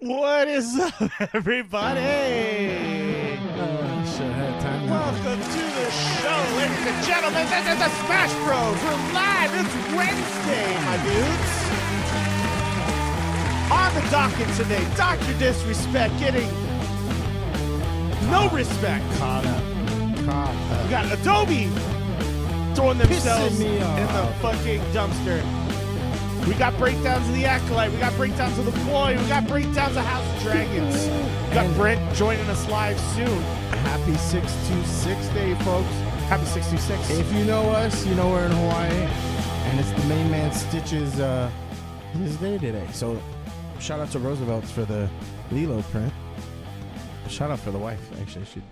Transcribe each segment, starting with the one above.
What is up, everybody? Welcome to the show, ladies and gentlemen. This is the Smash Bros. We're live. It's Wednesday, my dudes. On the docket today, Dr. Disrespect getting no respect. Caught up. We got Adobe throwing themselves in the fucking dumpster. We got breakdowns of the Acolyte. We got breakdowns of the Void. We got breakdowns of House of Dragons. We got Brent joining us live soon. Happy 626 day, folks. Happy 626. If you know us, you know we're in Hawaii. And it's the main man Stitch's his day today. So shout out to Roosevelt's for the Lilo print. Shout out for the wife, actually. She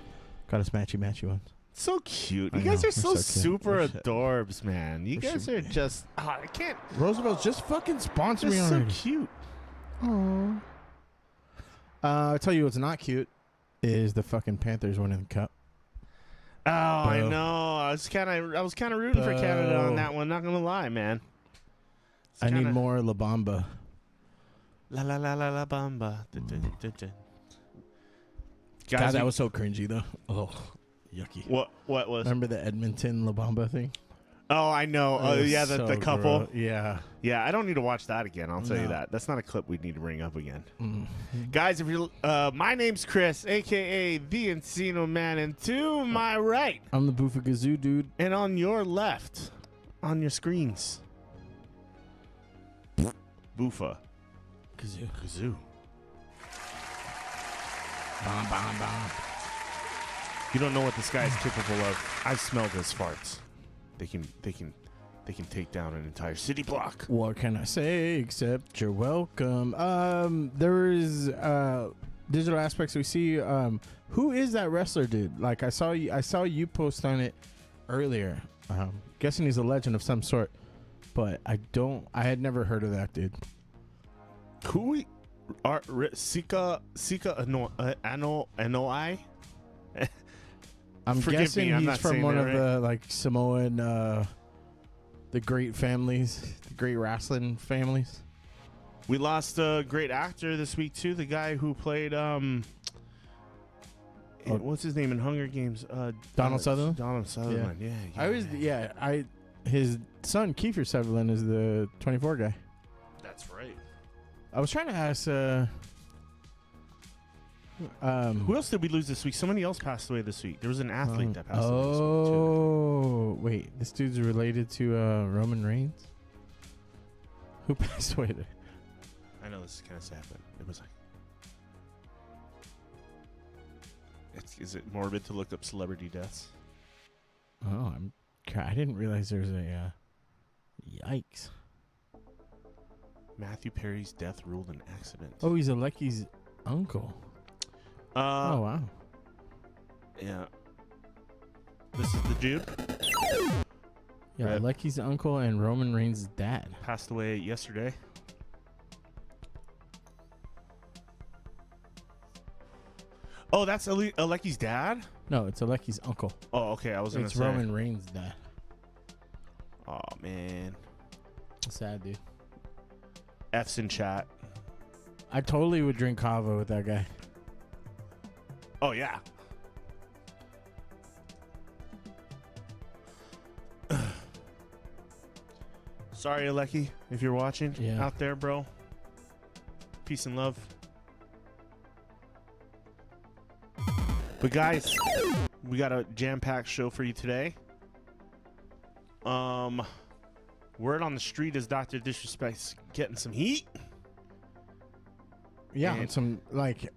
got us matchy ones. So cute. You I guys know, are so we're so cute. super We're so- adorbs, man. You guys are just... Oh, I can't... Roosevelt's just fucking sponsor me They're so already. cute. Aww. I'll tell you what's not cute is the fucking Panthers winning the cup. Oh, I Boo. know. I was kind of rooting for Canada on that one. Not gonna lie, man. I need more La Bamba. La la la la la bamba. God, that was so cringy though. Oh, yucky. What was? Remember the Edmonton La Bamba thing? Oh, I know. Oh, yeah, so the couple. gross. Yeah. Yeah, I don't need to watch that again. I'll tell you No. that. That's not a clip we need to bring up again. Mm. Guys, if you're, my name's Chris, aka the Encino Man, and to my right, I'm the Boofagazoo dude. and on your left, on your screens, Boofa Kazoo. Kazoo. Bom, bom, bom. You don't know what this guy is capable of. I've smelled his farts. They can take down an entire city block. What can I say except you're welcome? There is digital aspects we see. Who is that wrestler dude? Like I saw you post on it earlier. Guessing he's a legend of some sort, but I had never heard of that dude. Who are Sika Anoi? I'm Forgive guessing me, I'm he's not from saying one that of the like Samoan, the great families, the great wrestling families. We lost a great actor this week too. The guy who played what's his name in Hunger Games? Donald Sutherland. Donald Sutherland. Yeah. His son Kiefer Sutherland is the 24 guy. That's right. I was trying to ask. Who else did we lose this week? Somebody else passed away this week. There was an athlete that passed away this week too. Oh, wait. This dude's related to Roman Reigns? Who passed away there? I know this is kind of sad, but it was like... Is it morbid to look up celebrity deaths? Oh, I didn't realize there was a... Yikes. Matthew Perry's death ruled an accident. Oh, he's Alecki's uncle. Oh, wow. Yeah. This is the dude. Yeah, Rip. Alecki's uncle and Roman Reigns' dad. Passed away yesterday. Oh, that's Alecki's dad? No, it's Alecki's uncle. Oh, okay. I was going to It's say. Roman Reigns' dad. Oh, man. Sad, dude. F's in chat. I totally would drink kava with that guy. Oh, yeah. Sorry, Aleki, if you're watching out there, bro. Peace and love. But guys, we got a jam-packed show for you today. Word on the street is Dr. Disrespect's getting some heat. Yeah, and some like.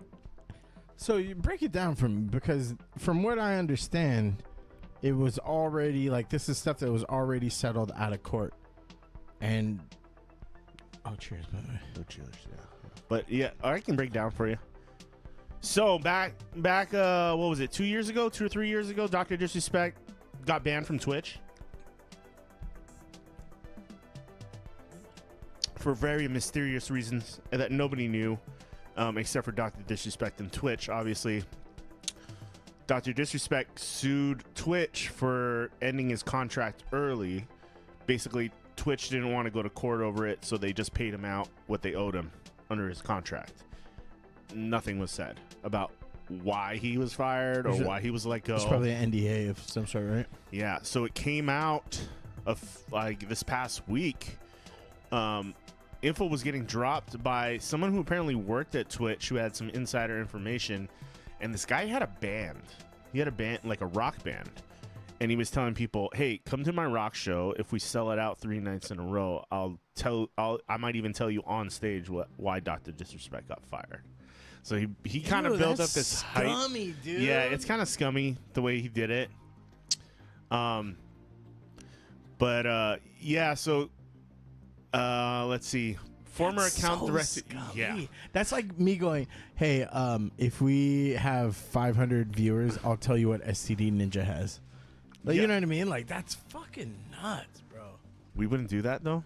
So you break it down because from what I understand, it was already like this is stuff that was already settled out of court, and cheers, by the way. Oh, cheers, yeah. But yeah, I can break down for you. So back, what was it? 2 years ago, 2 or 3 years ago, Dr. Disrespect got banned from Twitch for very mysterious reasons that nobody knew, except for Dr. Disrespect and Twitch. Obviously, Dr. Disrespect sued Twitch for ending his contract early. Basically, Twitch didn't want to go to court over it, so they just paid him out what they owed him under his contract. Nothing was said about why he was fired or why he was let go. It's probably an NDA of some sort, right? Yeah, so it came out of like this past week. Info was getting dropped by someone who apparently worked at Twitch who had some insider information, and this guy had a band. He had a band, like a rock band, and he was telling people, "Hey, come to my rock show. If we sell it out 3 nights in a row, I might even tell you on stage why Dr. Disrespect got fired." So he kind of built up this scummy, hype. Dude. Yeah, it's kind of scummy the way he did it. Yeah, so let's see. Former account director. Yeah. That's like me going, "Hey, if we have 500 viewers, I'll tell you what STD Ninja has." Like, you know what I mean? Like, that's fucking nuts, bro. We wouldn't do that though.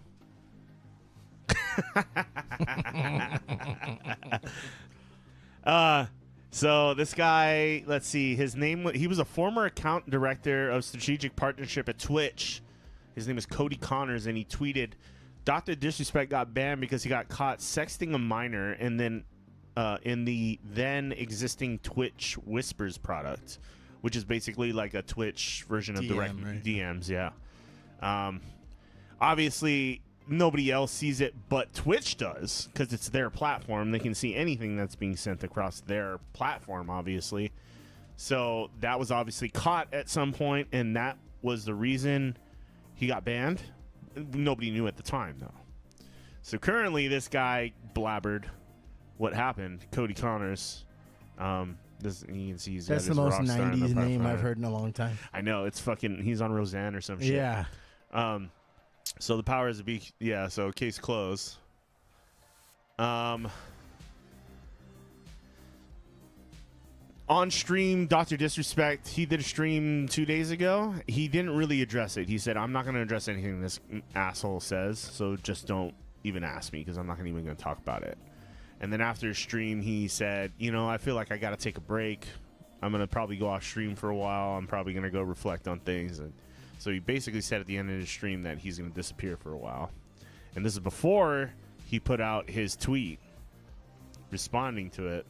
So this guy, let's see, his name, he was a former account director of strategic partnership at Twitch. His name is Cody Connors, and he tweeted, "Dr. Disrespect got banned because he got caught sexting a minor and then in the then existing Twitch Whispers product," which is basically like a Twitch version of direct DMs. Yeah. Obviously, nobody else sees it, but Twitch does because it's their platform. They can see anything that's being sent across their platform, obviously. So that was obviously caught at some point, and that was the reason he got banned. Nobody knew at the time, though. So currently, this guy blabbered what happened. Cody Connors. You can see he's that's the most 90s name I've heard in a long time. I know, it's fucking. He's on Roseanne or some shit. Yeah. So the powers that be. Yeah. So case closed. On stream, Dr. Disrespect, he did a stream 2 days ago. He didn't really address it. He said, "I'm not going to address anything this asshole says, so just don't even ask me because I'm not even going to talk about it." And then after his stream, he said, "I feel like I got to take a break. I'm going to probably go off stream for a while. I'm probably going to go reflect on things." And so he basically said at the end of his stream that he's going to disappear for a while. And this is before he put out his tweet responding to it.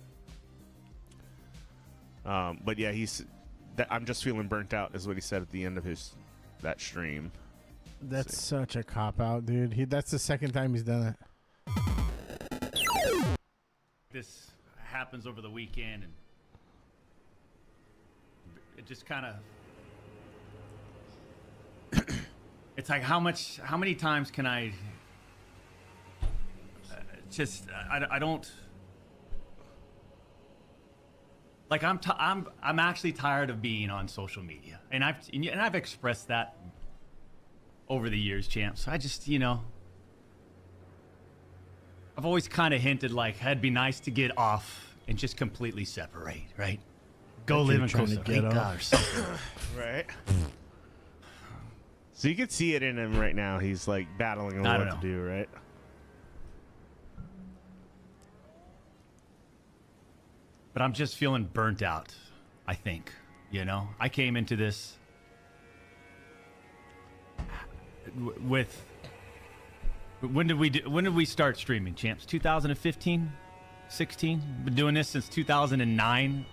But yeah, I'm just feeling burnt out is what he said at the end of that stream. That's such a cop out, dude. That's the second time he's done it. This happens over the weekend, and it just kind of it's like how many times can I I don't like I'm actually tired of being on social media, and I've expressed that over the years, champ. So I just I've always kind of hinted like it'd be nice to get off and just completely separate, right? Go live in Costa Rica or something. Right. So you can see it in him right now. He's like battling on what to do, right? But I'm just feeling burnt out, I think. I came into this with when did we start streaming, champs? 2015, 16. Been doing this since 2009.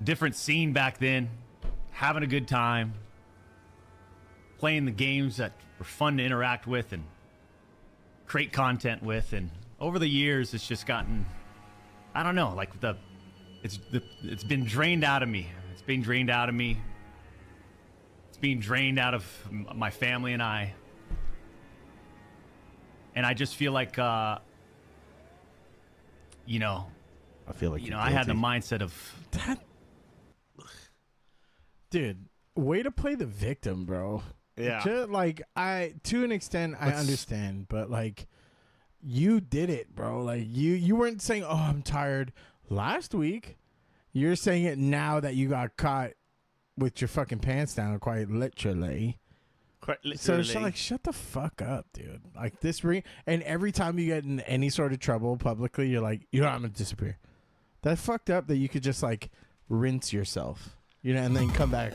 different scene back then, having a good time, playing the games that were fun to interact with and create content with. And over the years, it's just gotten, I don't know, like it's been drained out of me. It's being drained out of me. It's being drained out of my family and I. And I just feel like, you know, I feel like I had the mindset of that. Dude, way to play the victim, bro. Yeah. Just, like, to an extent, I understand, but like, you did it, bro. Like, you weren't saying, "Oh, I'm tired." Last week, you're saying it now that you got caught with your fucking pants down, quite literally. So it's like, shut the fuck up, dude. Like this and every time you get in any sort of trouble publicly, you're like, I'm gonna disappear. That's fucked up that you could just like rinse yourself, and then come back.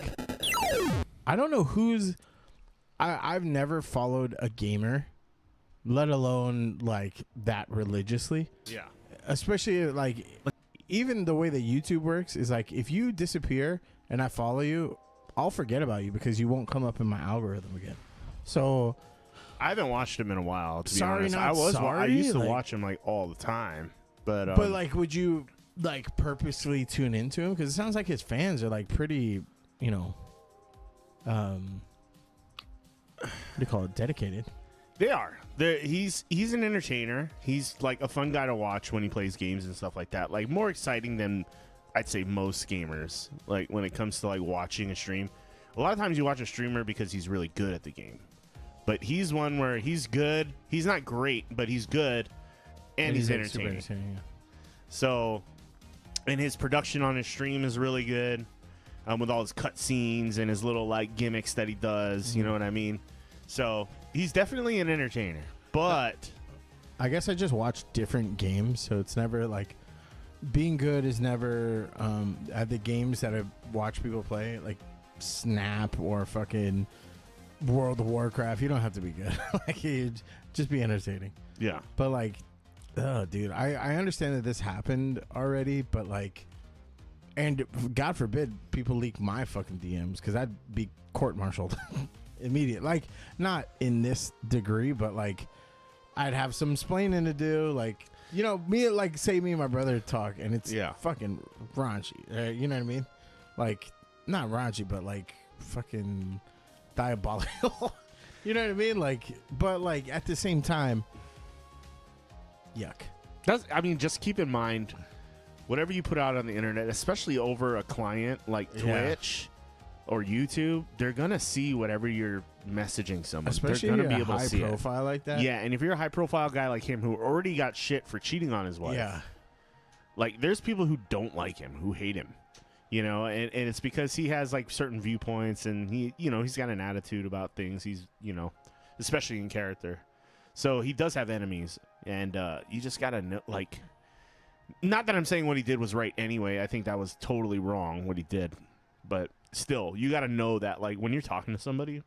I don't know I've never followed a gamer, let alone like that religiously. Yeah. Especially like even the way that YouTube works is like, if you disappear and I follow you, I'll forget about you because you won't come up in my algorithm again. So I haven't watched him in a while, to be sorry, honest. not I used to like, watch him like all the time. But like, would you like purposely tune into him? Because it sounds like his fans are like pretty, what do you call it? Dedicated. they are. He's an entertainer. He's like a fun guy to watch when he plays games and stuff like that. Like more exciting than I'd say most gamers. Like when it comes to like watching a stream, a lot of times you watch a streamer because he's really good at the game. But he's one where he's good. He's not great, but he's good, and he's entertaining. Yeah. So, and his production on his stream is really good, with all his cutscenes and his little like gimmicks that he does. Mm-hmm. You know what I mean? So he's definitely an entertainer. But I guess I just watch different games, so it's never like being good is never at the games that I watch people play, like Snap or fucking World of Warcraft. You don't have to be good. Like, you just be entertaining. yeah, But like, dude, I understand that this happened already, but like, and God forbid people leak my fucking DMs, because I'd be court-martialed immediate. Like, not in this degree, but like, I'd have some explaining to do. Like, me and my brother talk, and it's fucking raunchy. You know what I mean? Like, not raunchy, but like fucking diabolical. You know what I mean? Like, but like at the same time, yuck. just keep in mind, whatever you put out on the internet, especially over a client like Twitch or YouTube, they're gonna see whatever you're messaging someone. Especially they're if gonna you're be able a to see high profile like that. Yeah, and if you're a high profile guy like him who already got shit for cheating on his wife, like there's people who don't like him, who hate him. And it's because he has like certain viewpoints, and he's got an attitude about things. He's, especially in character. So he does have enemies, and you just got to know, like, not that I'm saying what he did was right anyway. I think that was totally wrong what he did. But still, you got to know that, like, when you're talking to somebody,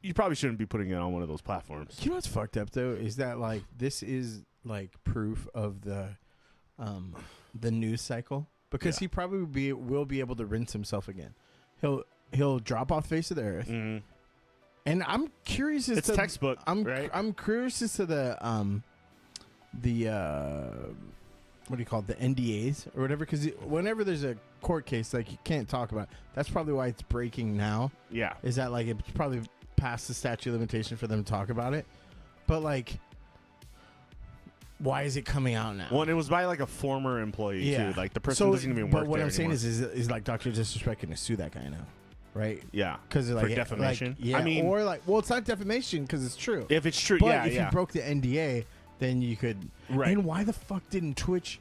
you probably shouldn't be putting it on one of those platforms. You know what's fucked up though is that like this is like proof of the news cycle. Because he probably will be able to rinse himself again. He'll drop off the face of the earth. Mm-hmm. And I'm curious as it's to textbook, right? I'm curious as to the what do you call it, the NDAs or whatever, because whenever there's a court case, like, you can't talk about it. That's probably why it's breaking now. Yeah. Is that like it's probably past the statute of limitation for them to talk about it. But like, why is it coming out now? Well, and it was by like a former employee too. Like the person doesn't even work there. But what I'm saying anymore. is like Dr. Disrespect going to sue that guy now, right? Yeah, because like for defamation. Like, I mean, or like, well, it's not defamation because it's true. If it's true, but if you broke the NDA, then you could. Right. And why the fuck didn't Twitch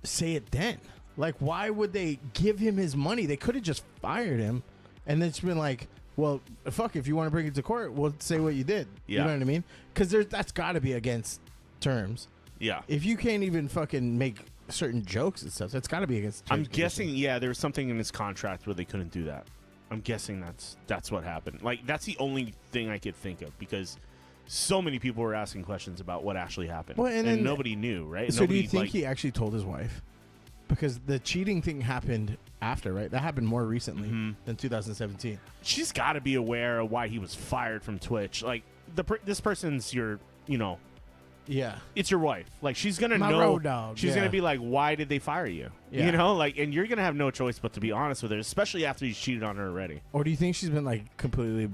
say it then? Like, why would they give him his money? They could have just fired him, and then it's been like, well, fuck, if you want to bring it to court, we'll say what you did. Yeah. You know what I mean? Because that's got to be against terms. Yeah. If you can't even fucking make certain jokes and stuff, that's got to be against terms. I'm guessing, there was something in his contract where they couldn't do that. I'm guessing that's what happened. Like, that's the only thing I could think of, because so many people were asking questions about what actually happened. Well, and nobody knew, right? So nobody, do you think he actually told his wife? because the cheating thing happened after, right? That happened more recently than 2017. She's got to be aware of why he was fired from Twitch. Like, this person's your, Yeah. it's your wife. Like, she's going to My know. road dog, She's yeah. going to be like, why did they fire you? Yeah. You know, like, and you're going to have no choice but to be honest with her, especially after he's cheated on her already. Or do you think she's been like completely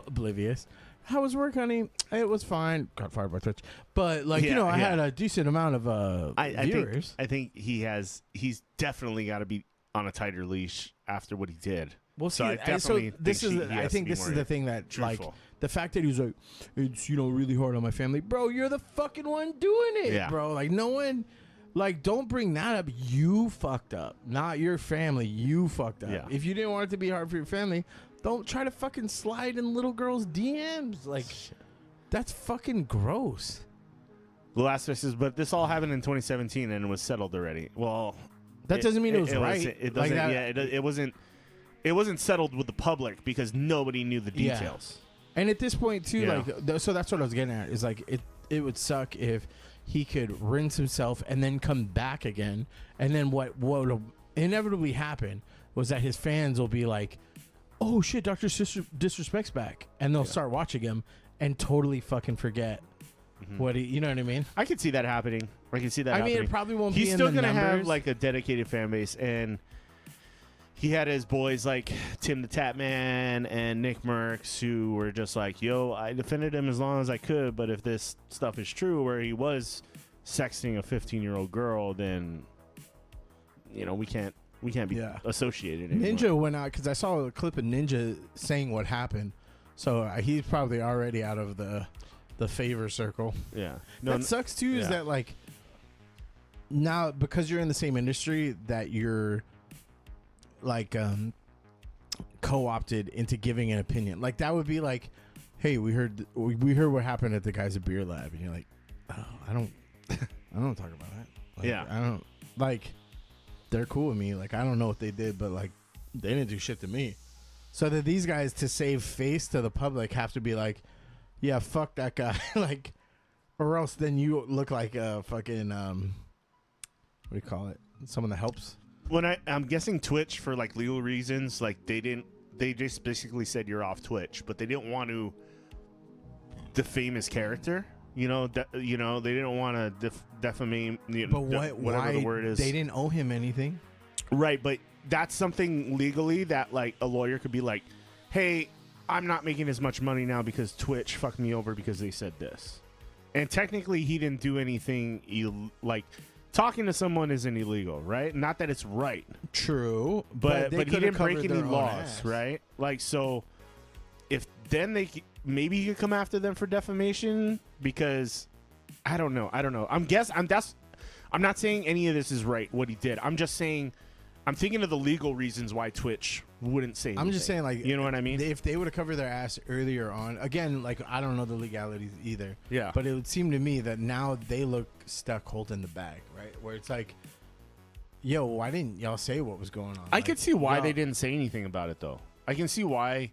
oblivious? How was work, honey? It was fine. Got fired by Twitch, but like I had a decent amount of viewers. I think he's definitely got to be on a tighter leash after what he did. Well, so see, I definitely this is the thing that truthful. like the fact that he was like, it's really hard on my family, bro. You're the fucking one doing it, bro. Like no one. Like, don't bring that up. You fucked up. Not your family. You fucked up. Yeah. If you didn't want it to be hard for your family, don't try to fucking slide in little girls' DMs. Like, that's fucking gross. The last is, but this all happened in 2017 and it was settled already. Well, that doesn't mean it was right. It doesn't. Like it wasn't. It wasn't settled with the public because nobody knew the details. Yeah. And at this point too, Yeah. like, so that's what I was getting at. Is like it would suck if he could rinse himself and then come back again, and then what will inevitably happen was that his fans will be like, oh shit, Dr. Disrespect's back, and they'll start watching him and totally fucking forget what he, you know what I mean? I can see that happening. I can see that happening. It probably won't He's be still in the gonna numbers. have like a dedicated fan base, and he had his boys like Tim the Tap Man and Nick Merckx who were just like, yo, I defended him as long as I could, but if this stuff is true where he was sexting a 15-year-old girl, then we can't be associated anymore. Ninja went out because I saw a clip of Ninja saying what happened, so he's probably already out of the favor circle. Yeah. That sucks too. Is that like now because you're in the same industry that you're like co-opted into giving an opinion? Like that would be like, hey, we heard what happened at the guys at Beer Lab, and you're like, oh, I don't talk about that. Like, I don't like. They're cool with me. Like I don't know what they did, but like they didn't do shit to me. So that these guys, to save face to the public, have to be like, yeah, fuck that guy, like, or else then you look like a fucking what do you call it? Someone that helps. When I'm guessing Twitch, for like legal reasons, like they just basically said you're off Twitch, but they didn't want to defame his character. They didn't want to defame. But whatever the word is. They didn't owe him anything. Right, but that's something legally that like a lawyer could be like, hey, I'm not making as much money now because Twitch fucked me over because they said this. And technically he didn't do anything like talking to someone isn't illegal, right? Not that it's right. True. But he didn't break any laws, ass. right? Like, so if then maybe you could come after them for defamation because I don't know. I'm not saying any of this is right, what he did. I'm just saying, I'm thinking of the legal reasons why Twitch wouldn't say anything. I'm just saying, like, you know what I mean? If they would have covered their ass earlier on, again, like, I don't know the legalities either. Yeah. But it would seem to me that now they look stuck holding the bag, right? Where it's like, yo, why didn't y'all say what was going on? I could see why they didn't say anything about it, though. I can see why.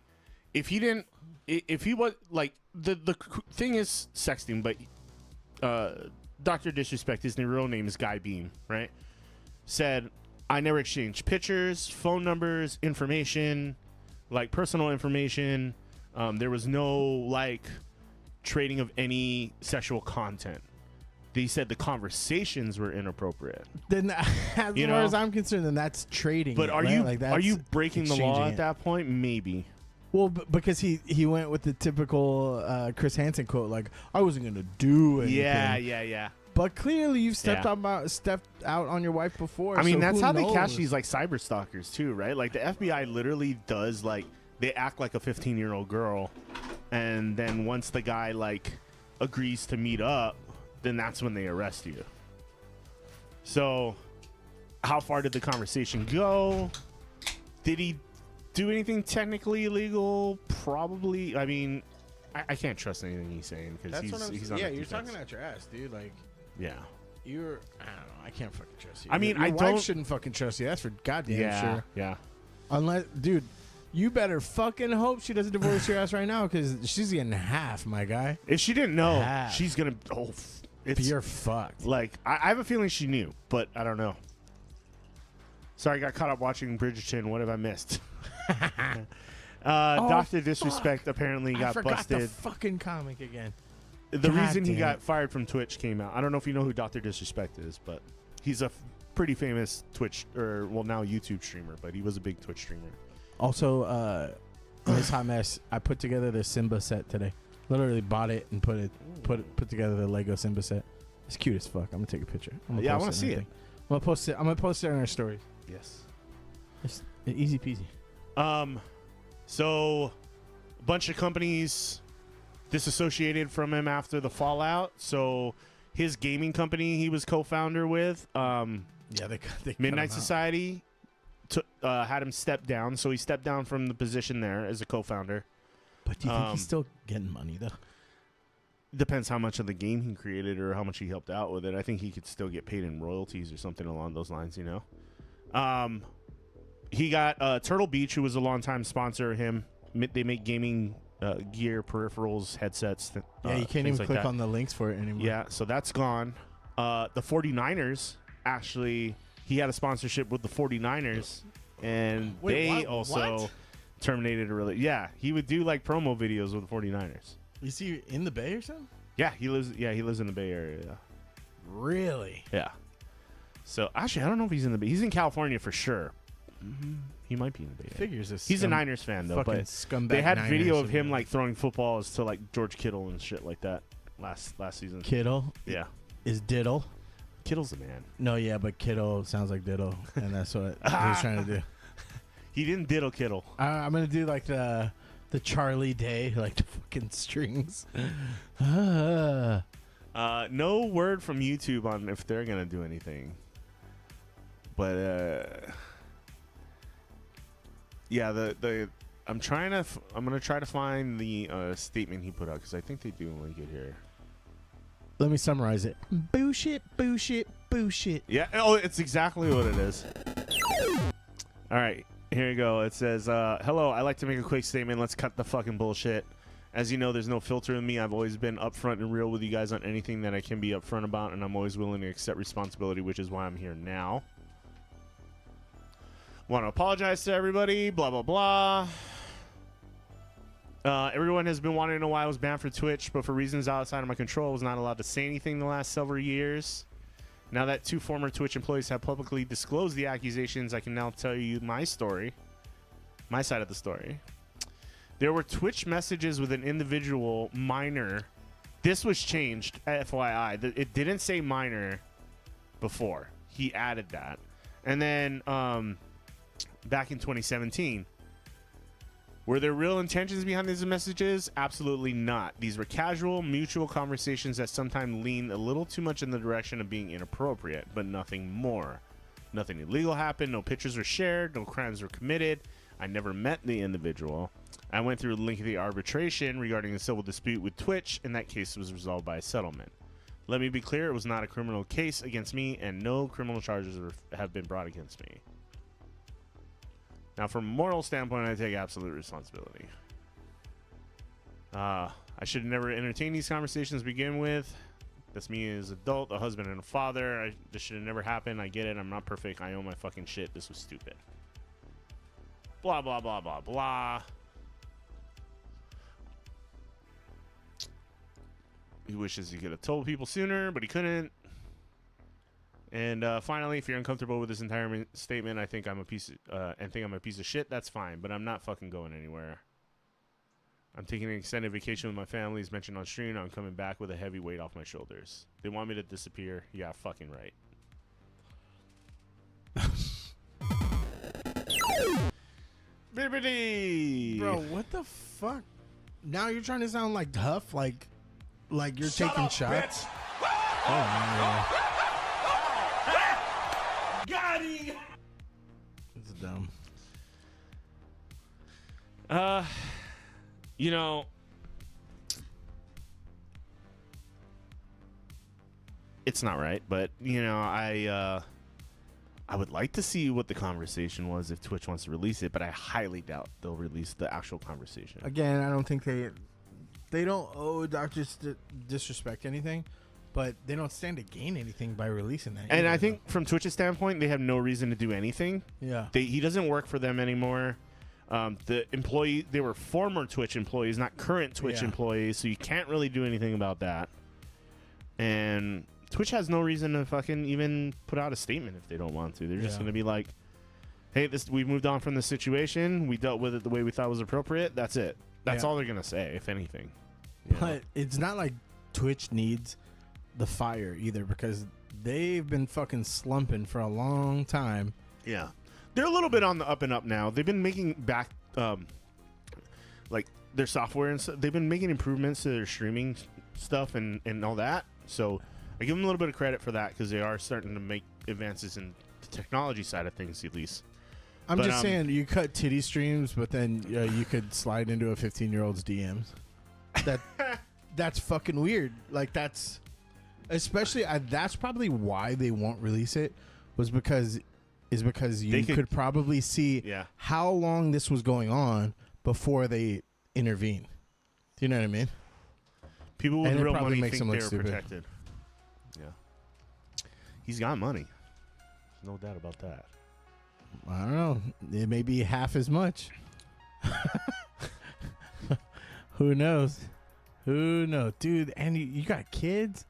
If he was, like, the thing is sexting, but Dr. Disrespect, his real name is Guy Beam, right? Said, I never exchanged pictures, phone numbers, information, like personal information. There was no like trading of any sexual content. They said the conversations were inappropriate. Then, as far as I'm concerned, then that's trading. But are you breaking the law at that point? Maybe. Well, because he went with the typical Chris Hansen quote, like, I wasn't gonna do anything. Yeah. But clearly, you've stepped out on your wife before. I mean, so that's who how knows? they catch these like cyber stalkers too, right? Like the FBI literally does like they act like a 15-year-old girl, and then once the guy like agrees to meet up, then that's when they arrest you. So, how far did the conversation go? Did he do anything technically illegal? Probably. I mean, I can't trust anything he's saying because he's on the you're defense. talking out your ass, dude. Like. Yeah. I don't know. I can't fucking trust you. I mean, your I wife shouldn't fucking trust you. That's for goddamn sure. Yeah. Unless, dude, you better fucking hope she doesn't divorce your ass right now because she's getting half, my guy. If she didn't know, Half. she's gonna. Oh, it's You're fucked. like I have a feeling she knew, but I don't know. Sorry, I got caught up watching Bridgerton. What have I missed? Dr. Disrespect apparently got busted. The fucking comic again. The God reason he damn got it. fired from Twitch came out. I don't know if you know who Dr. Disrespect is, but he's a pretty famous Twitch now YouTube streamer, but he was a big Twitch streamer. Also, this hot mess. I put together the Simba set today. Literally bought it and put together the Lego Simba set. It's cute as fuck. I'm gonna take a picture. I want to see it. I'm gonna post it on our stories. Yes. It's easy peasy. So a bunch of companies disassociated from him after the fallout. So his gaming company he was co-founder with, They Midnight Society, had him step down. So he stepped down from the position there as a co-founder. But do you think he's still getting money though? Depends how much of the game he created or how much he helped out with it. I think he could still get paid in royalties or something along those lines, you know. He got Turtle Beach, who was a longtime sponsor of him. They make gaming gear, peripherals, headsets. You can't even click on the links for it anymore. Yeah, so that's gone. The 49ers, actually, he had a sponsorship with the 49ers, and they also terminated a really. Yeah, he would do like promo videos with the 49ers. Is he in the Bay or something? Yeah, he lives in the Bay Area. Yeah. Really? Yeah. So actually, I don't know if he's in the Bay. He's in California for sure. He might be in the Bay Area. Figures he's a Niners fan though, but they had video of him like throwing footballs to like George Kittle and shit like that last season. Kittle? Yeah. Is Diddle? Kittle's the man. No, yeah, but Kittle sounds like Diddle, and that's what he was trying to do. He didn't diddle Kittle. I'm gonna do like the Charlie Day, like the fucking strings. No word from YouTube on if they're gonna do anything. But yeah, I'm gonna try to find the statement he put out because I think they do link it here. Let me summarize it. Bullshit, bullshit, bullshit. Yeah. Oh, it's exactly what it is. All right. Here you go. It says, hello, I'd like to make a quick statement. Let's cut the fucking bullshit. As you know, there's no filter in me. I've always been upfront and real with you guys on anything that I can be upfront about, and I'm always willing to accept responsibility, which is why I'm here now. Want to apologize to everybody, blah, blah, blah. Everyone has been wanting to know why I was banned for Twitch, but for reasons outside of my control, I was not allowed to say anything the last several years. Now that 2 former Twitch employees have publicly disclosed the accusations, I can now tell you my story, my side of the story. There were Twitch messages with an individual minor. This was changed, FYI. It didn't say minor before. He added that. And then back in 2017, were there real intentions behind these messages? Absolutely not. These were casual, mutual conversations that sometimes lean a little too much in the direction of being inappropriate, but nothing more. Nothing illegal happened. No pictures were shared. No crimes were committed. I never met the individual. I went through lengthy arbitration regarding a civil dispute with Twitch, and that case was resolved by a settlement. Let me be clear, it was not a criminal case against me, and no criminal charges have been brought against me. Now, from a moral standpoint, I take absolute responsibility. I should have never entertained these conversations to begin with. That's me as an adult, a husband and a father. This should have never happened. I get it. I'm not perfect. I own my fucking shit. This was stupid. Blah, blah, blah, blah, blah. He wishes he could have told people sooner, but he couldn't. And finally, if you're uncomfortable with this entire statement, I think I'm a piece of shit. That's fine, but I'm not fucking going anywhere. I'm taking an extended vacation with my family, as mentioned on stream. I'm coming back with a heavy weight off my shoulders. They want me to disappear. Yeah, fucking right. Bibbidi! Bro, what the fuck? Now you're trying to sound like tough, like you're taking shots. Oh man. Got him! It's dumb. You know, it's not right, but you know, I would like to see what the conversation was if Twitch wants to release it, but I highly doubt they'll release the actual conversation. Again, I don't think they don't owe Dr. Disrespect anything, but they don't stand to gain anything by releasing that. And either, I think from Twitch's standpoint, they have no reason to do anything. yeah, He doesn't work for them anymore. The employee, they were former Twitch employees, not current Twitch employees, so you can't really do anything about that. And Twitch has no reason to fucking even put out a statement if they don't want to. They're just going to be like, hey, we've moved on from the situation. We dealt with it the way we thought was appropriate. That's it. That's all they're going to say, if anything. But it's not like Twitch needs the fire either, because they've been fucking slumping for a long time. Yeah. They're a little bit on the up and up now. They've been making back, like, their software and stuff. They've been making improvements to their streaming stuff and all that. So I give them a little bit of credit for that, because they are starting to make advances in the technology side of things, at least. I'm just saying, you cut titty streams, but then you could slide into a 15-year-old's DMs. That's fucking weird. Like, that's especially that's probably why they won't release it, because you could probably see how long this was going on before they intervene. Do you know what I mean? People with real money makes think them they're look stupid. protected. Yeah. He's got money. No doubt about that. I don't know. It may be half as much. Who knows? Who knows? Dude, and you got kids?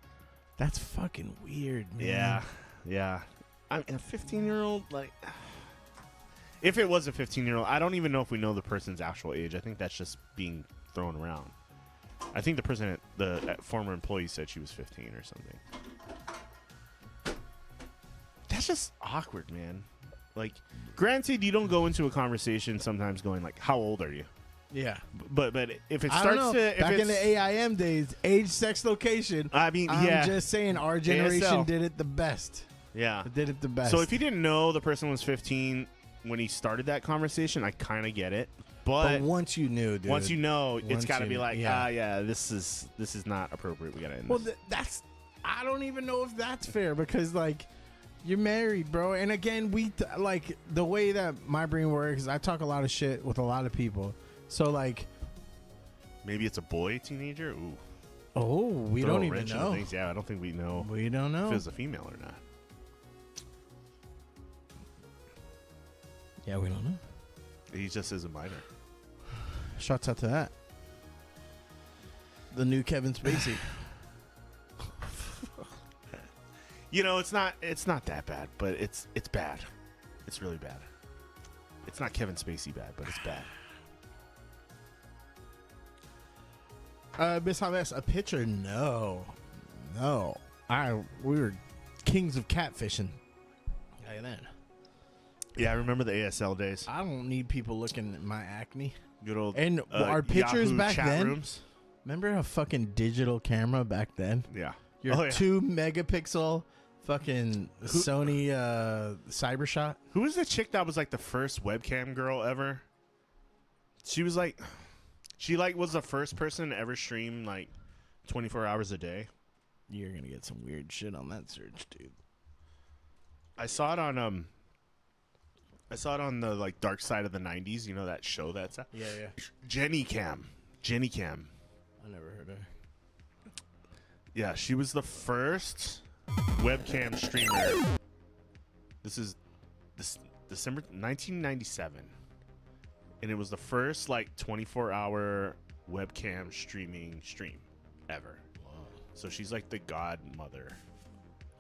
That's fucking weird, man. Yeah. Yeah. I'm a 15-year-old, like, if it was a 15-year-old, I don't even know if we know the person's actual age. I think that's just being thrown around. I think the person, the former employee, said she was 15 or something. That's just awkward, man. Like, granted, you don't go into a conversation sometimes going like, "How old are you?" Yeah, but if it I starts don't know. to Back in the AIM days, age, sex, location. I mean, I'm just saying, our generation ASL. did it the best. Yeah, Did it the best. So if you didn't know the person was 15 when he started that conversation, I kind of get it. But once you knew, dude. once you know, it's got to be like, yeah. this is not appropriate. We got to end Well, this. that's. I don't even know if that's fair, because like, you're married, bro. And again, like the way that my brain works, I talk a lot of shit with a lot of people. So like, maybe it's a boy teenager. Ooh. Oh, we Throw don't a even wrench in know. things. Yeah, I don't think we know. We don't know if it's a female or not. Yeah, we don't know. He just is a minor. Shouts out to that. The new Kevin Spacey. You know, it's not that bad, but it's bad. It's really bad. It's not Kevin Spacey bad, but it's bad. Miss Javes, a picture? No. We were kings of catfishing. Hey, then. Yeah, I remember the ASL days. I don't need people looking at my acne. Good old And our pictures Yahoo back chat then. Rooms. Remember a fucking digital camera back then? Yeah. Your 2 megapixel fucking Sony Cybershot. Who was the chick that was like the first webcam girl ever? She was like, was the first person to ever stream like 24 hours a day. You're gonna get some weird shit on that search, dude. I saw it on the like dark side of the 90s. You know that show that's Yeah. Jenny Cam. I never heard of her. Yeah, she was the first webcam streamer. This is December 1997. And it was the first like 24-hour webcam stream ever. Wow. So she's like the godmother.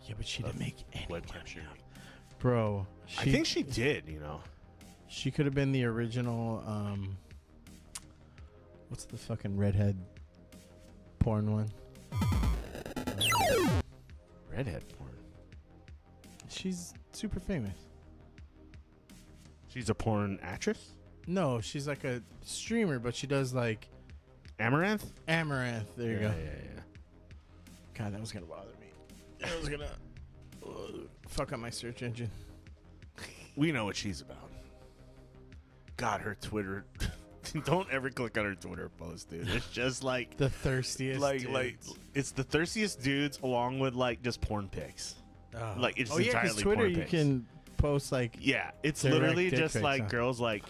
Yeah, but she didn't make any webcam streaming. Bro, I think she did, you know. She could have been the original what's the fucking redhead porn one? Redhead porn. She's super famous. She's a porn actress? No, she's like a streamer, but she does like Amaranth? Amaranth. There you go. Yeah. God, that was gonna bother me. That was gonna fuck up my search engine. We know what she's about. God, her Twitter. Don't ever click on her Twitter post, dude. It's just like The thirstiest. like it's the thirstiest dudes along with like just porn pics. Like it's entirely Twitter porn you pics. can post like it's direct literally dick just pics, like huh? girls like,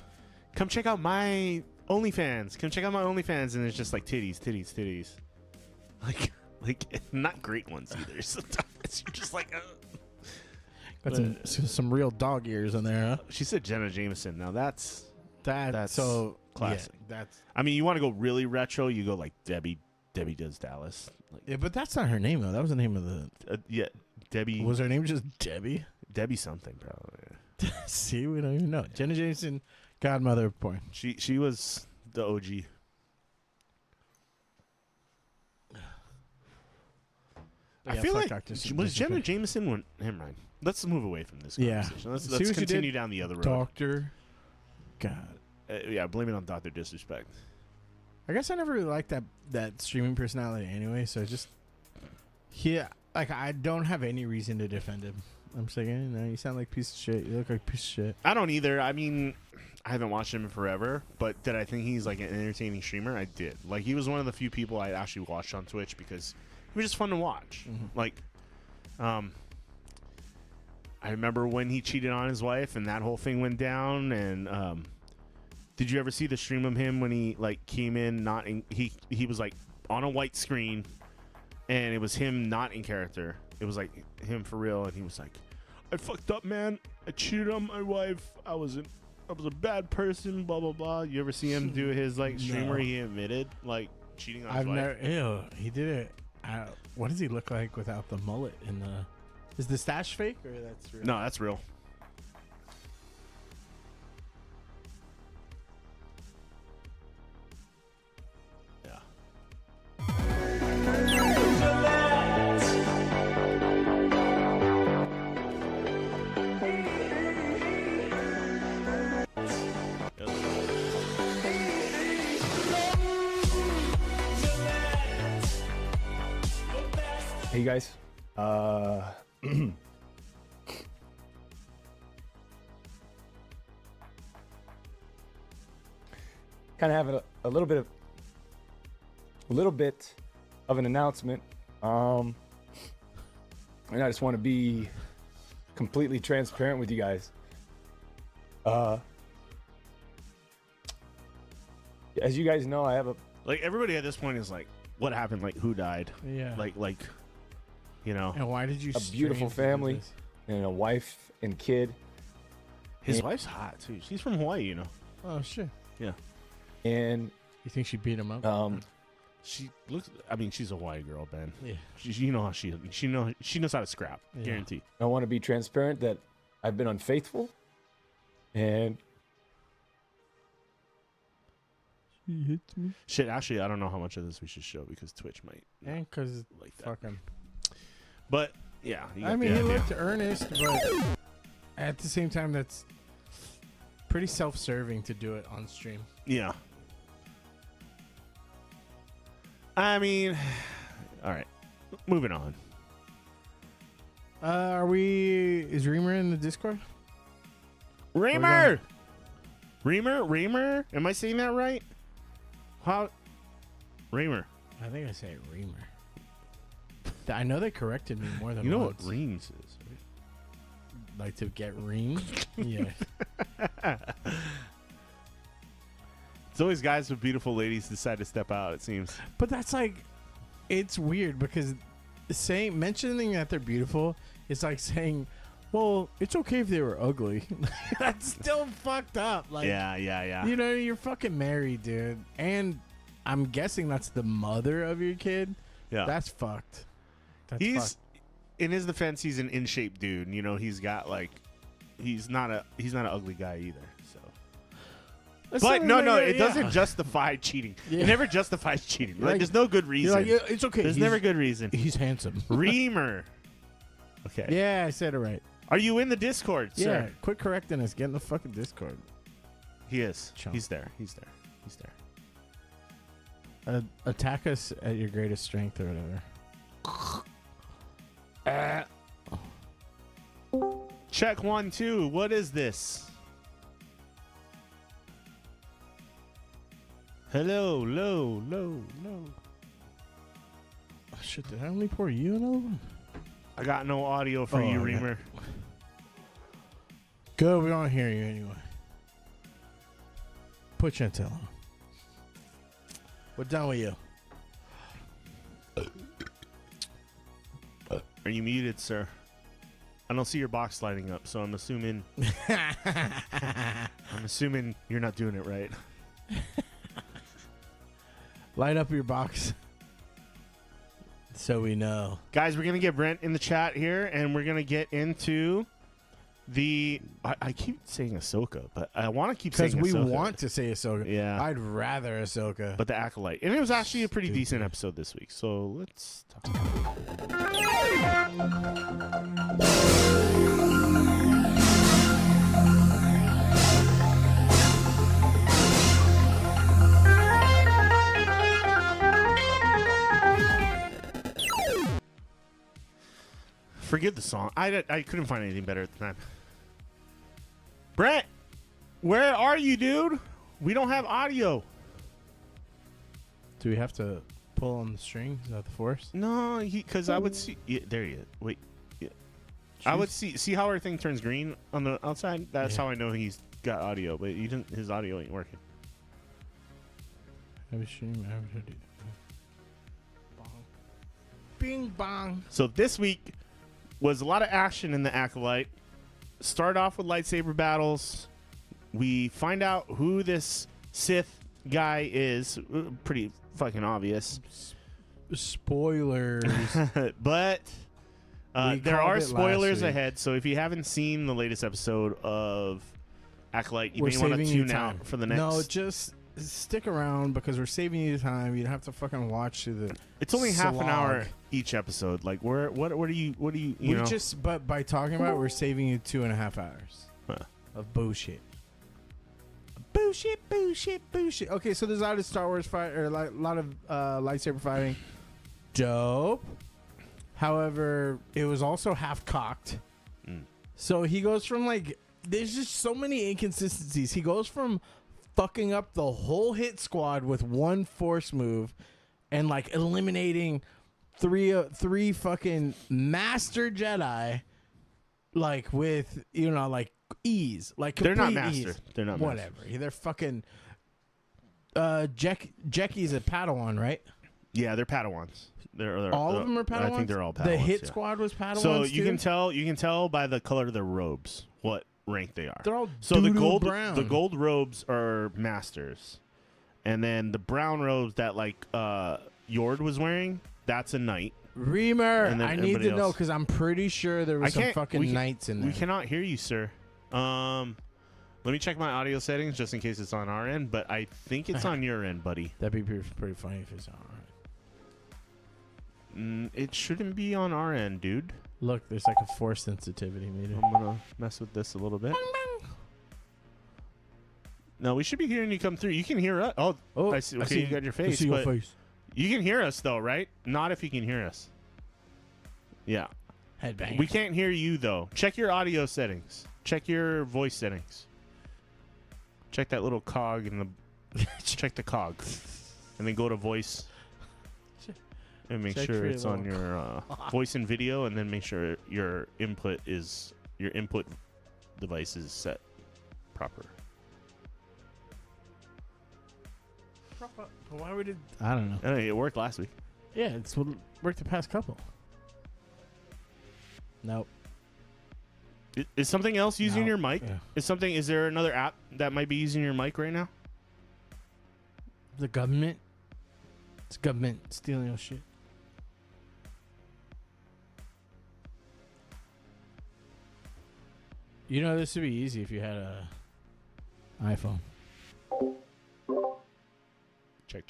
come check out my OnlyFans. Come check out my OnlyFans, and it's just like titties. Like, not great ones either. Sometimes you're just like, Got some real dog ears in there, huh? She said Jenna Jameson. Now that's so classic. Yeah, that's I mean, you want to go really retro? You go like Debbie Does Dallas. Like, yeah, but that's not her name though. That was the name of the. yeah, Debbie. Was her name just Debbie? Debbie something, probably. See, we don't even know. Jenna Jameson, godmother of porn. She was the OG. I feel like was Jenna Jameson when. Never mind. Let's move away from this conversation. Let's continue down the other road. Doctor. God. Yeah, blame it on Dr. Disrespect. I guess I never really liked that streaming personality anyway, so I don't have any reason to defend him. I'm saying, no, you sound like a piece of shit. You look like a piece of shit. I don't either. I mean, I haven't watched him in forever, but did I think he's like an entertaining streamer? I did. Like, he was one of the few people I actually watched on Twitch because he was just fun to watch. Mm-hmm. Like, I remember when he cheated on his wife and that whole thing went down. And did you ever see the stream of him when he like came in he was like on a white screen and it was him not in character. It was like him for real, and he was like, "I fucked up, man. I cheated on my wife. I was a bad person. Blah blah blah." You ever see him do his like stream where he admitted like cheating on his wife? Ew, he did it. What does he look like without the mullet and the? Is the stash fake or that's real? No, that's real. Yeah. Hey guys, kind of have a little bit of an announcement, and I just want to be completely transparent with you guys. As you guys know, I have a Like, everybody at this point is like, what happened? Like, who died? Yeah. Like, you know. And why did you? a beautiful family and a wife and kid. His wife's hot, too. She's from Hawaii, you know. Oh shit! Yeah. And You think she beat him up? She looks, I mean, she's a Hawaii girl, Ben. Yeah. You know how she knows how to scrap. Yeah. Guarantee. I want to be transparent that I've been unfaithful, and She hits me. Shit, actually, I don't know how much of this we should show because Twitch might not And because like that. fuck him. But, yeah. you I got mean, the he idea. looked earnest, but at the same time, that's pretty self-serving to do it on stream. Yeah. I mean, all right. Moving on. Is Reamer in the Discord? Reamer! Reamer? Am I saying that right? How? Reamer. I think I say Reamer. I know they corrected me more than You know once. what Reams is, right? Like to get reamed? Yeah. It's always guys with beautiful ladies decide to step out, it seems. But that's like, it's weird because mentioning that they're beautiful is like saying, well, it's okay if they were ugly. That's still fucked up. Like, Yeah. you know, you're fucking married, dude. And I'm guessing that's the mother of your kid. Yeah. That's fucked. He's, in his defense, he's an in-shape dude. You know, he's got like, he's not an ugly guy either. So. But no, it doesn't justify cheating. Yeah. It never justifies cheating. Like, Like, there's no good reason. You're like, it's okay. There's never good reason. He's handsome. Reamer. Okay. Yeah, I said it right. Are you in the Discord, Yeah, sir? quit correcting us. Get in the fucking Discord. He is. Chump. He's there. Attack us at your greatest strength or whatever. Check 1, 2. What is this? Hello, low. Oh, shit, did I only pour you another one? I got no audio for you, yeah. Reamer. Good, we don't hear you anyway. Put Chantel on. We're done with you. Are you muted, sir? I don't see your box lighting up, so I'm assuming you're not doing it right. Light up your box so we know. Guys, we're going to get Brent in the chat here, and we're going to get into the... I keep saying Ahsoka, but I want to keep saying Ahsoka. Because we want to say Ahsoka. Yeah. I'd rather Ahsoka. But the Acolyte. And it was actually a pretty decent episode this week, so let's talk about it. Forget the song. I couldn't find anything better at the time. Brent, where are you, dude? We don't have audio. Do we have to pull on the string? Is that the force? No, because I would see. Yeah, there you go. Wait. Yeah. I would see how our thing turns green on the outside? That's how I know he's got audio, but he didn't, his audio ain't working. Have a stream. Bing bong. So this week was a lot of action in the Acolyte. Start off with lightsaber battles. We find out who this Sith guy is. Pretty fucking obvious. Spoilers. But there are spoilers week. ahead. So if you haven't seen the latest episode of Acolyte, you We're may want to saving you tune time. out for the next. No, just stick around because we're saving you time. You don't have to fucking watch through the. It's only half an slog. hour each episode. Like, what are you We know? just, but by talking about it, we're saving you 2.5 hours Huh. of bullshit. Bullshit. Okay, so there's a lot of Star Wars fight, or a lot of lightsaber fighting. Dope. However, it was also half cocked. So he goes from like, there's just so many inconsistencies. He goes from fucking up the whole hit squad with one force move and like eliminating three fucking master Jedi, like with, you know, like ease, like They're not complete master. ease. They're not Whatever. master. They're fucking. Jackie's a Padawan, right? Yeah, they're Padawans. They're All of them are Padawans. I think they're all Padawans. The hit yeah. squad was Padawans. So you too? can tell by the color of their robes what rank they are. They're all so the doo-doo brown. the gold robes are masters, and then the brown robes that like Yord was wearing, that's a knight. Reamer, And then I need to everybody know else. because I'm pretty sure there was some fucking knights in there. We cannot hear you, sir. Let me check my audio settings just in case it's on our end, but I think it's on your end, buddy. That'd be pretty funny if it's all right. It shouldn't be on our end, dude. Look, there's like a force sensitivity meter. I'm gonna mess with this a little bit. No, we should be hearing you come through. You can hear us. Oh, I see. Okay, you got your face. I see your but face. You can hear us though, right? Not if you can hear us. Yeah. Headbang. We can't hear you though. Check your audio settings. Check your voice settings. Check that little cog in the. Check the cog, and then go to voice. And make Check sure for it's your on your voice and video, and then make sure your input device is set proper. But why would it? I don't know. It worked last week. Yeah, it's what worked the past couple. Nope. Is something else using No. your mic? Yeah. Is there another app that might be using your mic right now? The government. It's government stealing your shit. You know, this would be easy if you had a iPhone. Check.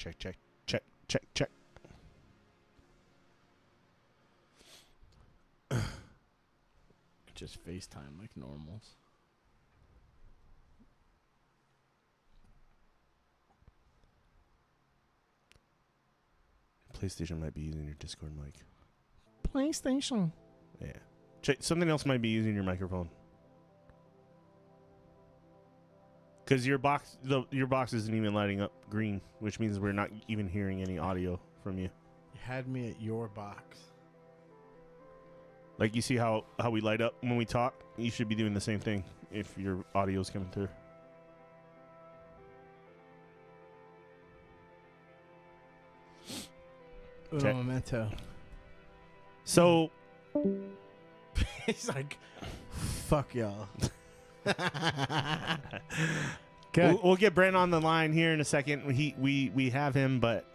Just FaceTime like normals. PlayStation might be using your Discord mic. PlayStation. Yeah. Check. Something else might be using your microphone. Because your box isn't even lighting up green, which means we're not even hearing any audio from you. You had me at your box. Like, you see how we light up when we talk? You should be doing the same thing if your audio's coming through. Uno momento. So, He's like, fuck y'all. We'll get Brent on the line here in a second. We have him, but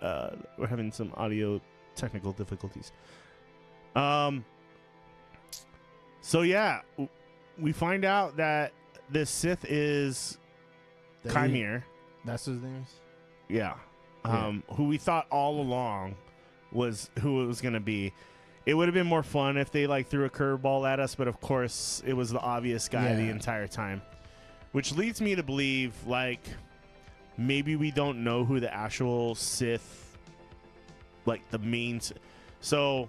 we're having some audio technical difficulties. So yeah, we find out that this Sith is Chimere. That's his name. Yeah. Who we thought all along was who it was going to be. It would have been more fun if they like threw a curveball at us, but of course it was the obvious guy the entire time. Which leads me to believe like maybe we don't know who the actual Sith, like the main. So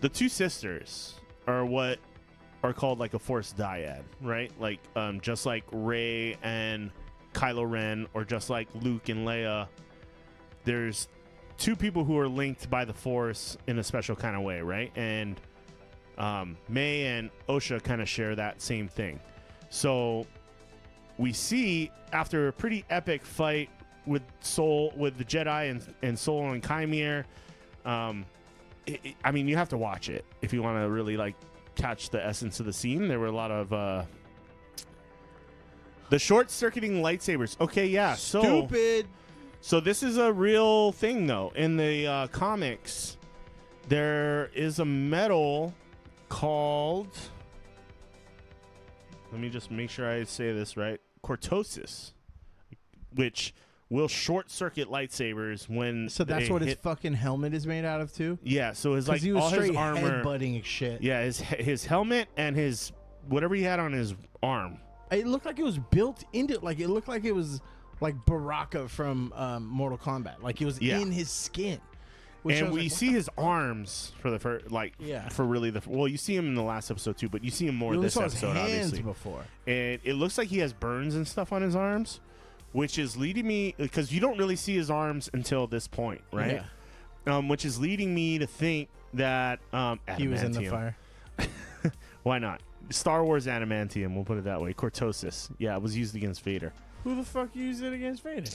the two sisters are what are called like a Force dyad, right? Like just like Rey and Kylo Ren, or just like Luke and Leia. There's two people who are linked by the Force in a special kind of way, right? And May and Osha kind of share that same thing. So we see after a pretty epic fight with the Jedi and Soul and Chimere, I mean, you have to watch it if you want to really like catch the essence of the scene. There were a lot of the short-circuiting lightsabers. Okay, yeah. Stupid. So this is a real thing, though. In the comics, there is a metal called... Let me just make sure I say this right. Cortosis, which will short-circuit lightsabers when So that's what his fucking helmet is made out of, too? Yeah, so his like he was all his straight armor... headbutting shit. Yeah, his helmet and his... Whatever he had on his arm. It looked like it was built into... Like, it looked like it was... Like Baraka from Mortal Kombat, like it was in his skin. And we see his arms for the first, for really the you see him in the last episode too, but you see him more this episode, obviously. Before, and it looks like he has burns and stuff on his arms, which is leading me because you don't really see his arms until this point, right? Yeah. Which is leading me to think that he was in the fire. Why not? Star Wars adamantium, we'll put it that way. Cortosis, yeah, it was used against Vader. Who the fuck used it against Vader?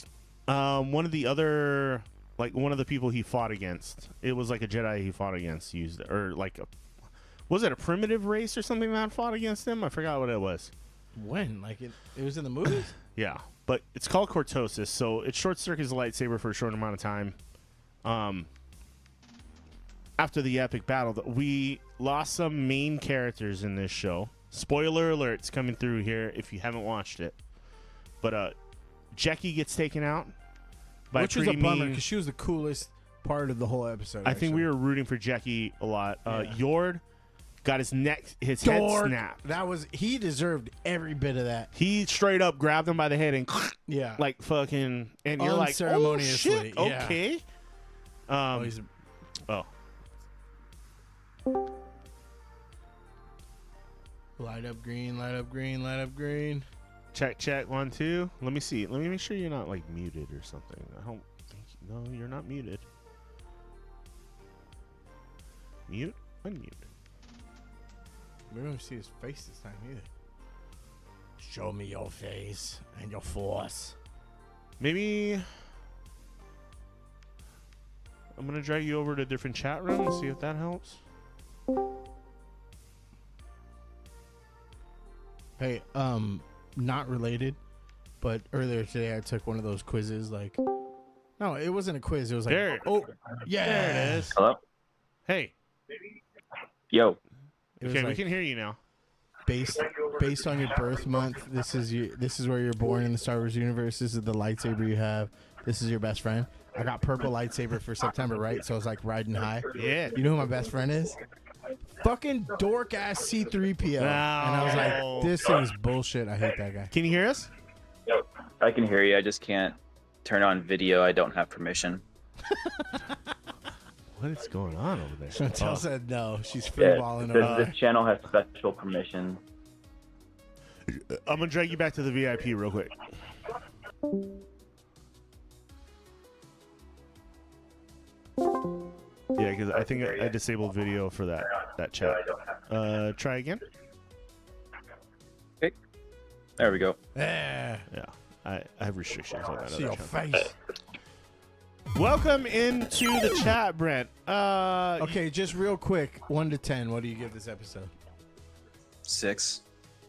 One of the other, like one of the people he fought against. It was like a Jedi he fought against used it, or like was it a primitive race or something that fought against him? I forgot what it was. When? Like it was in the movies? Yeah, but it's called Cortosis, so it short circuits a lightsaber for a short amount of time. After the epic battle, we lost some main characters in this show. Spoiler alerts coming through here if you haven't watched it. But Jackie gets taken out by which was a bummer because she was the coolest part of the whole episode. I think we were rooting for Jackie a lot. Yord got his head snapped. He deserved every bit of that. He straight up grabbed him by the head and like fucking, and you're like, oh shit, okay. Light up green, light up green, light up green. Check 1 2. Let me see. Let me make sure you're not like muted or something. I don't think no, you're not muted. Mute, unmute. We don't see his face this time either. Show me your face and your force. Maybe I'm gonna drag you over to a different chat room and see if that helps. Hey, not related, but earlier today I took one of those quizzes. Like, no, it wasn't a quiz. It was like, there it is. Hello. Hey. Yo. Okay, we can hear you now. Based on your birth month, this is where you're born in the Star Wars universe. This is the lightsaber you have. This is your best friend. I got purple lightsaber for September, right? So I was like riding high. Yeah. You know who my best friend is? Fucking dork ass C3PO. And I was like, this thing's bullshit. I hate that guy. Can you hear us? I can hear you. I just can't turn on video. I don't have permission. What is going on over there? Chantel said no. She's freeballing over. This channel has special permission. I'm going to drag you back to the VIP real quick. Yeah, because I think I disabled video for that chat. Try again. Okay. There we go. Yeah. Yeah. I have restrictions on that. See your face. Welcome into the chat, Brent. Okay, just real quick, 1 to 10. What do you give this episode? 6.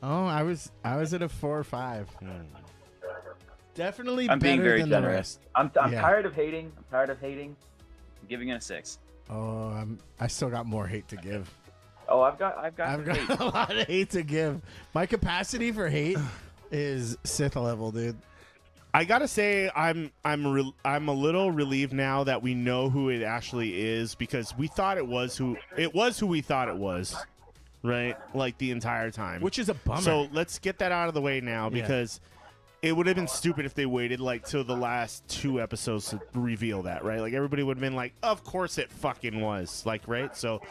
Oh, I was at a 4 or 5. Definitely I'm being better very than generous. the rest. I'm Yeah. tired of hating. I'm giving it a 6. Oh, I still got more hate to give. Oh, I've got I've some got hate. a lot of hate to give. My capacity for hate is Sith level, dude. I gotta say, I'm a little relieved now that we know who it actually is, because we thought it was who we thought it was, right? Like the entire time. Which is a bummer. So let's get that out of the way now, Yeah. because it would have been stupid if they waited like till the last 2 episodes to reveal that, right? Like everybody would have been like, "Of course it fucking was," like, right? So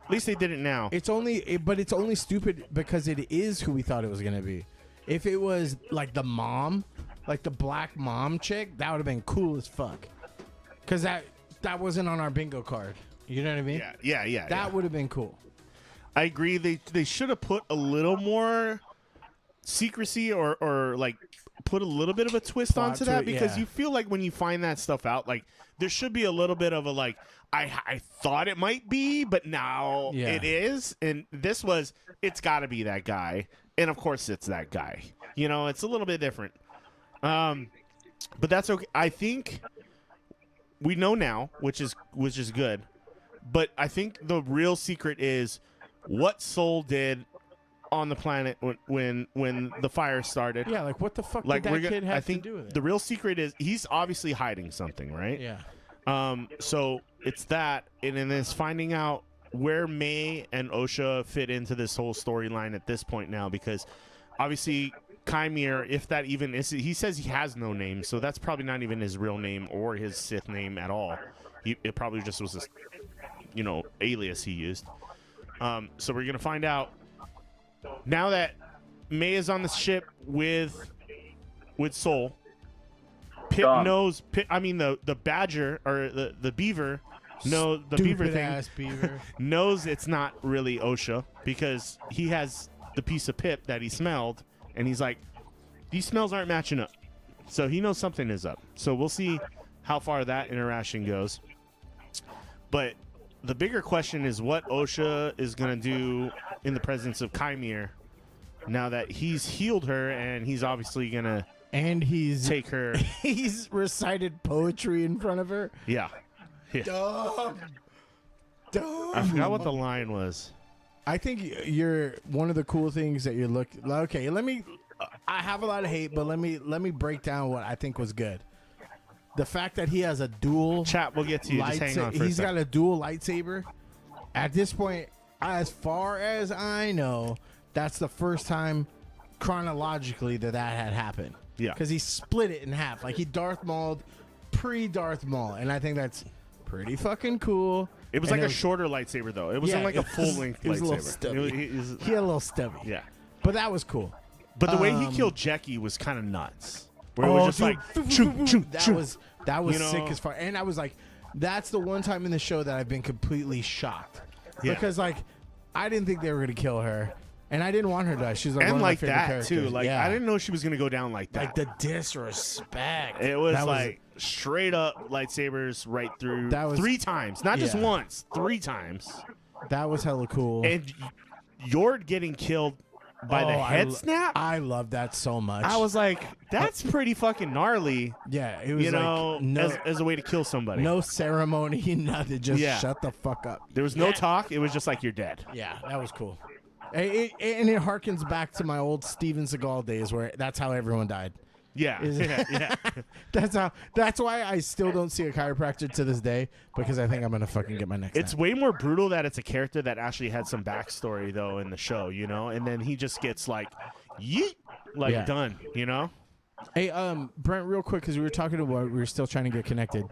at least they did it now. but it's only stupid because it is who we thought it was gonna be. If it was like the mom, like the black mom chick, that would have been cool as fuck. Cause that wasn't on our bingo card. You know what I mean? Yeah. That would have been cool. I agree. They should have put a little more secrecy or like put a little bit of a twist Plot onto to that, it, because yeah. you feel like when you find that stuff out, like there should be a little bit of a like I thought it might be, but now Yeah. it is. And this was, it's got to be that guy, and of course it's that guy. You know, it's a little bit different. But that's okay. I think we know now, which is good. But I think the real secret is what Soul did on the planet when the fire started. Yeah, like what the fuck Like did that kid have I think to do with it? the real secret is he's obviously hiding something, right? Yeah. So it's that, and then it's finding out where May and Osha fit into this whole storyline at this point now, because obviously Chimere, if that even is, he says he has no name, so that's probably not even his real name or his Sith name at all. It probably just was this, alias he used. So we're gonna find out now that May is on the ship with Soul. Pip knows. The badger or the beaver. No, the beaver Stupid thing ass beaver. knows it's not really Osha, because he has the piece of Pip that he smelled, and he's like, these smells aren't matching up. So he knows something is up. So we'll see how far that interaction goes. But the bigger question is what Osha is going to do in the presence of Chimere now that he's healed her, and he's obviously going to take her. He's recited poetry in front of her. Yeah. Dumb. I forgot what the line was. I think you're one of the cool things that you're looking. Okay, I have a lot of hate, but let me break down what I think was good. The fact that he has a dual Chat, we'll get to you. Just hang on for a he's second. got a dual lightsaber. At this point, as far as I know, that's the first time chronologically that had happened. Yeah. Because he split it in half. Like he Darth Mauled pre-Darth Maul. And I think that's pretty fucking cool. It was And like a shorter lightsaber, though. It wasn't like a full-length lightsaber. It was a little stubby. He had a little stubby. Yeah. But that was cool. But the way he killed Jackie was kind of nuts. Where it was just like, choo, choo, that choo. was sick as far. And I was like, that's the one time in the show that I've been completely shocked. Yeah. Because like, I didn't think they were gonna kill her, and I didn't want her to die. She's like And one of my like favorite that, characters. too. Like, yeah. I didn't know she was going to go down like that. Like the disrespect. It was That like straight up lightsabers right through That was- 3 times. Not just Yeah. once, 3 times. that was hella cool. And Yord getting killed by the head snap? I love that so much. I was like, that's pretty fucking gnarly, yeah, it was like no, as a way to kill somebody. no ceremony, nothing. Just Yeah. shut the fuck up. There was no talk. It was just like, you're dead. Yeah, that was cool. And it harkens back to my old Steven Seagal days where that's how everyone died. Yeah. Is- yeah. That's why I still don't see a chiropractor to this day, because I think I'm gonna fucking get my neck It's snapped. way more brutal that it's a character that actually had some backstory, though, in the show, and then he just gets like, yeet, like Yeah. done, Hey, Brent, real quick, because we were talking about, we were still trying to get connected.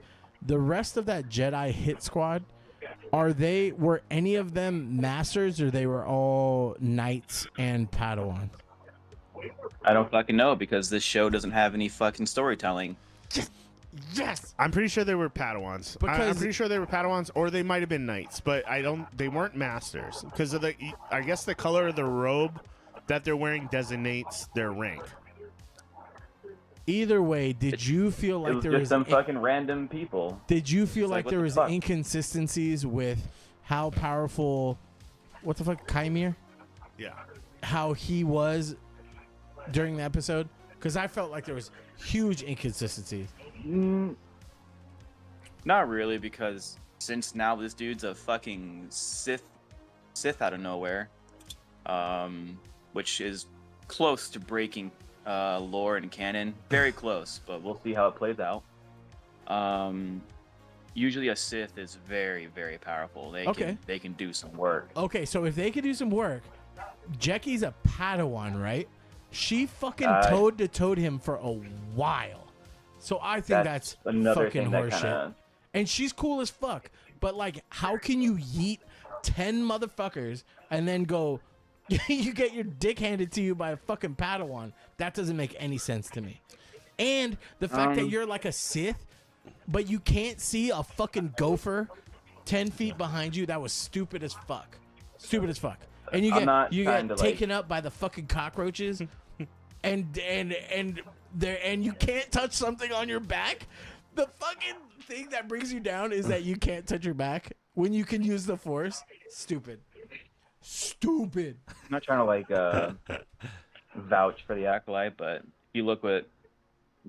The rest of that Jedi hit squad, were any of them masters, or they were all knights and Padawan? I don't fucking know, because this show doesn't have any fucking storytelling. Yes. I'm pretty sure they were Padawans. I'm Because- pretty sure they were Padawans, or they might have been knights, but they weren't masters, because of I guess the color of the robe that they're wearing designates their rank. Either way, did you feel It like was there just was some fucking random people. Did you feel It's like like, there what was the fuck? inconsistencies with how powerful, what the fuck, Chimere? Yeah. How he was during the episode? Because I felt like there was huge inconsistencies. Not really, because since now this dude's a fucking Sith out of nowhere, which is close to breaking lore and canon. Very close, but we'll see how it plays out. Usually a Sith is very, very powerful. They can do some work. Okay, so if they could do some work, Jekki's a Padawan, right? She fucking toed-to-toed him for a while. So I think that's another fucking thing that horseshit. kinda... And she's cool as fuck. But, like, how can you yeet 10 motherfuckers and then go, you get your dick handed to you by a fucking Padawan? That doesn't make any sense to me. And the fact that you're like a Sith, but you can't see a fucking gopher 10 feet behind you, that was stupid as fuck. Stupid as fuck. And you get taken up by the fucking cockroaches and you can't touch something on your back. The fucking thing that brings you down is that you can't touch your back when you can use the Force. Stupid. I'm not trying to like vouch for the Acolyte, but if you look what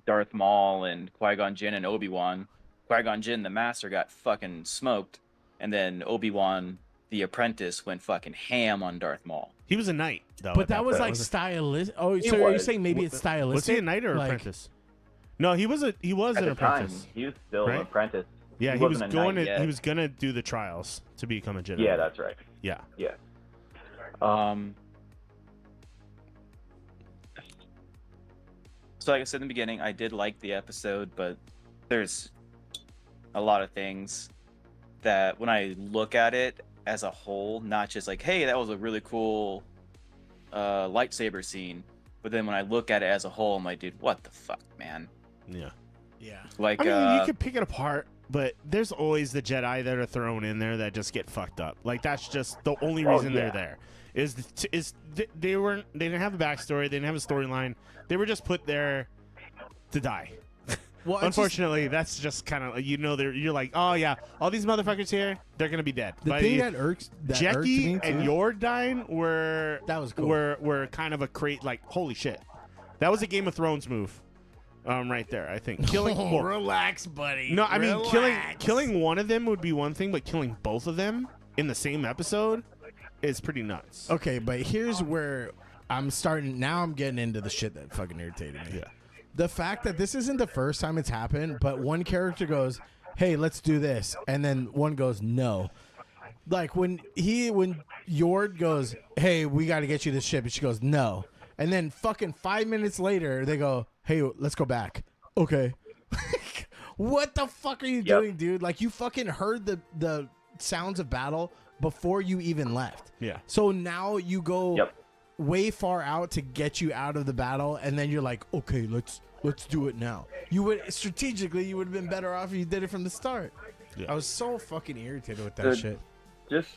Darth Maul and Qui-Gon Jinn and Obi-Wan, Qui-Gon Jinn the Master got fucking smoked, and then Obi-Wan the Apprentice went fucking ham on Darth Maul. He was a knight, though. But that was like stylistic. Oh, so are you saying maybe it's stylistic? Was he a knight or apprentice? No, he was an apprentice. Time, he was still an apprentice. Yeah, he was gonna do the trials to become a Jedi. Yeah, that's right. Yeah. Yeah. So like I said in the beginning, I did like the episode, but there's a lot of things that when I look at it as a whole, not just like, hey, that was a really cool lightsaber scene, but then when I look at it as a whole, I'm like, dude, what the fuck, man? Yeah. Like, I mean, you could pick it apart, but there's always the Jedi that are thrown in there that just get fucked up. Like that's just the only reason they're there. They didn't have a backstory, they didn't have a storyline. They were just put there to die. Well, unfortunately, that's just kind of you're like, oh yeah, all these motherfuckers here, they're gonna be dead. The thing that irks Jackie and Yord dying were cool. were kind of a like holy shit, that was a Game of Thrones move, right there. I think killing. Relax, buddy. No, I mean killing one of them would be one thing, but killing both of them in the same episode is pretty nuts. Okay, but here's where I'm starting. Now I'm getting into the shit that fucking irritated me. Yeah. The fact that this isn't the first time it's happened, but one character goes, hey, let's do this. And then one goes, no. Like when Yord goes, hey, we got to get you this ship. And she goes, no. And then fucking 5 minutes later, they go, hey, let's go back. Okay. What the fuck are you doing, dude? Like you fucking heard the sounds of battle before you even left. Yeah. So now you go way far out to get you out of the battle, and then you're like, okay, let's do it now. You would have been better off if you did it from the start. Yeah. I was so fucking irritated with that shit. Just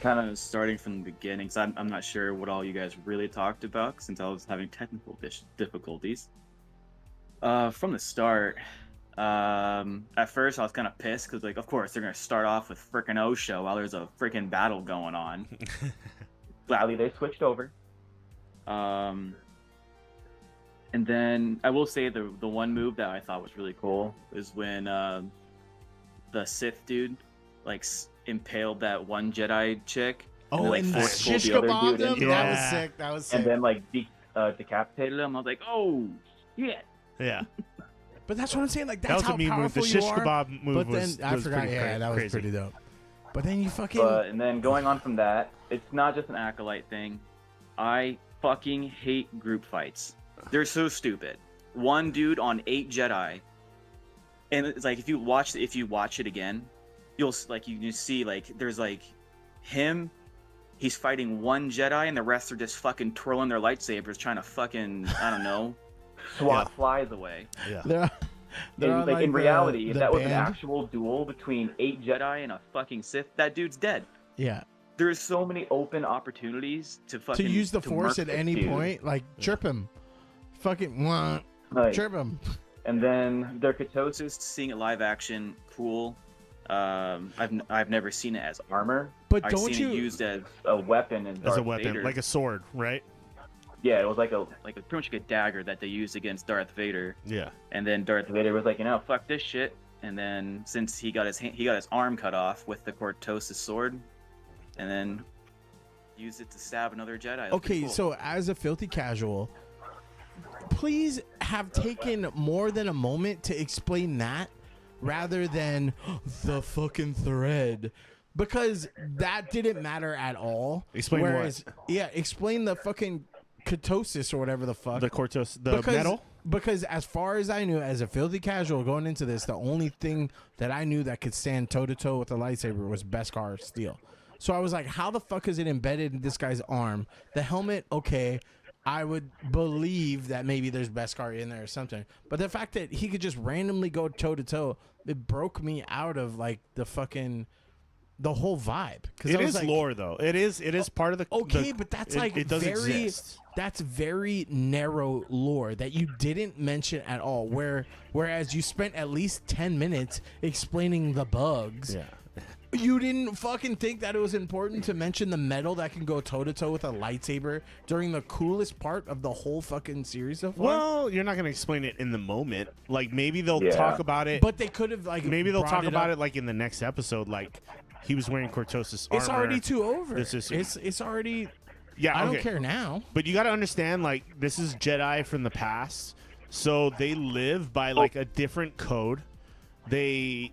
kind of starting from the beginning, so I'm not sure what all you guys really talked about since I was having technical difficulties. From the start, at first I was kind of pissed because, like, of course they're gonna start off with frickin' OSHA while there's a frickin' battle going on. Gladly they switched over. And then I will say the one move that I thought was really cool is when the Sith dude like impaled that one Jedi chick. Oh, and like shish kebabbed him. That was sick. That was sick. And then like decapitated him. I was like, oh shit. Yeah. But that's what I'm saying. Like that's how powerful move. The shish you are. kebab move but then I forgot. Yeah, that was crazy. Pretty dope. But then you fucking. And then going on from that, it's not just an Acolyte thing. I fucking hate group fights. They're so stupid. One dude on 8 Jedi, and it's like if you watch it again, you see like there's like him. He's fighting one Jedi, and the rest are just fucking twirling their lightsabers, trying to fucking swat flies away. Yeah. They're like in reality, if that was an actual duel between 8 Jedi and a fucking Sith, that dude's dead. Yeah. There's so many open opportunities to use the Force at any point. Like chirp him, fucking Like, Trip him. and then their ketosis, seeing it live action, cool. I've never seen it as armor. But I've don't seen you- it used as a weapon in Darth As a weapon, Vader. like a sword, right? Yeah, it was like pretty much like a dagger that they used against Darth Vader. Yeah. And then Darth Vader was like, fuck this shit. And then since he got his arm cut off with the Cortosis sword, and then used it to stab another Jedi. That's pretty Okay, cool. so as a filthy casual, please have taken more than a moment to explain that rather than the fucking thread. Because that didn't matter at all. Explain what? Whereas, yeah, explain the fucking ketosis or whatever the fuck. The Cortos, the metal. Because as far as I knew, as a filthy casual going into this, the only thing that I knew that could stand toe-to-toe with a lightsaber was Beskar steel. So I was like, how the fuck is it embedded in this guy's arm? The helmet, okay, I would believe that maybe there's Beskar in there or something. But the fact that he could just randomly go toe-to-toe, it broke me out of, like, the whole vibe. It is lore, though. It is part of the. Okay, but that's it does very exist. that's very narrow lore that you didn't mention at all. Whereas you spent at least 10 minutes explaining the bugs. Yeah. You didn't fucking think that it was important to mention the metal that can go toe to toe with a lightsaber during the coolest part of the whole fucking series so far. Well, you're not going to explain it in the moment. Like, maybe they'll Yeah. talk about it. But they could have like Maybe they'll brought talk about up. it like in the next episode. Like, he was wearing Cortosis armor. It's already too over. This is- It's already. Yeah, I don't okay. care now. But you got to understand, like, this is Jedi from the past, so they live by like a different code. They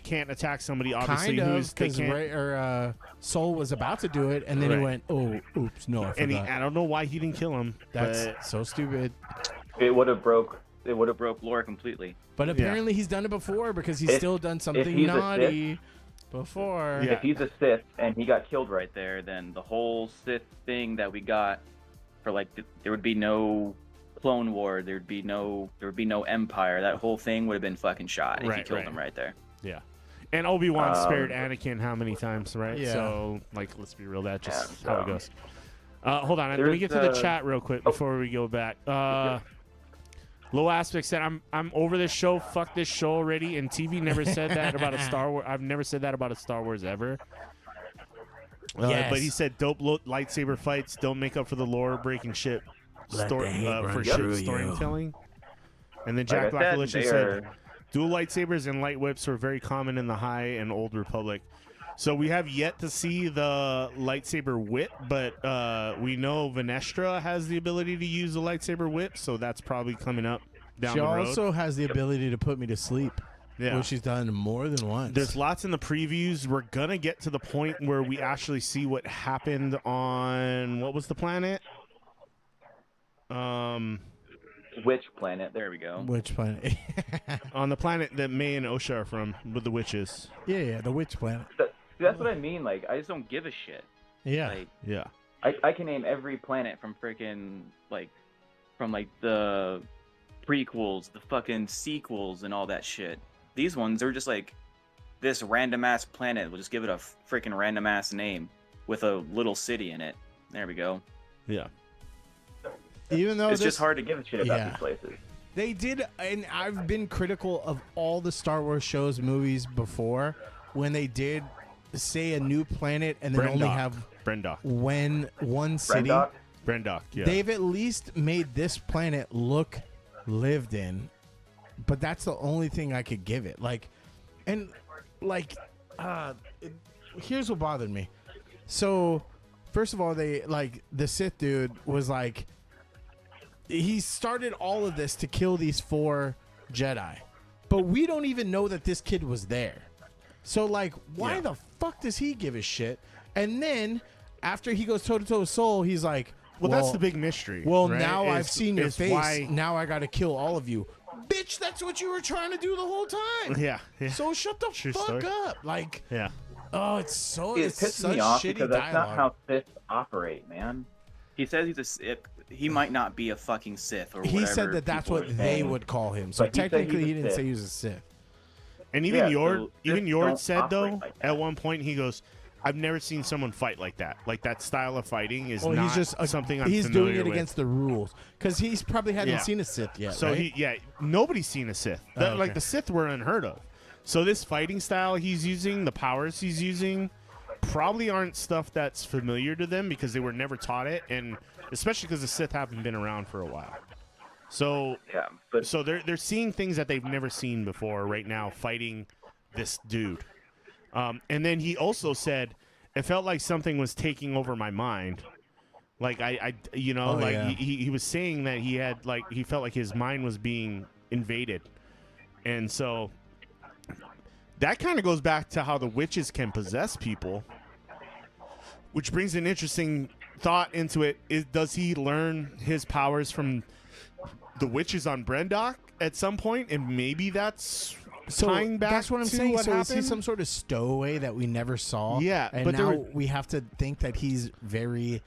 can't attack somebody obviously Kind of, who's they because can't. Soul was about to do it, and then he Right. went, "Oh, oops, no, I And forgot." I don't know why he didn't kill him. That's but so stupid. It would have broke lore completely. But apparently he's done it before because he's If- still done something he's a naughty before. Yeah. If he's a Sith and he got killed right there, then the whole Sith thing that we got for like there would be no Clone War, there would be no Empire. That whole thing would have been fucking shot if you Right, killed right. him right there. yeah. And Obi-Wan spared Anakin how many times, right? Yeah. So, like, let's be real, that's just Yeah, how it so- goes. Hold on, let me There's, get to the chat real quick before we go back. Low Aspect said, I'm over this show. Fuck this show already. And TV never said that about a Star Wars. I've never said that about a Star Wars ever. Yes. But he said, dope lightsaber fights don't make up for the lore breaking shit Let the hate run for through shit you. storytelling. And then Jack Like I said, Blackalicious they said, are- dual lightsabers and light whips were very common in the High and Old Republic. So we have yet to see the lightsaber whip, but we know Venestra has the ability to use the lightsaber whip, so that's probably coming up down She the road. also has the ability to put me to sleep, Yeah. which she's done more than once. There's lots in the previews. We're gonna get to the point where we actually see what happened on what was the planet? Which planet? There we go. Which planet? On the planet that May and Osha are from, with the witches. yeah, the witch planet. That's what I mean. Like, I just don't give a shit. Yeah. Like, Yeah. I can name every planet from freaking from the prequels, the fucking sequels, and all that shit. These ones are just like this random ass planet. We'll just give it a freaking random ass name with a little city in it. There we go. Yeah. Even though It's this, just hard to give a shit about Yeah. these places. They did, and I've been critical of all the Star Wars shows, movies before, when they did say a new planet and then only have Brendock. one city. Brendock? Brendock, yeah. They've at least made this planet look lived in, but that's the only thing I could give it. Here's what bothered me. So, first of all, the Sith dude was like, he started all of this to kill these 4 Jedi, but we don't even know that this kid was there. So, like, why Yeah. the fuck does he give a shit? And then after he goes toe to toe with Soul, he's like, well, that's the big mystery. well, right? now I've Is- seen your is face. why- Now I got to kill all of you. Bitch, that's what you were trying to do the whole time. Yeah. Yeah. So shut the True fuck story. up. Like, yeah. oh, it's so It it's pisses such me off shitty because that's not dialogue. how Sith operate, man. He says he's a Sith. He might not be a fucking Sith or whatever. He said that that's people what are they saying. would call him. So But he said technically, he's a he didn't Sith. say he was a Sith. And even Yeah, Yord, so even Siths Yord don't said though operate like that. at one point he goes, I've never seen someone fight like that. Like that style of fighting is Well, not he's just something I'm he's familiar doing it with. against the rules because he's probably hadn't Yeah. seen a Sith yet. So right? nobody's seen a Sith. Oh, okay. Like the Sith were unheard of. So this fighting style he's using, the powers he's using, probably aren't stuff that's familiar to them because they were never taught it, and especially because the Sith haven't been around for a while. So Yeah, but so they're seeing things that they've never seen before right now, fighting this dude. And then he also said, it felt like something was taking over my mind. Like he was saying that he felt like his mind was being invaded. And so that kind of goes back to how the witches can possess people, which brings an interesting thought into it. Does he learn his powers from the witches on Brendok at some point? And maybe that's tying back that's what I'm to saying. what So is he happened? some sort of stowaway that we never saw? Yeah, and but now there were- we have to think that he's very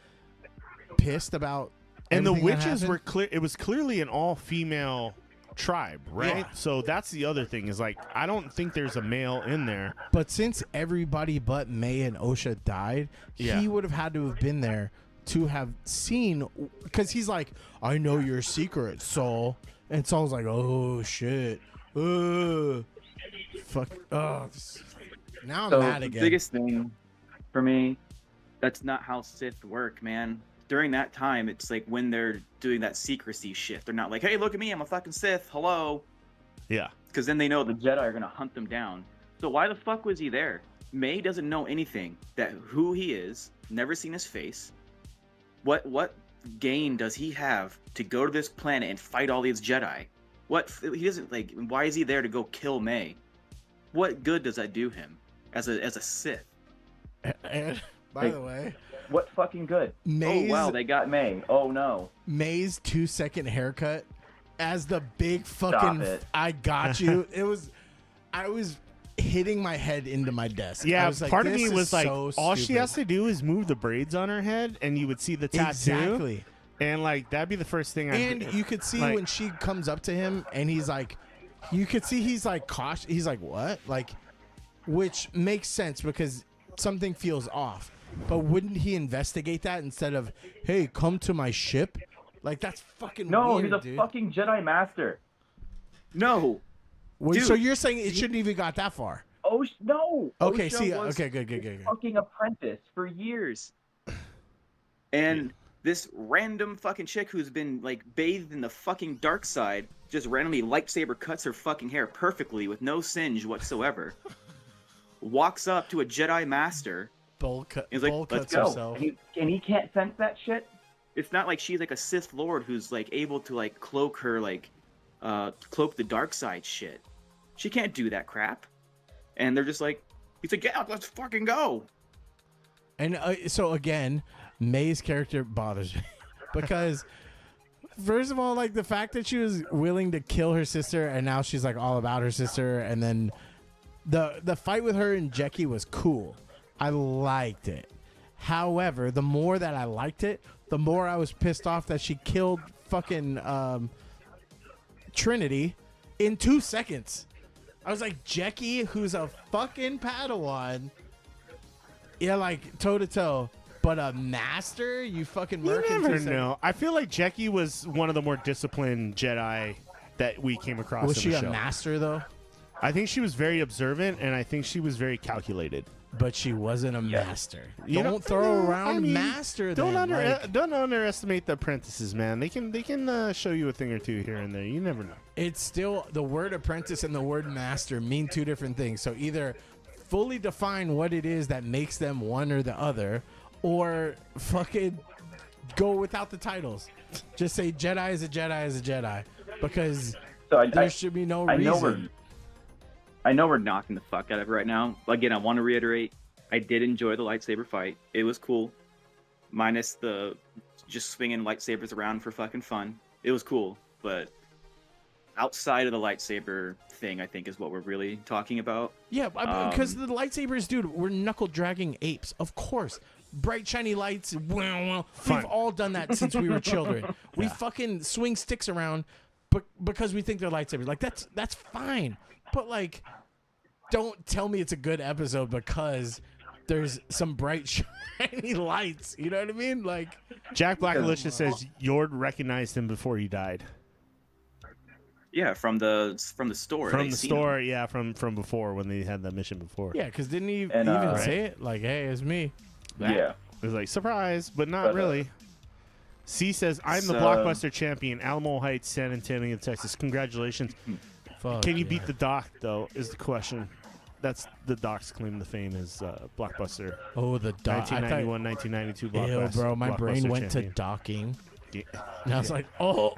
pissed about. And the everything that witches happened? were clear. It was clearly an all-female tribe, right? Yeah. So that's the other thing is like I don't think there's a male in there. But since everybody but May and Osha died, Yeah. he would have had to have been there to have seen, because he's like, I know your secret, Saul. And Saul's like, oh shit, fuck, now I'm so mad the again. biggest thing for me, that's not how Sith work, man. During that time, it's like when they're doing that secrecy shit. They're not like, hey, look at me, I'm a fucking Sith, hello. Yeah. Because then they know the Jedi are gonna hunt them down. So why the fuck was he there? May doesn't know anything that who he is, never seen his face. What gain does he have to go to this planet and fight all these Jedi? What he doesn't like. Why is he there to go kill May? What good does that do him as a Sith? By the way, What fucking good? May's- Oh wow, they got May. Oh no. May's 2-second haircut as the big Stop fucking it. I got you. I was hitting my head into my desk. I Yeah, was like, part of this me is was like, so all she stupid. has to do is move the braids on her head, and you would see the tattoo. Exactly. And like that'd be the first thing. And you could see like- when she comes up to him and he's like, you could see he's like cautious. He's like, what? Like, which makes sense because something feels off. But wouldn't he investigate that instead of, hey, come to my ship? Like, that's fucking No, weird, he's a dude. fucking Jedi Master. No. Wait, so dude. you're saying it shouldn't even got that far? Oh no. Okay, Osha see, was okay, good. fucking apprentice for years. And this random fucking chick who's been like bathed in the fucking dark side just randomly lightsaber cuts her fucking hair perfectly with no singe whatsoever. Walks up to a Jedi Master. Bowl He's like, cuts let's go. herself. And he can't sense that shit. It's not like she's like a Sith Lord who's like able to like cloak her like cloak the dark side shit. She can't do that crap. And they're just like, he's like, yeah, let's fucking go. And so again, May's character bothers me because first of all, like the fact that she was willing to kill her sister and now she's like all about her sister, and then the fight with her and Jackie was cool. I liked it. However, the more that I liked it, the more I was pissed off that she killed fucking Trinity in 2 seconds. I was like, Jackie, who's a fucking Padawan, yeah, like toe to toe, but a master, you fucking You murk in 2 never seconds. know. I feel like Jackie was one of the more disciplined Jedi that we came across. Was in she the a show. master though? I think she was very observant, and I think she was very calculated. But she wasn't a master. You Don't know- throw around I mean, master. Don't then, like, don't underestimate the apprentices, man. They can show you a thing or two here and there. You never know. it's still the word apprentice and the word master mean two different things. So either fully define what it is that makes them one or the other, or fucking go without the titles. Just say Jedi is a Jedi is a Jedi, because So there should be no I reason. know we're knocking the fuck out of it right now. Again, I want to reiterate, I did enjoy the lightsaber fight. It was cool. Minus the just swinging lightsabers around for fucking fun. It was cool, but outside of the lightsaber thing, I think is what we're really talking about. Yeah, because the lightsabers, dude, we're knuckle dragging apes. Of course. Bright, shiny lights. We've all done that since we were children. We fucking swing sticks around because we think they're lightsabers. Like, that's fine. But, like, don't tell me it's a good episode because there's some bright shiny lights. You know what I mean? Like Jack Blackalicious says Yord recognized him before he died. Yeah, from the store. From They the seen store, him. yeah, from before when they had that mission before. yeah, because didn't he And, even right. say it? Like, hey, it's me. Yeah. It was like surprise, but not But, really. C says, "I'm the so- blockbuster champion, Alamo Heights, San Antonio, Texas. Congratulations! Fuck, Can you yeah. beat the Doc though?" Is the question. That's the Doc's claim to fame is blockbuster. Oh, the dock. 1991, 1992 blockbuster. Ew, bro, my brain blockbuster went champion. to docking, Yeah. and I was like, oh.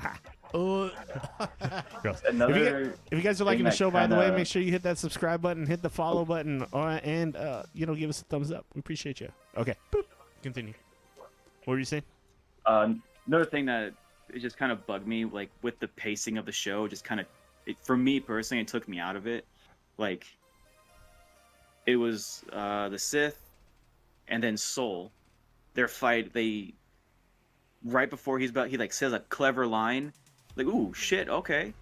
Gross. Another If you guys are liking the that show, by the way, kinda- make sure you hit that subscribe button, hit the follow button, and give us a thumbs up. We appreciate you. Okay, boop. Continue. What were you saying? another thing that it just kind of bugged me, like with the pacing of the show, just kind of, for me personally, it took me out of it. Like, it was the Sith and then Soul. Their fight, right before he like says a clever line, like, ooh, shit, okay.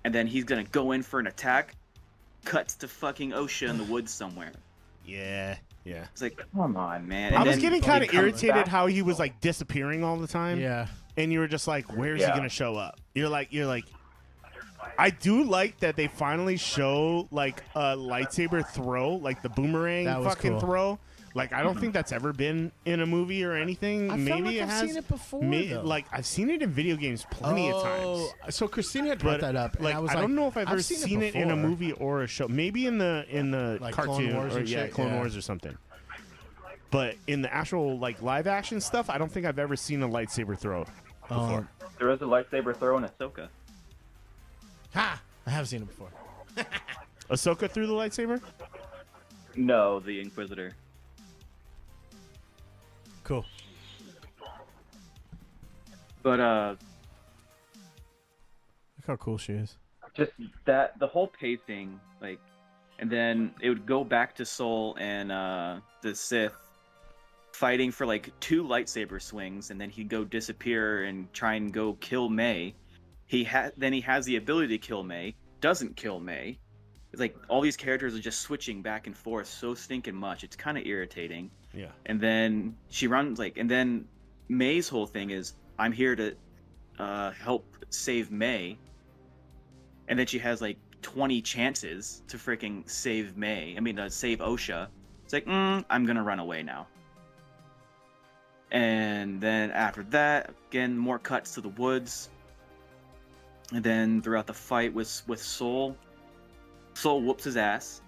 And then he's gonna go in for an attack, cuts to fucking OSHA in the woods somewhere. Yeah. It's like, come on, man. I And was then getting he kind of comes irritated back- how he was like disappearing all the time. Yeah. And you were just like, where's he Yeah. gonna show up? You're like, I do like that they finally show like a lightsaber throw, like the boomerang That was fucking cool. throw. Like I don't think that's ever been in a movie or anything. I Maybe felt like it I've has. seen it before, though. Like I've seen it in video games plenty of times. So Christina had brought But that up, and like I was I like, don't know if I've ever seen seen it in a before. movie or a show. Maybe in the Like Clone cartoon Wars or and shit, Clone yeah. Wars or something. But in the actual like live action stuff, I don't think I've ever seen a lightsaber throw before. There was a lightsaber throw in Ahsoka. Ha! I have seen it before. Ahsoka threw the lightsaber. No, the Inquisitor. Cool. But Look how cool she is. just that the whole pacing, like, and then it would go back to Soul and the Sith fighting for like 2 lightsaber swings, and then he'd go disappear and try and go kill May. Then he has the ability to kill May, doesn't kill May. It's like all these characters are just switching back and forth so stinking much. It's kind of irritating. Yeah. And then she runs like, and then May's whole thing is, I'm here to help save May. And then she has like 20 chances to freaking save May. Save OSHA. It's like, I'm gonna run away now. And then after that, again, more cuts to the woods. And then throughout the fight with Soul, Soul whoops his ass.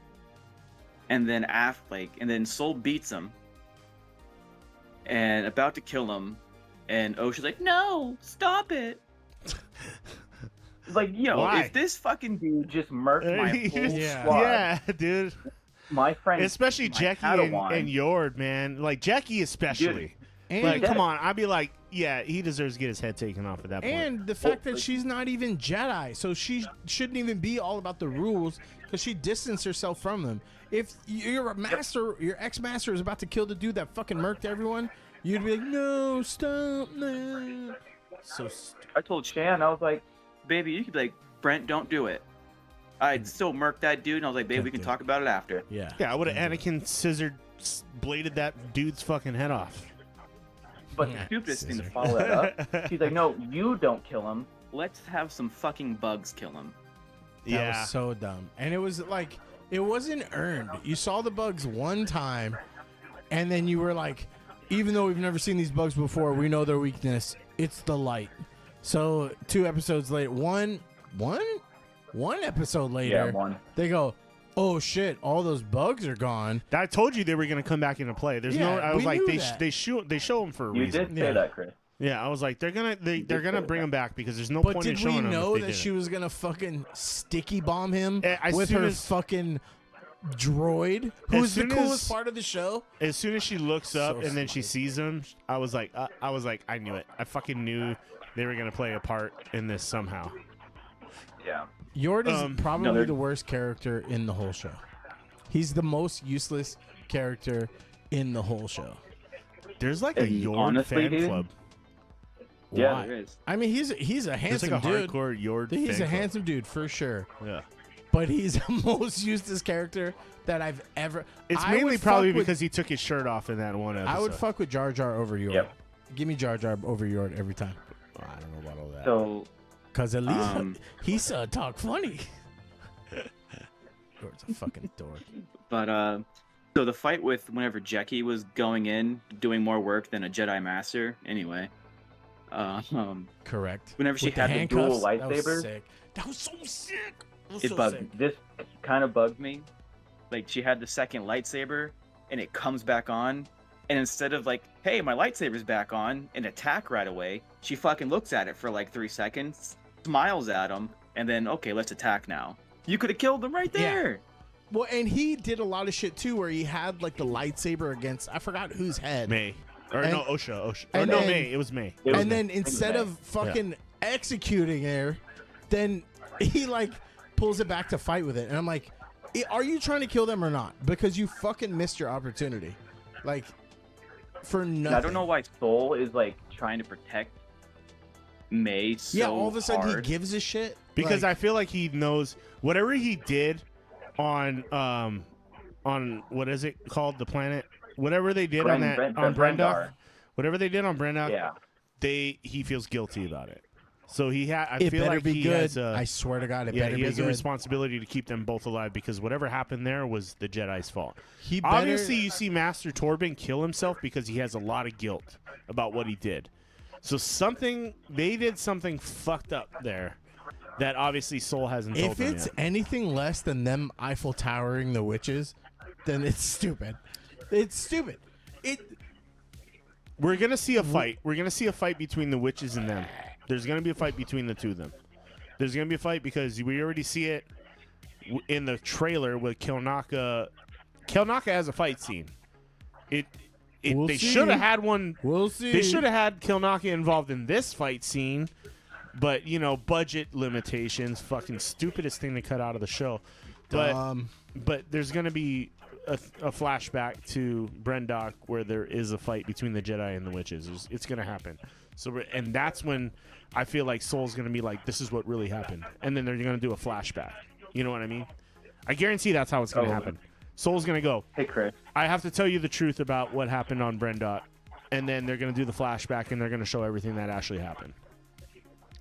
And then and then Soul beats him. And about to kill him, and OSHA's like, "No, stop it!" Like, yo, Why? if this fucking dude just murked my whole Yeah. squad, Yeah, dude. my friend, Especially my Jackie Padawan, and Yord, man. Like Jackie especially. And Like, come on. I'd be like, yeah, he deserves to get his head taken off at that point. And the fact that she's not even Jedi, so she shouldn't even be all about the rules because she distanced herself from them. If you're a master, your ex-master is about to kill the dude that fucking murked everyone, you'd be like, no, stop, no. So I told Shan, I was like, "Baby, you could be like, Brent, don't do it." I'd still murk that dude, and I was like, "Babe, we can talk about it after." yeah, yeah, I would have Anakin bladed that dude's fucking head off. But Yeah, the stupidest thing to scissor. follow that up, she's like, "No, you don't kill him. Let's have some fucking bugs kill him." That was so dumb. And it was like, it wasn't earned. You saw the bugs one time, and then you were like, even though we've never seen these bugs before, we know their weakness. It's the light. So 2 episodes later, one episode later, Yeah, one. they go, oh shit, all those bugs are gone. I told you they were gonna come back into play. There's Yeah, no. I was we like, knew they that. show them for a You reason. did say Yeah. that, Chris. Yeah, I was like, they're gonna bring them back because there's no But point in did we showing them. know if they that she didn't. was gonna fucking sticky bomb him As with soon her as- fucking droid, who's the soon coolest as- part of the show? As soon as she looks up So and then she sees him, I was like, I knew it. I fucking knew they were gonna play a part in this somehow. Yeah. Yord is probably no, they're- the worst character in the whole show. He's the most useless character in the whole show. There's like a And Yord honestly, fan dude, club. Yeah, Why? there is. I mean, he's a There's handsome like a dude. hardcore Yord. He's fan a club. handsome dude for sure. Yeah. but he's the most useless character that I've ever. It's I mainly would probably fuck with- because he took his shirt off in that one episode. I would fuck with Jar Jar over Yord. Yep. Give me Jar Jar over Yord every time. Oh, I don't know about all that. So Because at least he's talk funny. Yord's a fucking dork. But so the fight with whenever Jackie was going in, doing more work than a Jedi Master. Anyway, Correct. whenever she With had the dual handcuffs, that was lightsaber, sick. That was so sick. That was it so bugged. sick. This kind of bugged me. Like she had the second lightsaber, and it comes back on, and instead of like, "Hey, my lightsaber's back on," and attack right away, she fucking looks at it for like 3 seconds, smiles at him, and then okay, let's attack now. You could have killed him right there. Well, and he did a lot of shit too, where he had like the lightsaber against I forgot whose head. May. Or And- no, Osha. Or and no, then- May. It was May. It was And then May. instead of fucking executing her, then he like pulls it back to fight with it, and I'm like, are you trying to kill them or not? Because you fucking missed your opportunity, like for nothing. I don't know why Soul is like trying to protect May so Yeah, all of a sudden hard. he gives a shit Because like, I feel like he knows whatever he did on what is it called, the planet, whatever they did on Brendar, Brendar. whatever they did on Brendar, Yeah. he feels guilty about it. So I it feel better like be he good. has I swear to God, it he better be has a good. responsibility to keep them both alive because whatever happened there was the Jedi's fault. He better, Obviously, you see Master Torben kill himself because he has a lot of guilt about what he did. So they did something fucked up there that obviously Soul hasn't told if them it's yet. anything less than them Eiffel Towering the witches, then it's stupid. It's stupid. We're gonna see a fight. We're gonna see a fight between the witches and them. There's gonna be a fight between the two of them. There's gonna be a fight because we already see it in the trailer with Kilnaka. Kilnaka has a fight scene. We'll They see. should have had one. We'll see. They should have had Kilnaka involved in this fight scene, but budget limitations. Fucking stupidest thing to cut out of the show. But there's gonna be a flashback to Brendok where there is a fight between the Jedi and the witches. It's gonna happen. And that's when I feel like Soul's gonna be like, "This is what really happened," and then they're gonna do a flashback. You know what I mean? I guarantee that's how it's gonna happen. Soul's gonna go, Hey, Chris. I have to tell you the truth about what happened on Brendot. And then they're going to do the flashback and they're going to show everything that actually happened.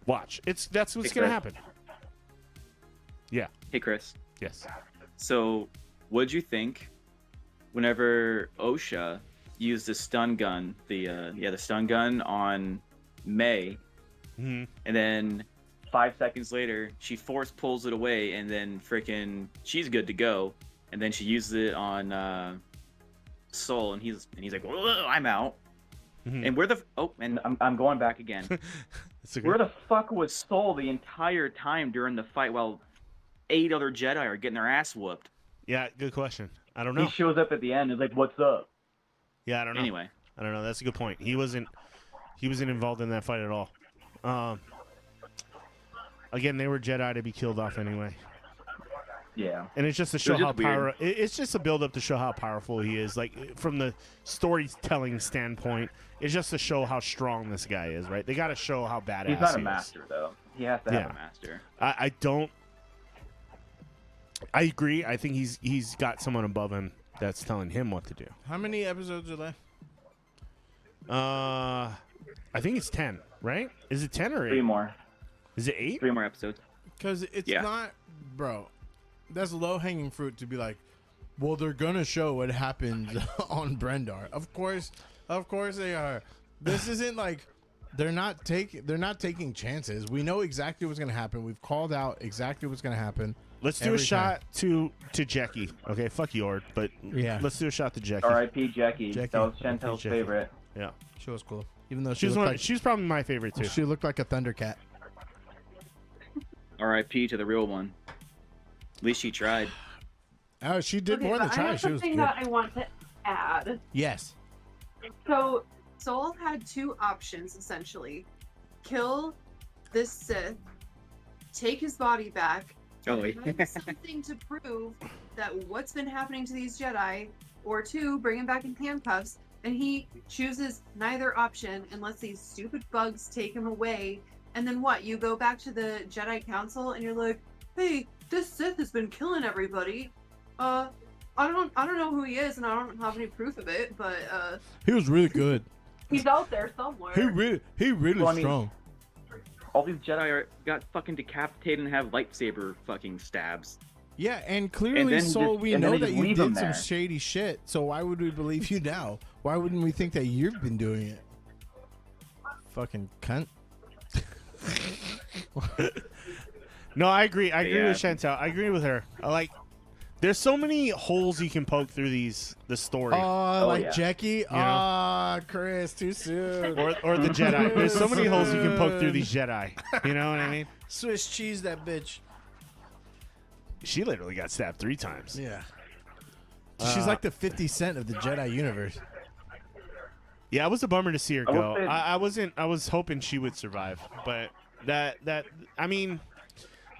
Watch. That's what's Hey, going to Chris. happen. Yeah. Hey, Chris. Yes. So, what'd you think whenever Osha used the stun gun, the stun gun on May, Mhm. and then 5 seconds later she force pulls it away, and then freaking she's good to go, and then she uses it on Soul, and he's like, "Whoa, I'm out." Mhm. And I'm going back again. It's a Where good, the fuck was Soul the entire time during the fight while 8 other Jedi are getting their ass whooped? yeah, good question. I don't know. He shows up at the end and is like, "What's up?" Yeah, I don't know. Anyway, I don't know. That's a good point. He wasn't involved in that fight at all. Again, they were Jedi to be killed off anyway. yeah. And it's just to show was how just weird. powerful. It's just a build up to show how powerful he is. Like from the storytelling standpoint, it's just to show how strong this guy is. Right? They got to show how badass He's not a he is. master though. He has to Yeah. have a master. I don't. I agree. I think he's got someone above him that's telling him what to do. How many episodes are left? I think it's 10. Right? Is it 10 or 8? 3 more. Is it 8? 3 more episodes. Because it's Yeah. not, bro. That's low hanging fruit to be like, well, they're gonna show what happens on Brendar. Of course they are. This isn't like they're not taking chances. We know exactly what's gonna happen. We've called out exactly what's gonna happen. Let's do a Every shot to Jackie. Okay, fuck Yord, but Yeah. let's do a shot to Jackie. R.I.P. Jackie. Jackie. That was Chantel's Jackie. favorite. Yeah, She was cool, even though she's probably my favorite too. she looked like a Thundercat. R.I.P. to the real one. At least she tried. Oh, she did Okay, more than but I try. have She was something good. that I want to add. Yes. So Soul had 2 options essentially: kill this Sith, take his body back, Oh, have something to prove that what's been happening to these Jedi, or 2, bring him back in handcuffs. And he chooses neither option and lets these stupid bugs take him away. And then what? You go back to the Jedi Council and you're like, "Hey, this Sith has been killing everybody. I don't know who he is, and I don't have any proof of it, but He was really good. he's out there somewhere. He really Well, I mean- strong. All these Jedi got fucking decapitated and have lightsaber fucking stabs. Yeah, and clearly, then so we and then know they that just you leave did him some there. shady shit. So why would we believe you now? Why wouldn't we think that you've been doing it? Fucking cunt. No, I agree. I agree Yeah. with Chantel. I agree with her. There's so many holes you can poke through the story. Oh, like yeah. Jackie. Ah, Chris, too soon. Or the Jedi. There's so many holes you can poke through these Jedi. You know what I mean? Swiss cheese that bitch. She literally got stabbed 3 times. Yeah. She's like the 50 Cent of the Jedi universe. Yeah, it was a bummer to see her I will go. say- I was hoping she would survive, but I mean,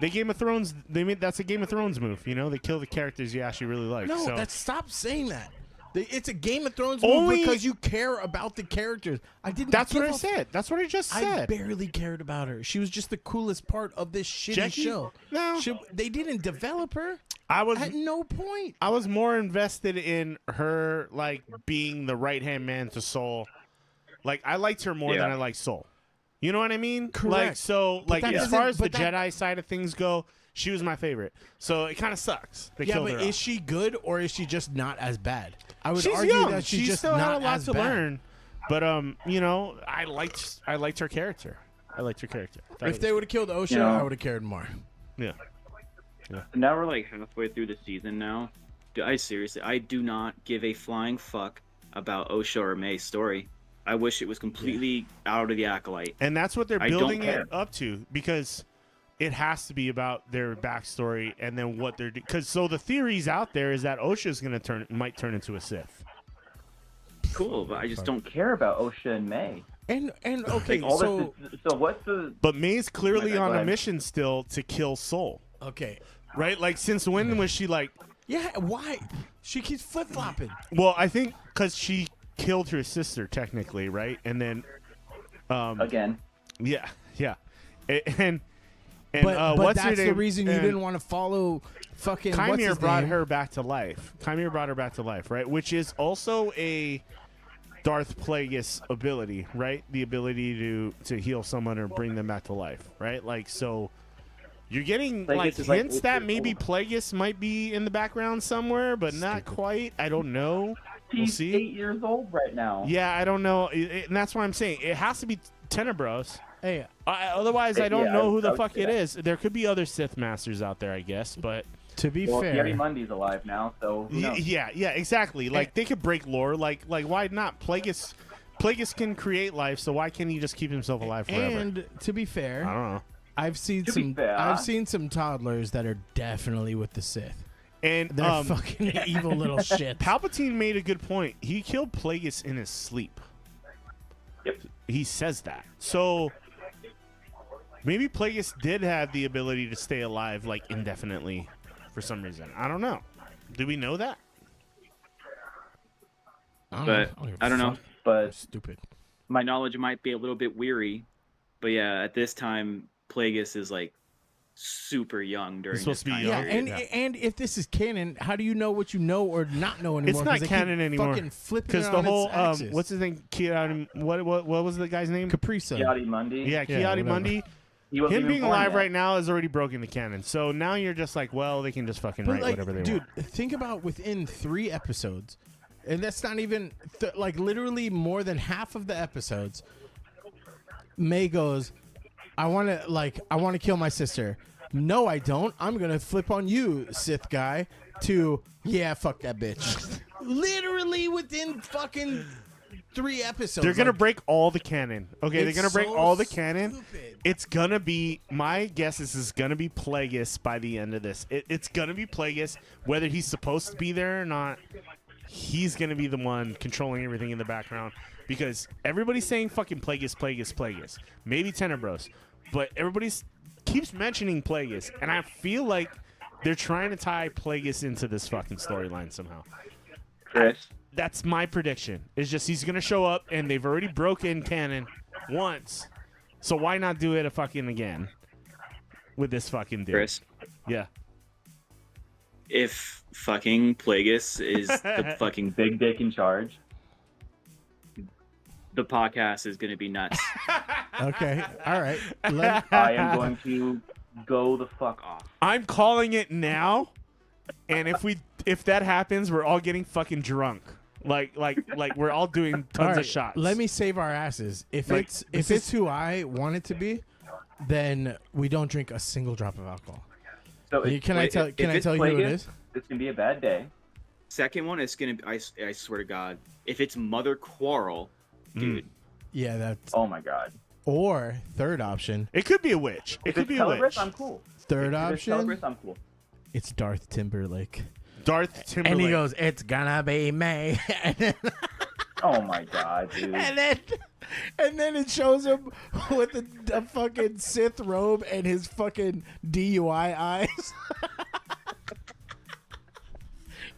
they Game of Thrones. That's a Game of Thrones move. You know, they kill the characters you actually really like. No, so. stop saying that. It's a Game of Thrones Only- move because you care about the characters. I didn't. That's what give I a said. That's what I just I said. barely cared about her. She was just the coolest part of this shitty Jackie? show. No. They didn't develop her I was at no point. I was more invested in her like being the right hand man to Soul. Like I liked her more than Yeah. I liked Soul. You know what I mean? Correct. Like so, like that as doesn't- far as the but that- Jedi side of things go, she was my favorite. So it kind of sucks. They Yeah, killed but her. is she good or is she just not as bad? I would She's argue young. that she's She just still not had a lot as to bad. learn. But you know, I liked her character. I liked her character. I thought If it they would have killed Osha, You know- I would have cared more. was- Now we're like halfway through the season now. I do not give a flying fuck about Osha or May's story. I wish it was completely out of the Acolyte. And that's what they're I don't building it care. up to because it has to be about their backstory and then what they're because so the theories out there is that Osha's gonna might turn into a Sith. Cool, but I just don't care about Osha and May. And okay, Like, all so this is, so what's the? But May's clearly Go on a ahead. mission still to kill Soul, okay, right? Like since when was she like? yeah. Why she keeps flip flopping? Well, I think because she killed her sister technically, right? And then, Again, yeah, and But what's her that's the name? reason you And didn't want to follow fucking. what's Chimera his brought name? her back to life. Chimera brought her back to life, right? Which is also a Darth Plagueis ability, right? The ability to heal someone or bring them back to life, right? Like so. You're getting Plagueis like is, like, hints 8 that years maybe old. Plagueis might be in the background somewhere, but not Stupid. quite. I don't know. We'll he's see. 8 years old right now. Yeah, I don't know, and that's why I'm saying it has to be Tenebros. Hey, Otherwise, I don't Yeah, know I who the would fuck say it that. is. There could be other Sith masters out there, I guess, but to be Well, fair, Yeti Mundy's alive now, so who knows? yeah, exactly. Like they could break lore. Like why not? Plagueis can create life, so why can't he just keep himself alive forever? and to be fair, I don't know. I've seen To be some. fair- I've seen some toddlers that are definitely with the Sith. And They're fucking evil little shits. Palpatine made a good point. He killed Plagueis in his sleep. Yep. He says that. So maybe Plagueis did have the ability to stay alive like indefinitely for some reason. I don't know. Do we know that? But give I a don't know. fuck. But Stupid. my knowledge might be a little bit weary. But yeah, at this time, Plagueis is like super young during He's supposed this to be time Yeah, young. period. and if this is canon, how do you know what you know or not know anymore? It's 'Cause not they keep canon anymore. Fucking flipping Because it the on whole its axis. what's his name? Kiadi, what was the guy's name? Caprisa? Yeti Mundy. Yeah, Yeah, Kiadi whatever. Mundi. He wasn't Him even being born alive yet. right now is already broken the canon. So now you're just like, well, they can just fucking But write like, whatever they dude, want. think about within 3 episodes, and that's not even like literally more than half of the episodes. May goes, I want to kill my sister. No, I don't. I'm gonna flip on you, Sith guy. To yeah, fuck that bitch. Literally within fucking 3 episodes. They're gonna like, break all the canon. Okay, they're it's gonna break so all the canon. stupid. It's gonna be. My guess is gonna be Plagueis by the end of this. It's gonna be Plagueis, whether he's supposed to be there or not. He's gonna be the one controlling everything in the background because everybody's saying fucking Plagueis. Maybe Tenebros, but everybody's keeps mentioning Plagueis, and I feel like they're trying to tie Plagueis into this fucking storyline somehow. Chris, That's my prediction. It's just he's gonna show up, and they've already broken canon once, so why not do it a fucking again with this fucking dude? Chris, Yeah. if fucking Plagueis is the fucking big dick in charge, the podcast is going to be nuts. Okay, all right. I am going to go the fuck off. I'm calling it now, and if that happens, we're all getting fucking drunk. Like we're all doing tons All right, of shots. let me save our asses. If Like, it's who I want it to be, then we don't drink a single drop of alcohol. So Can I tell you who it is? It's gonna be a bad day. Second one is gonna be. I swear to God, if it's Mother Quarrel, dude. Yeah, that's. Oh my God. Or third option. It could be a witch. It If could it's be a witch. Celebrus, I'm cool. Third If it's option. Celebrus, I'm cool. It's Darth Timberlake. Darth Timberlake. And he goes, "It's gonna be me." Oh my God, dude. And then it shows him with a fucking Sith robe and his fucking DUI eyes.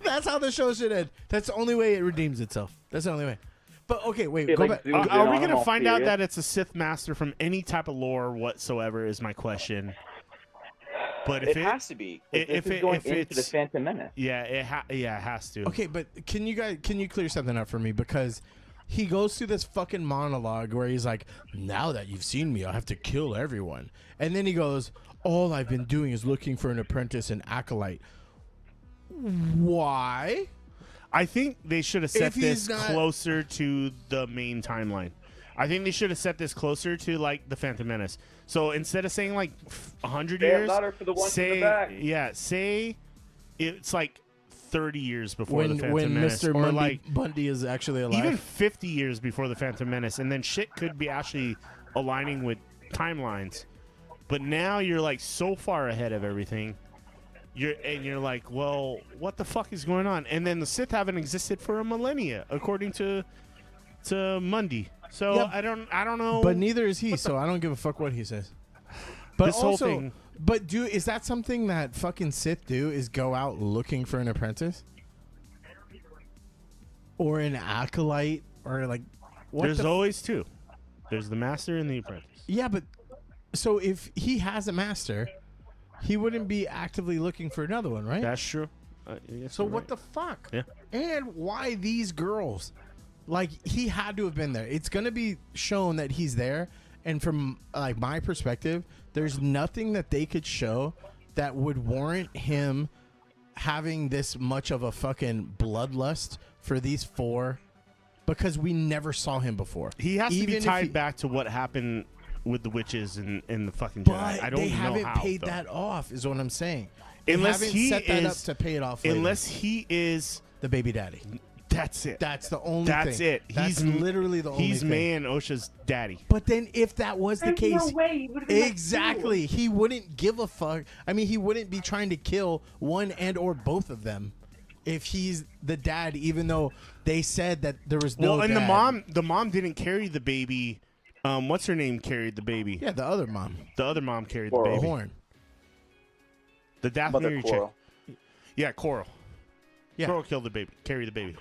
That's how the show should end. That's the only way it redeems itself. That's the only way. But okay, wait, It, go like, back. zooms in Are we on him gonna all find out serious. that it's a Sith master from any type of lore whatsoever? Is my question. But if It has to be. if This is it- going if into it's- the Phantom Menace. yeah, it has to. Okay, but can you clear something up for me? Because he goes through this fucking monologue where he's like, "Now that you've seen me, I'll have to kill everyone." And then he goes, "All I've been doing is looking for an apprentice and acolyte." Why? I think they should have set If he's this not- closer to the main timeline. I think they should have set this closer to like the Phantom Menace. So instead of saying like 100 Say it years, louder for the ones in the say back. say it's like 30 years before the When Phantom Menace, Mr. or Mundy, like Bundy is actually alive. even 50 years before the Phantom Menace, and then shit could be actually aligning with timelines. But now you're like so far ahead of everything. You're like, well, what the fuck is going on? And then the Sith haven't existed for a millennia, according to Mundy. So Yeah, I don't know. But neither is he, so I don't give a fuck what he says. But This whole also, thing- but is that something that fucking Sith do? Is go out looking for an apprentice, or an acolyte, or like what? There's always two. There's the master and the apprentice. Yeah, but so if he has a master, he wouldn't be actively looking for another one, right? That's true. Yes, So you're what right. the fuck? Yeah. And why these girls? Like, he had to have been there. It's gonna be shown that he's there. And from like my perspective, there's nothing that they could show that would warrant him having this much of a fucking bloodlust for these four, because we never saw him before. He has to Even be if tied he- back to what happened with the witches and the fucking Jedi. But I don't they know haven't how, paid though. that off, is what I'm saying. They Unless haven't he set that up is- to pay it off later. Unless he is, the baby daddy. that's it. That's the only That's thing. it. That's literally the only He's thing. May and Osha's daddy. But then if that was the There's case, no way he would have been that exactly, he wouldn't give a fuck. I mean, he wouldn't be trying to kill one and or both of them if he's the dad, even though they said that there was no Well, and dad. the mom didn't carry the baby. What's her name carried the baby? Yeah, the other mom. The other mom carried Coral. the baby. Horn. The Daphne Mother chick. Coral. Yeah, Coral. Yeah. Coral killed the baby. Carried the baby.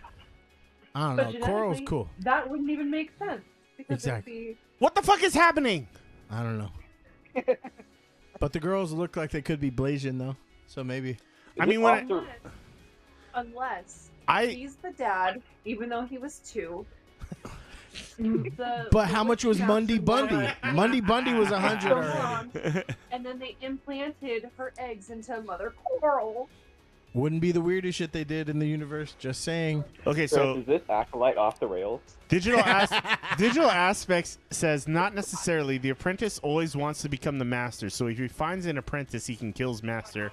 I don't But know. Coral's genetically, cool. That wouldn't even make sense. Because Exactly. What the fuck is happening? I don't know. But the girls look like they could be Blasian, though. So maybe. I mean, when unless I he's the dad, even though he was 2. But how much was Mundy Bundy? Mundy Bundy was 100 already. And then they implanted her eggs into Mother Coral. Wouldn't be the weirdest shit they did in the universe. Just saying. okay, So so is this Acolyte off the rails? digital aspects says not necessarily. The apprentice always wants to become the master. So if he finds an apprentice, he can kill his master.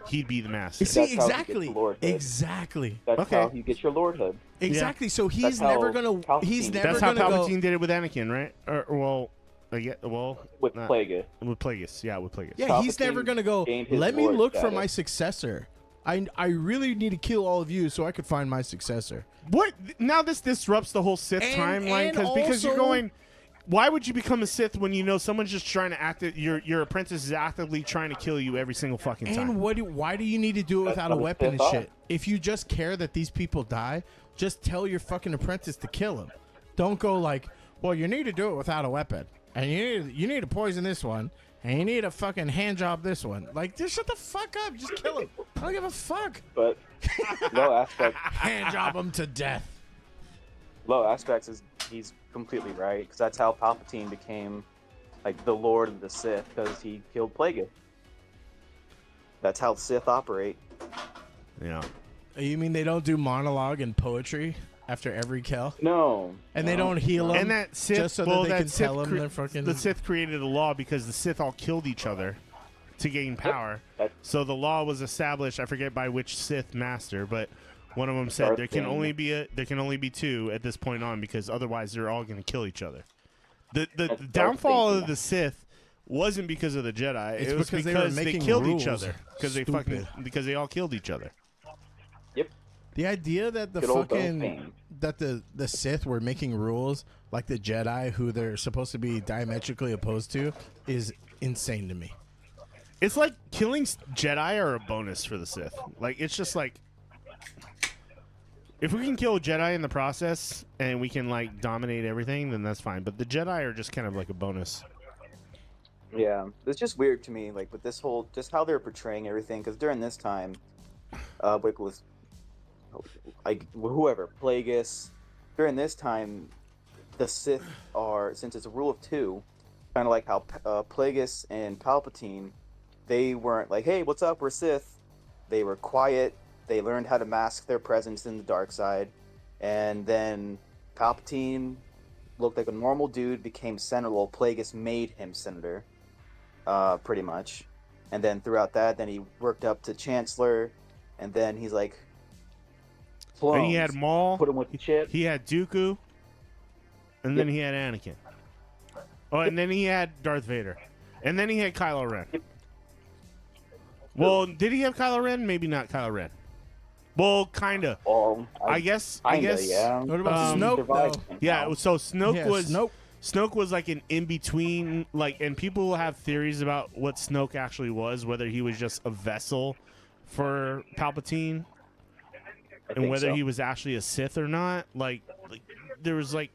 He'd be the master. See, That's how he gets exactly. the lordhood. Exactly. That's Okay. how you get your lordhood. Exactly. So he's That's never how gonna. Palpatine He's did. never That's how gonna Palpatine go. did it with Anakin, right? With not- Plagueis. with Plagueis. Yeah, with Plagueis. Yeah, he's Palpatine never gonna go. gained his Let me lord look for status." my successor. I really need to kill all of you so I could find my successor. What? Now this disrupts the whole Sith And- timeline and because you're also- going. Why would you become a Sith when you know someone's just trying to act? Your apprentice is actively trying to kill you every single fucking time. And why do you need to do it That's without a how the weapon and Sith shit? If you just care that these people die, just tell your fucking apprentice to kill him. Don't go like, well, you need to do it without a weapon, and you need to poison this one, And you need to fucking hand job this one. Like, just shut the fuck up. Just kill him. I don't give a fuck. But low aspect, Hand job him to death. low aspects is he's completely right because that's how Palpatine became like the Lord of the Sith because he killed Plagueis. That's how Sith operate. Yeah. You mean they don't do monologue and poetry after every kill? No. And they don't heal them? And that Sith, just so well, that they that can Sith tell them they're fucking... the Sith created a law because the Sith all killed each other to gain power. That- So the law was established. I forget by which Sith master, but one of them said Darth there can Vader. only be two at this point on because otherwise they're all going to kill each other. The That's downfall Darth of the Sith wasn't because of the Jedi. It's it was because because they were they making killed rules. each other Stupid. because they all killed each other. Yep. The idea that the Good old Darth fucking... Vader. That the Sith were making rules like the Jedi, who they're supposed to be diametrically opposed to, is insane to me. It's like killing Jedi are a bonus for the Sith. Like, it's just like, if we can kill a Jedi in the process and we can, like, dominate everything, then that's fine. But the Jedi are just kind of like a bonus. Yeah, it's just weird to me, like with this whole, just how they're portraying everything. Because during this time, like with, like whoever Plagueis, during this time, the Sith are, since it's a rule of two, kind of like how Plagueis and Palpatine, they weren't like, hey, what's up, we're Sith. They were quiet. They learned how to mask their presence in the dark side, and then Palpatine looked like a normal dude, became senator. Well, Plagueis made him senator. Pretty much, and then throughout that, then he worked up to Chancellor, and then he's like, And he had Maul, put him with the chip. he had Dooku, and then he had Anakin. Oh, and then he had Darth Vader. And then he had Kylo Ren. Yep. Well, did he have Kylo Ren? Maybe not Kylo Ren. Well, kinda. Well, I guess. yeah. What about Um, Snoke, Survived though? him. Yeah, so Snoke Yeah, was Snoke. Snoke was like an in-between, like, and people have theories about what Snoke actually was, whether he was just a vessel for Palpatine, I and think whether so. he was actually a Sith or not. Like there was like,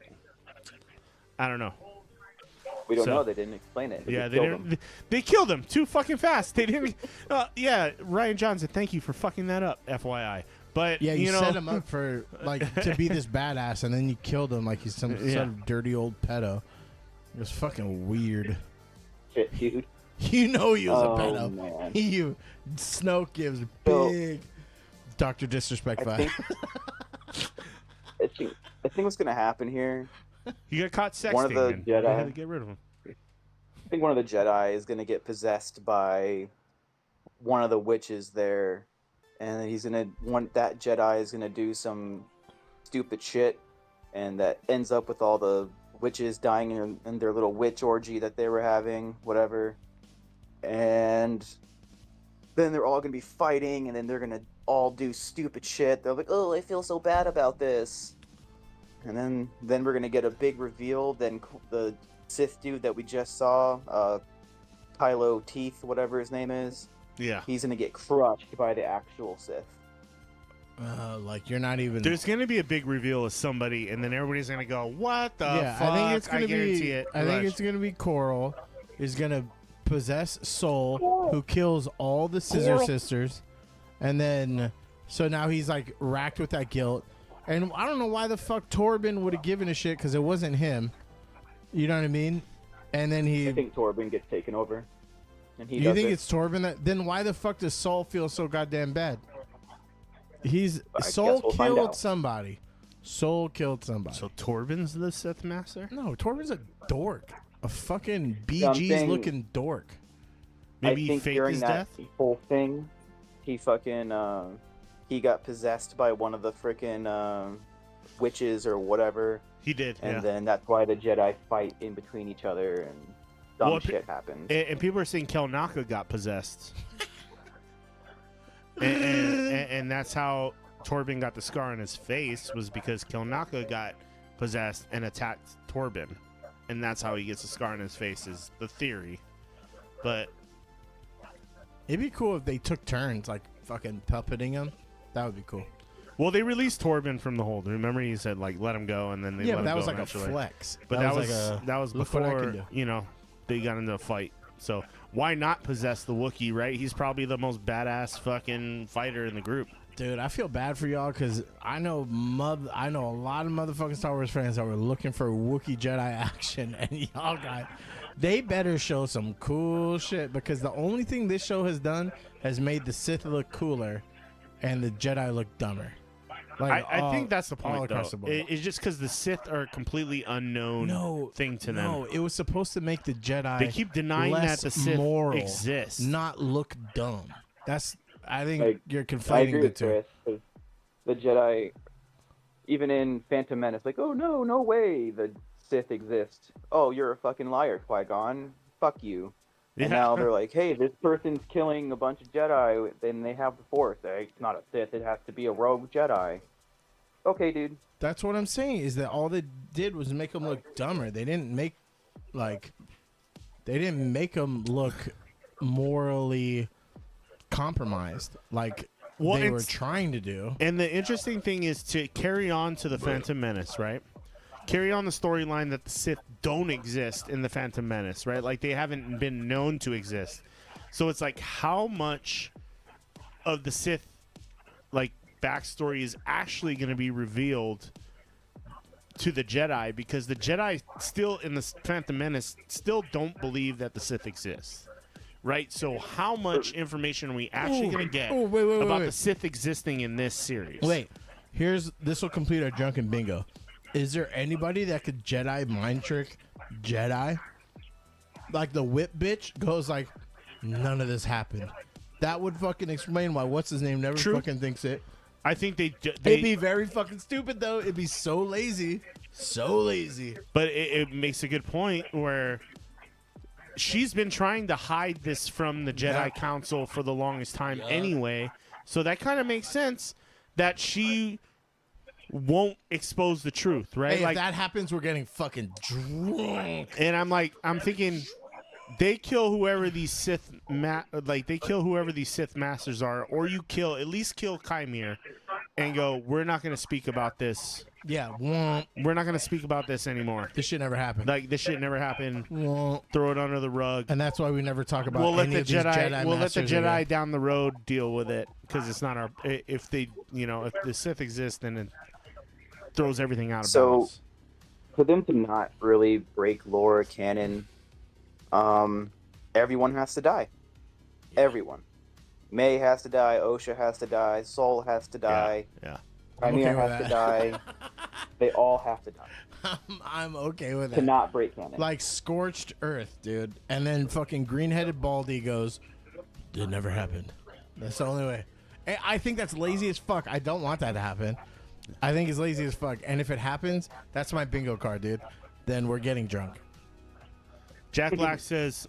I don't know. We don't so- know. They didn't explain it. Yeah, they killed didn't. him. They killed him too fucking fast. They didn't. Yeah, Ryan Johnson, thank you for fucking that up, FYI. But Yeah, you know, set him up for like to be this badass, and then you killed him like he's some Yeah. sort of dirty old pedo. It was fucking weird. Shit, dude. You know he was Oh, a pedo. man. You Snoke gives So- big Dr. Disrespect I vibe. think, I think what's gonna happen here. he got caught sexting. One of the and they Jedi- had to get rid of him. I think one of the Jedi is gonna get possessed by one of the witches there, and he's gonna that Jedi is gonna do some stupid shit, and that ends up with all the witches dying in their little witch orgy that they were having, whatever. And then they're all gonna be fighting, and then they're gonna all do stupid shit. They're like, "Oh, I feel so bad about this," and then we're gonna get a big reveal. Then the Sith dude that we just saw, Kylo Teeth, whatever his name is, Yeah. he's gonna get crushed by the actual Sith. Like you're not even. There's going to be a big reveal of somebody, and then everybody's going to go, "What the fuck?" I think it's gonna guarantee be. it. I think Rush. it's gonna be Coral is gonna possess Soul, who kills all the Scissor Coral. Sisters, and then so now he's like racked with that guilt. And I don't know why the fuck Torben would have given a shit because it wasn't him. You know what I mean? And then I think Torben gets taken over, and he you does think it. it's Torben that? Then why the fuck does Soul feel so goddamn bad? guess Soul we'll find killed out. somebody. Soul killed somebody. So Torben's the Sith Master? No, Torben's a dork. A fucking BG's Something- looking dork. Maybe I he think faked during his that death? whole thing, he fucking he got possessed by one of the freaking witches or whatever, He did, and yeah. then that's why the Jedi fight in between each other and dumb Well, shit happens. And people are saying Kelnaka got possessed. and that's how Torben got the scar on his face, was because Kelnaka got possessed and attacked Torben. And that's how he gets a scar on his face, is the theory. But It'd be cool if they took turns, like fucking puppeting him. That would be cool. well, they released Torben from the hold. Remember, he said like let him go, and then they Yeah, let but him that was go like eventually. a flex. But that was like a, that was look what I can before do. they got into a fight. So why not possess the Wookiee, right? He's probably the most badass fucking fighter in the group. Dude, I feel bad for y'all because I know a lot of motherfucking Star Wars fans that were looking for Wookiee Jedi action, and y'all they better show some cool shit because the only thing this show has done has made the Sith look cooler and the Jedi look dumber. Like, I think that's the point, though. the board. It's just because the Sith are a completely unknown thing to them. No, it was supposed to make the Jedi They keep denying less that the Sith moral, exists. not look dumb. I think Like, you're I conflating agree the with two. Chris. 'Cause the Jedi, even in Phantom Menace, like, oh no way the Sith exist. Oh, you're a fucking liar, Qui-Gon. Fuck you. And Yeah. now they're like, hey, this person's killing a bunch of Jedi, then they have the Force. It's not a Sith, it has to be a rogue Jedi. Okay, dude. That's what I'm saying, is that all they did was make them look dumber. They didn't make them look morally compromised like they were trying to do. And the interesting thing is to carry on to the Phantom Menace, right? Carry on the storyline that the Sith don't exist in the Phantom Menace, right? Like, they haven't been known to exist. So it's like, how much of the Sith, like, backstory is actually going to be revealed to the Jedi? Because the Jedi still, in the Phantom Menace, still don't believe that the Sith exists, right? So how much information are we actually going to get about the Sith existing in this series? Wait, this will complete our drunken bingo. Is there anybody that could Jedi mind trick Jedi? Like the whip bitch goes like, none of this happened. That would fucking explain why what's his name never fucking thinks it. I think they It'd be very fucking stupid though. It'd be so lazy. So lazy. But it makes a good point where she's been trying to hide this from the Jedi Council for the longest time anyway. So that kind of makes sense that she won't expose the truth, right? Hey, like, if that happens, we're getting fucking drunk. and I'm thinking they kill whoever these Sith whoever these Sith masters are, or you at least kill Kymir and go, we're not going to speak about this. Yeah, We're not going to speak about this anymore. this shit never happened. Like, this shit never happened. Won't. Throw it under the rug. And that's why we never talk about We'll let any the of these Jedi. We'll let the masters Jedi again. down the road deal with it, because it's not our. If they, if the Sith exist, then it throws everything out of balance. For them to not really break lore canon, everyone has to die. Everyone. May has to die. Osha has to die. Sol has to die. Yeah. Kymir okay with has to that. die. They all have to die I'm okay with to that. not break canon. Like scorched earth, dude. And then fucking green-headed Baldy goes, it never happened. That's the only way. I think that's lazy as fuck. I don't want that to happen. I think it's lazy as fuck. And if it happens, that's my bingo card, dude. Then we're getting drunk. Jack Black says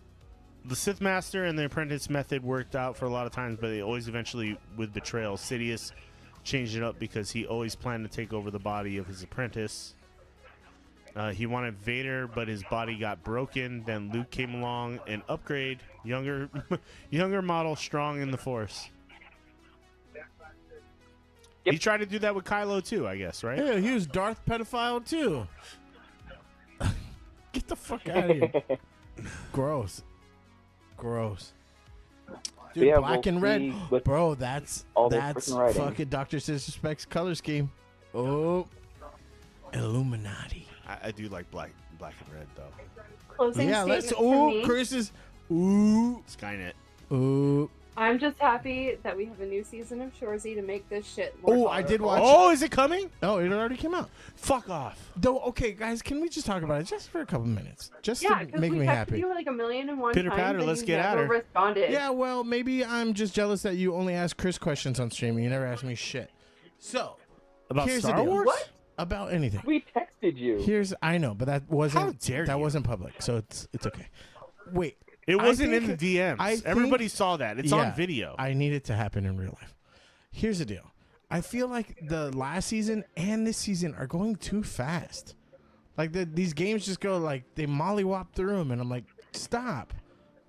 the Sith Master and the Apprentice method worked out for a lot of times, but they always eventually with betrayal. Sidious changed it up because he always planned to take over the body of his apprentice. He wanted Vader, but his body got broken. Then Luke came along and upgrade, younger model, strong in the Force. Yep. He tried to do that with Kylo too, I guess, right? Yeah, he was Darth pedophile too. Get the fuck out of here. Gross. Dude, Yeah, black we'll and red. see with Bro, that's all this freaking writing. fucking Dr. Disrespect's color scheme. Oh. Illuminati. I do like black and red though. Closing Yeah, statement let's. from me. Chris is. Ooh. Skynet. Ooh. I'm just happy that we have a new season of Shorzy to make this shit more Oh, I did tolerable. watch. Oh, is it coming? Oh, it already came out. Fuck off. Though, okay, guys, can we just talk about it just for a couple minutes? Just Yeah, to because make we me texted happy. you like a million and one Pitter times patter, and let's you get at never her. responded. Yeah, well, maybe I'm just jealous that you only ask Chris questions on stream and you never ask me shit. So, About here's Star the deal. Wars? What? About anything. We texted you. I know, but that wasn't. How dare that you. wasn't public, so it's okay. Wait, It wasn't in think- the DMs. I think- Everybody saw that. It's yeah, on video. I need it to happen in real life. Here's the deal. I feel like the last season and this season are going too fast. Like these games just go like they mollywop through them, and I'm like, stop,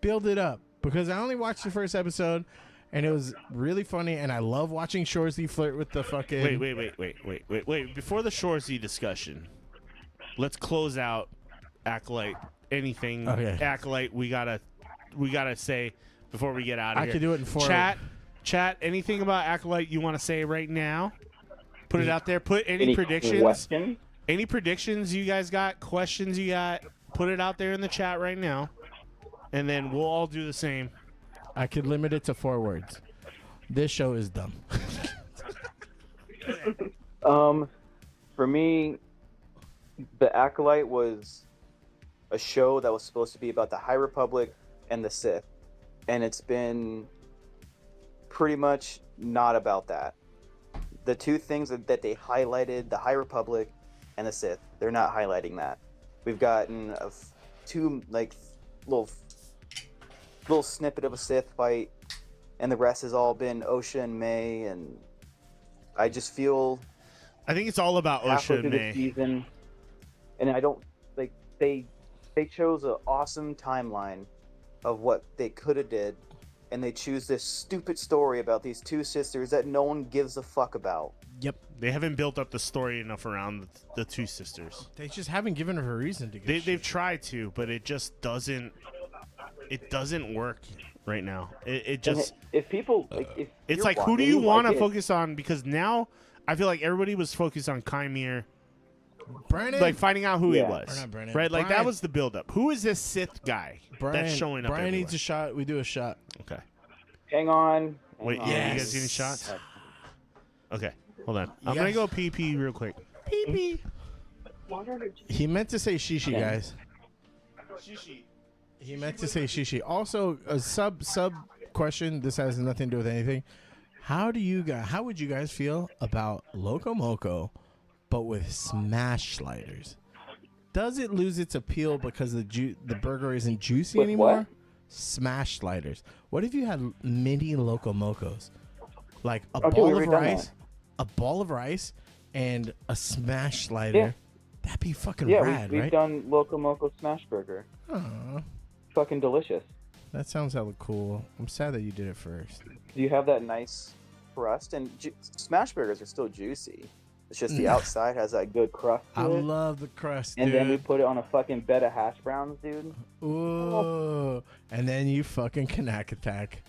build it up. Because I only watched the first episode, and it was really funny, and I love watching Shorzy flirt with the fucking. Wait. Before the Shorzy discussion, let's close out Acolyte. Anything Okay. Acolyte, we gotta gotta say before we get out of I here. could do it in 4. Chat. Anything about Acolyte you want to say right now? Put it out there. Put any predictions. Questions? Any predictions you guys got? Questions you got? Put it out there in the chat right now, and then we'll all do the same. I could limit it to 4 words. This show is dumb. For me, the Acolyte was a show that was supposed to be about the High Republic and the Sith, and it's been pretty much not about that. The two things that they highlighted, the High Republic and the Sith, they're not highlighting that. We've gotten two like little snippet of a Sith fight, and the rest has all been Osha and May, and I just feel I think it's all about halfway Osha through and the May. season, and I don't like they chose an awesome timeline of what they could have did, and they choose this stupid story about these two sisters that no one gives a fuck about. Yep. They haven't built up the story enough around the two sisters. They just haven't given her a reason to get They've tried to, but it just doesn't. It doesn't work right now. It just. If people if It's you're like, who do you watching, want to like it. focus on? Because now I feel like everybody was focused on Chimere, Brandon. like finding out who Yeah. he was, Or not Brandon. right? Like that Brian. was the buildup. Who is this Sith guy that's showing up? Brian everywhere? needs a shot. We do a shot. Okay. Hang on. Wait, on. yeah, you guys see any shots? Okay, hold on. I'm Yes. gonna go pee real quick. Pee. He meant to say shishi, guys. He meant to say shishi. Also, a sub question. This has nothing to do with anything. How would you guys feel about Loco Moco, but with smash sliders? Does it lose its appeal because the burger isn't juicy With anymore? what? Smash sliders. What if you had mini Loco Mocos, like a Okay, ball we've of already done rice, a ball of rice, and a smash slider? Yeah. That'd be fucking Yeah, rad, we've right? done Loco Moco Smash Burger. Aw, Fucking delicious. that sounds hella cool. I'm sad that you did it first. You have that nice crust, and Smash Burgers are still juicy. It's just the outside has that good crust to I it. love the crust, And dude. then we put it on a fucking bed of hash browns, dude. Ooh. And then you fucking Knack Attack.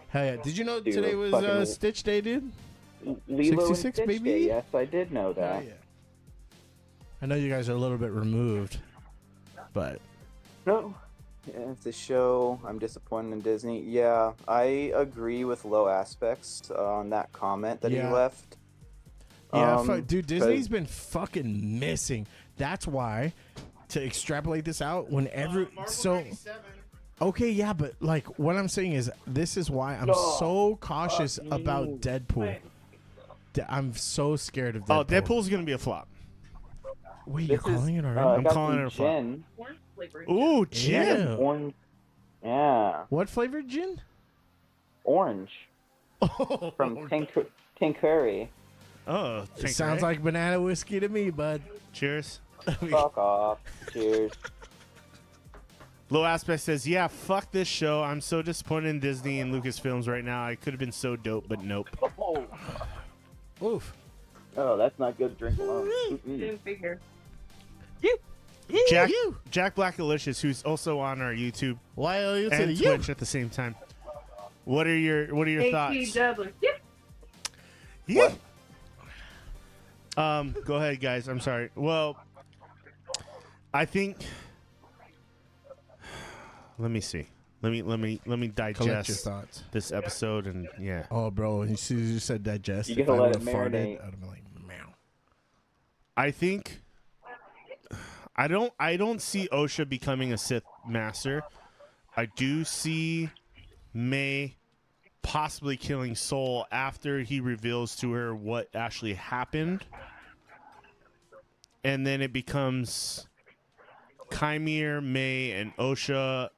Hell yeah. Did you know Dude, today was fucking- Stitch Day, dude? Lilo and 66, Stitch baby? Day. Yes, I did know that. Hell yeah. I know you guys are a little bit removed, but No. Yeah, it's a show. I'm disappointed in Disney. Yeah, I agree with low aspects on that comment that Yeah. he left. yeah, Cause- dude, Disney's been fucking missing. That's why, to extrapolate this out, okay, yeah, but like what I'm saying is, this is why I'm so cautious about Deadpool. I'm so scared of Deadpool. Oh, Deadpool's gonna be a flop. Wait, This you're is, calling it already? I'm got calling some it a flop. gin. Ooh, gin. Yeah. Orange. Yeah, What flavored gin? orange Oh, from Tanqueray. Oh, it thanks, sounds Ray. like banana whiskey to me, bud. Cheers. Fuck off. Cheers. Low Aspect says, yeah, fuck this show. I'm so disappointed in Disney and Lucasfilms right now. I could have been so dope, but nope. Oh, Oof. that's not good to drink alone. Mm-mm. Didn't figure. Jack Blackalicious, who's also on our YouTube Why are you to and you? Twitch at the same time. What are your thoughts? ATW. Yep. Yeah. Go ahead, guys. I'm sorry. Well, I think. Let me see. Let me Collect your digest thoughts. this episode, and yeah. Oh, bro, as soon as you said digest, You if gotta I let would it have farted, marinate. I would have been like, meow. I think. I don't see Osha becoming a Sith master. I do see May possibly killing Soul after he reveals to her what actually happened. And then it becomes Chimere, May, and Osha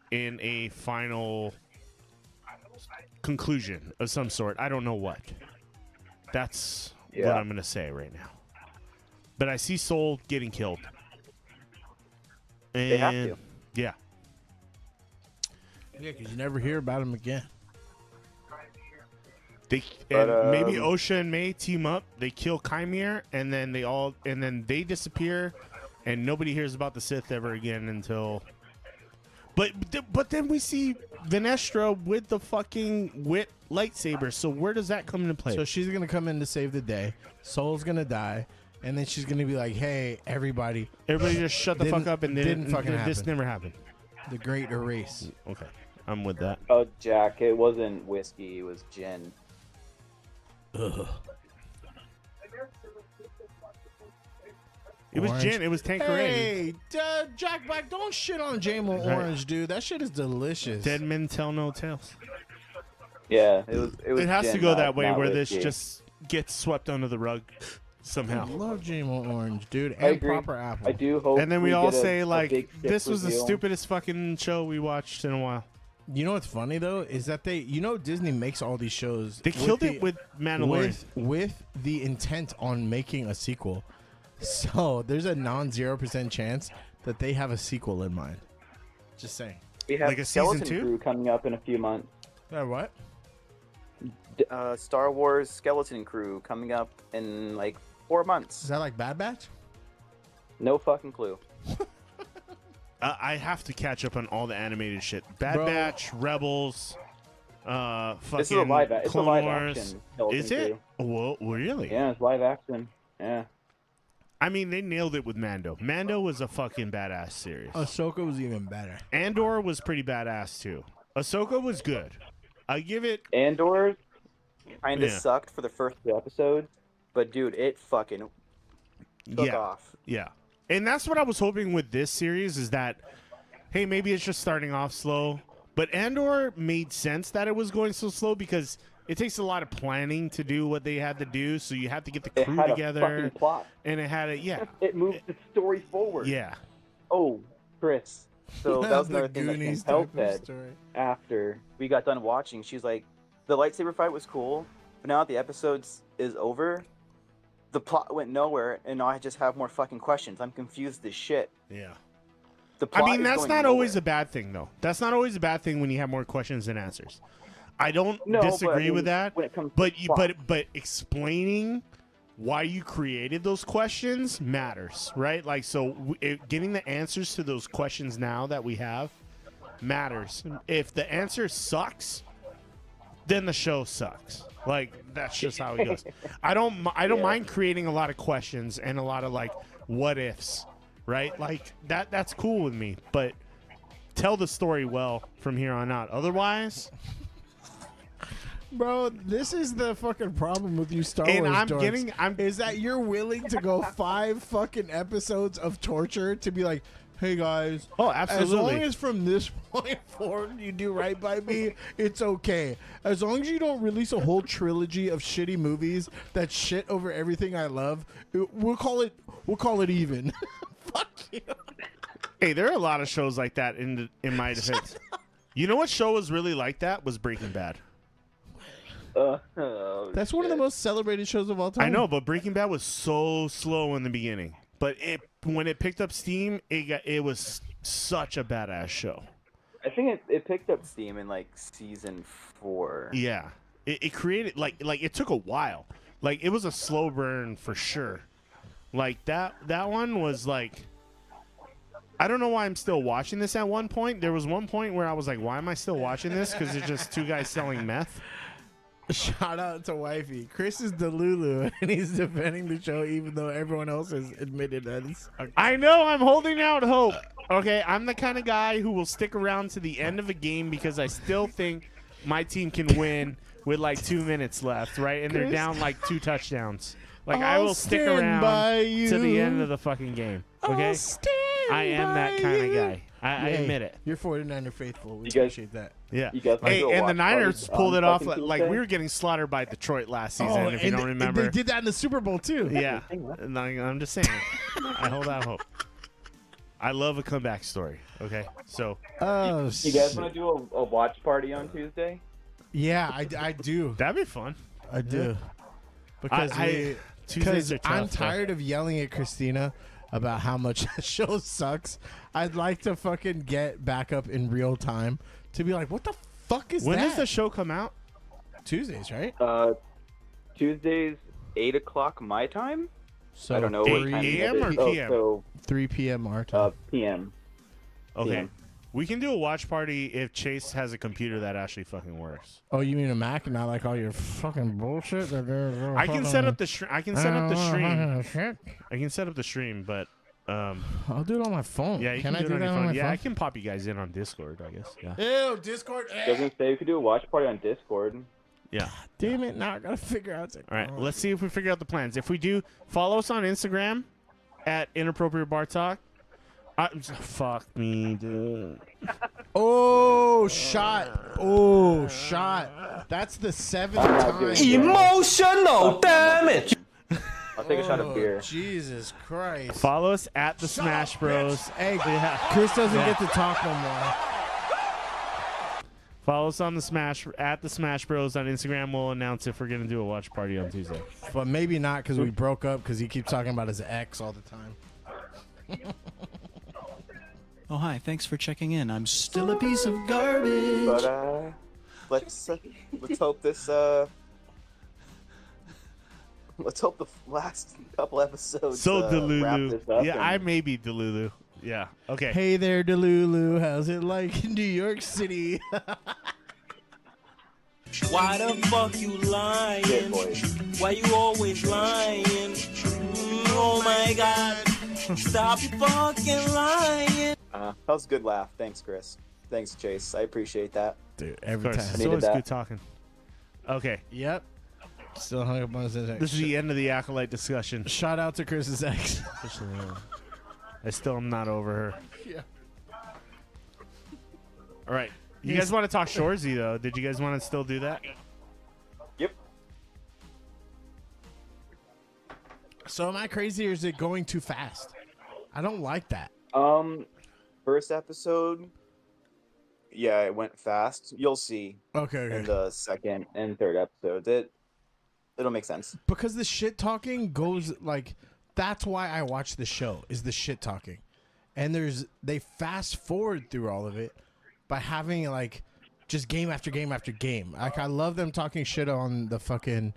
in a final conclusion of some sort. I don't know what. That's what Yeah. I'm going to say right now. But I see Soul getting killed. And They have to. Yeah. Yeah, because you never hear about him again. They But, and maybe Osha and May team up. They kill Chimere, and then they disappear, and nobody hears about the Sith ever again until But then we see Vanestra with the fucking wit lightsaber. So where does that come into play? So she's gonna come in to save the day. Soul's gonna die, and then she's gonna be like, "Hey, everybody, Everybody just shut the fuck up and didn't fucking this happen. never happened. the great erase." Okay, I'm with that. Oh, Jack, it wasn't whiskey, it was gin. Ugh. It was Orange. gin. It was Tanqueray. Hey, Jack Black, don't shit on JMO Right. Orange, dude. That shit is delicious. Dead men tell no tales. Yeah, it was. It has gin, to go not- that way, not where this whiskey. just gets swept under the rug I somehow. love JMO Orange, dude, I and agree. proper apple. I do hope. And then we all get a- say a like, big ship this was the reveal. stupidest fucking show we watched in a while. You know what's funny though is that Disney makes all these shows. They killed it with Mandalorian. with the intent on making a sequel. So there's a non-0% chance that they have a sequel in mind. Just saying. We have like a season Skeleton 2? Crew coming up in a few months. What? Star Wars Skeleton Crew coming up in like 4 Is months. that like Bad Batch? No fucking clue. I have to catch up on all the animated shit. Bad Bro. Batch, Rebels, fucking This is a live. It's a Clone live Wars. action. Skeleton Is it? Crew. Whoa, really? Yeah, it's live action. Yeah. I mean, they nailed it with Mando. Mando was a fucking badass series. Ahsoka was even better. Andor was pretty badass too. Ahsoka was good. I give it. Andor kind of Yeah. sucked for the first 2 episodes, but dude, it fucking took off. Yeah. And that's what I was hoping with this series is that, hey, maybe it's just starting off slow. But Andor made sense that it was going so slow because it takes a lot of planning to do what they had to do. So you have to get the It crew had a together. fucking plot. And it had a, yeah. It moved the story forward. Yeah. Oh, Chris. So that was The another thing that Goonies Chantel type of said story. after we got done watching. She's like, the lightsaber fight was cool, but now that the episodes is over, the plot went nowhere, and now I just have more fucking questions. I'm confused as shit. Yeah. The I plot mean, is that's going not nowhere. always a bad thing, though. That's not always a bad thing when you have more questions than answers. I don't No, but I disagree mean, with that. when it comes to But you, plot. but explaining why you created those questions matters, right? Like, so getting the answers to those questions now that we have matters. If the answer sucks, then the show sucks. Like, that's just how it goes. I don't mind creating a lot of questions and a lot of like what ifs, right? Like that's cool with me, but tell the story well from here on out. Otherwise, Bro, this is the fucking problem with you Star and Wars dorks, I'm is that you're willing to go 5 fucking episodes of torture to be like, hey guys, Oh, as absolutely. long as from this point forward you do right by me, it's okay. As long as you don't release a whole trilogy of shitty movies that shit over everything I love, we'll call it even. Fuck you. Hey, there are a lot of shows like that in my defense. You know what show was really like that? Was Breaking Bad. Oh, That's one of the shit. most celebrated shows of all time. I know, but Breaking Bad was so slow in the beginning. But when it picked up steam, it was such a badass show. I think it picked up steam in like season 4. Yeah, it created like it took a while. Like it was a slow burn for sure. Like that one was like, I don't know why I'm still watching this. At one point, there was one point where I was like, why am I still watching this? Because it's just 2 guys selling meth. Shout out to Wifey. Chris is the Lulu, and he's defending the show even though everyone else has admitted that it's... I know, I'm holding out hope. Okay, I'm the kind of guy who will stick around to the end of a game because I still think my team can win with like 2 minutes left, right? And they're Chris, down like 2 touchdowns. Like I I'll will stick stand around by to the you. end of the fucking game. Okay, I'll stand I am that by kind of you. guy. I Hey, admit it. You're 49er faithful. We You guys- appreciate that. Yeah. You guys wanna Hey, do a and the watch Niners party pulled on it off fucking like Tuesday? we were getting slaughtered by Detroit last season. if you don't and remember, they did that in the Super Bowl too. yeah. No, I'm just saying. I hold out hope. I love a comeback story. Okay, so Oh, You guys want to do a watch party on Tuesday? Yeah, I do. that'd be fun. I do. Because Tuesdays are tough. I'm but- tired of yelling at Christina about how much the show sucks. I'd like to fucking get back up in real time to be like, what the fuck is When that? does the show come out? Tuesdays, right? Tuesdays, 8 o'clock my time? So I don't know 8 what time it a.m. or is. Oh, PM? so 3 p.m. our time. PM. Okay. Yeah. We can do a watch party if Chase has a computer that actually fucking works. Oh, you mean a Mac and not like all your fucking bullshit? I can set up the stream. I can set up the stream. I can set up the stream, but I'll do it on my phone. yeah, you can can I do it on your phone. my Yeah, phone? I can pop you guys in on Discord, I guess. Yeah. Ew, Discord. Doesn't say you could do a watch party on Discord. Yeah. Damn it! Now I gotta figure out. All right, let's see if we figure out the plans. If we do, follow us on Instagram at Inappropriate Bar Talk. Fuck me, dude. Oh, shot. Oh, shot. That's the 7th time. Emotional damage. I'll take a shot of beer. Jesus Christ. Follow us at the Smash Bros. Hey, Chris doesn't get to talk no more. Follow us on the Smash Bros on Instagram. We'll announce if we're gonna do a watch party on Tuesday. But maybe not because we broke up because he keeps talking about his ex all the time. Oh, hi. Thanks for checking in. I'm still a piece of garbage. But let's hope this let's hope the last couple episodes So wrap Delulu. this up. Yeah, and- I may be Delulu. Yeah. Okay. Hey there, Delulu. How's it like in New York City? Why the fuck you lying? Shit, boys. Why you always lying? Oh my god. Stop fucking lying. that was a good laugh. Thanks, Chris. Thanks, Chase. I appreciate that. Dude, Of every course. time. It's Needed always that. good talking. Okay. Yep. Still hung up on his ex. This is the end of the Acolyte discussion. Shout out to Chris's ex. I still am not over her. Yeah. All right. You guys want to talk Shorzy, though? Did you guys want to still do that? Yep. So am I crazy or is it going too fast? I don't like that. First episode, yeah, it went fast. You'll see Okay. in the second and third episodes. It'll make sense. Because the shit talking goes like that's why I watch the show is the shit talking. And they fast forward through all of it by having like just game after game after game. Like I love them talking shit on the fucking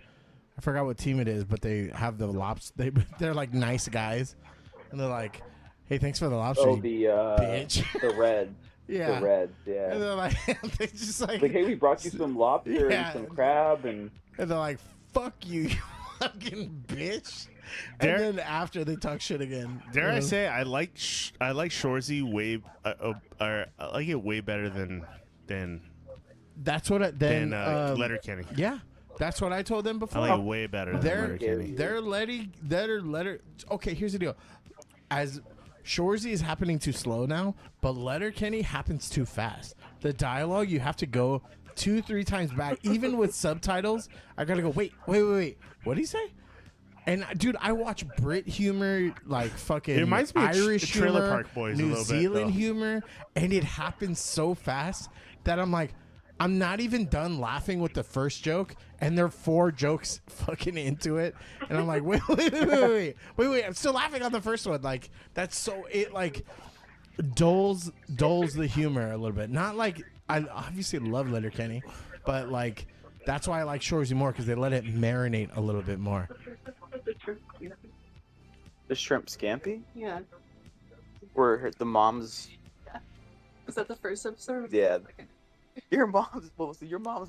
I forgot what team it is, but they have the lobster they're like nice guys. And they're like, "Hey, thanks for the lobster." Oh, you the bitch. the red. Yeah. The red, And yeah. they're like they just like Like, hey, we brought you some lobster Yeah. and some crab and and they're like, "Fuck you, you fucking bitch." Dare- And then after they talk shit again. Dare you I know? say I like Shorzy way I like it way better than That's what I then Letterkenny. Yeah, that's what I told them I before. like it way better than They're Letterkenny. they're letter. Okay, here's the deal. As Shorzy is happening too slow now, but Letterkenny happens too fast. The dialogue you have to go 2-3 times back, even with subtitles. I gotta go. Wait. What did he say? And dude, I watch Brit humor, like fucking It reminds me of Irish Trailer humor, Park Boys a New little bit, Zealand though. humor, and it happens so fast that I'm like, I'm not even done laughing with the first joke, and there are 4 jokes fucking into it, and I'm like, wait, I'm still laughing on the first one. Like that's so it like dulls the humor a little bit. Not like I obviously love Letterkenny, but like that's why I like Shorzy more because they let it marinate a little bit more. the shrimp scampi, Yeah. where the mom's Was that the first episode? yeah. Okay. Your mom's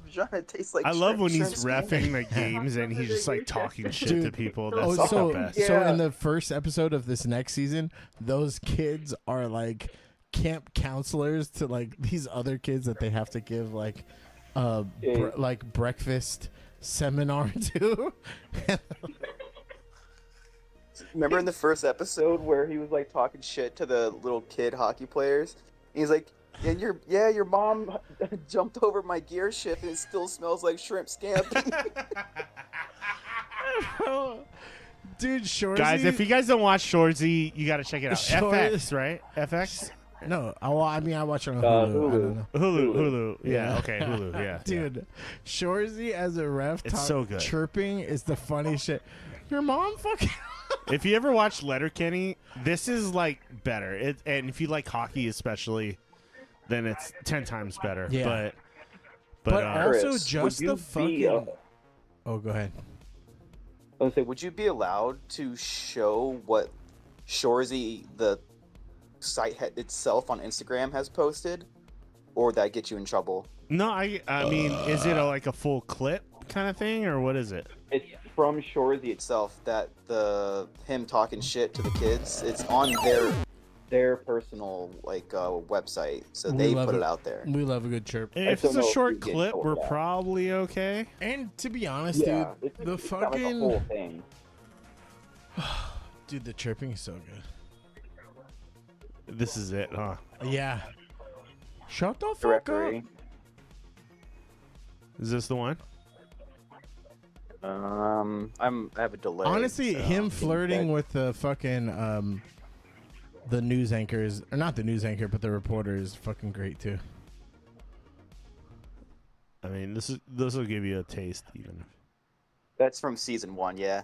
vagina tastes like. I love shrimp- when he's shrimp scampi. reffing the games and he's just like talking shit to Dude. people. Oh, That's so the best. Yeah. so in the first episode of this next season, those kids are like camp counselors to like these other kids that they have to give like Yeah. like breakfast seminar to. Remember in the first episode where he was like talking shit to the little kid hockey players? He's like, your mom jumped over my gear shift and it still smells like shrimp scampi. Dude, Shorzy. Guys, if you guys don't watch Shorzy, you got to check it out. Short- FX, right? FX? no, I mean I watch it on Hulu. I Hulu. don't know. Hulu. Yeah, Yeah. okay, Hulu. Yeah. Dude, Shorzy as a ref, It's so good. chirping is the funny shit. Your mom fucking. If you ever watch Letterkenny, this is like better. And if you like hockey especially, then it's 10 times better. Yeah. But also Chris, just would you the be, fucking. Oh, go ahead. I was say, would you be allowed to show what Shorzy the site itself on Instagram has posted, or would that get you in trouble? No, I mean, is it like a full clip kind of thing, or what is it? It's from Shorzy itself that him talking shit to the kids. It's on their personal website, so they put it out there. We love a good chirp. If it's a short clip, we're probably okay. And to be honest, Yeah, dude, the it's not like a fucking whole thing. dude, the chirping is so good. This is it, huh? Yeah. Shut the fuck Directory. up. Is this the one? I have a delay. Honestly, so him I'm flirting back. with the fucking the news anchors, or not the news anchor, but the reporter is fucking great too. I mean, this will give you a taste, even. That's from season 1, yeah.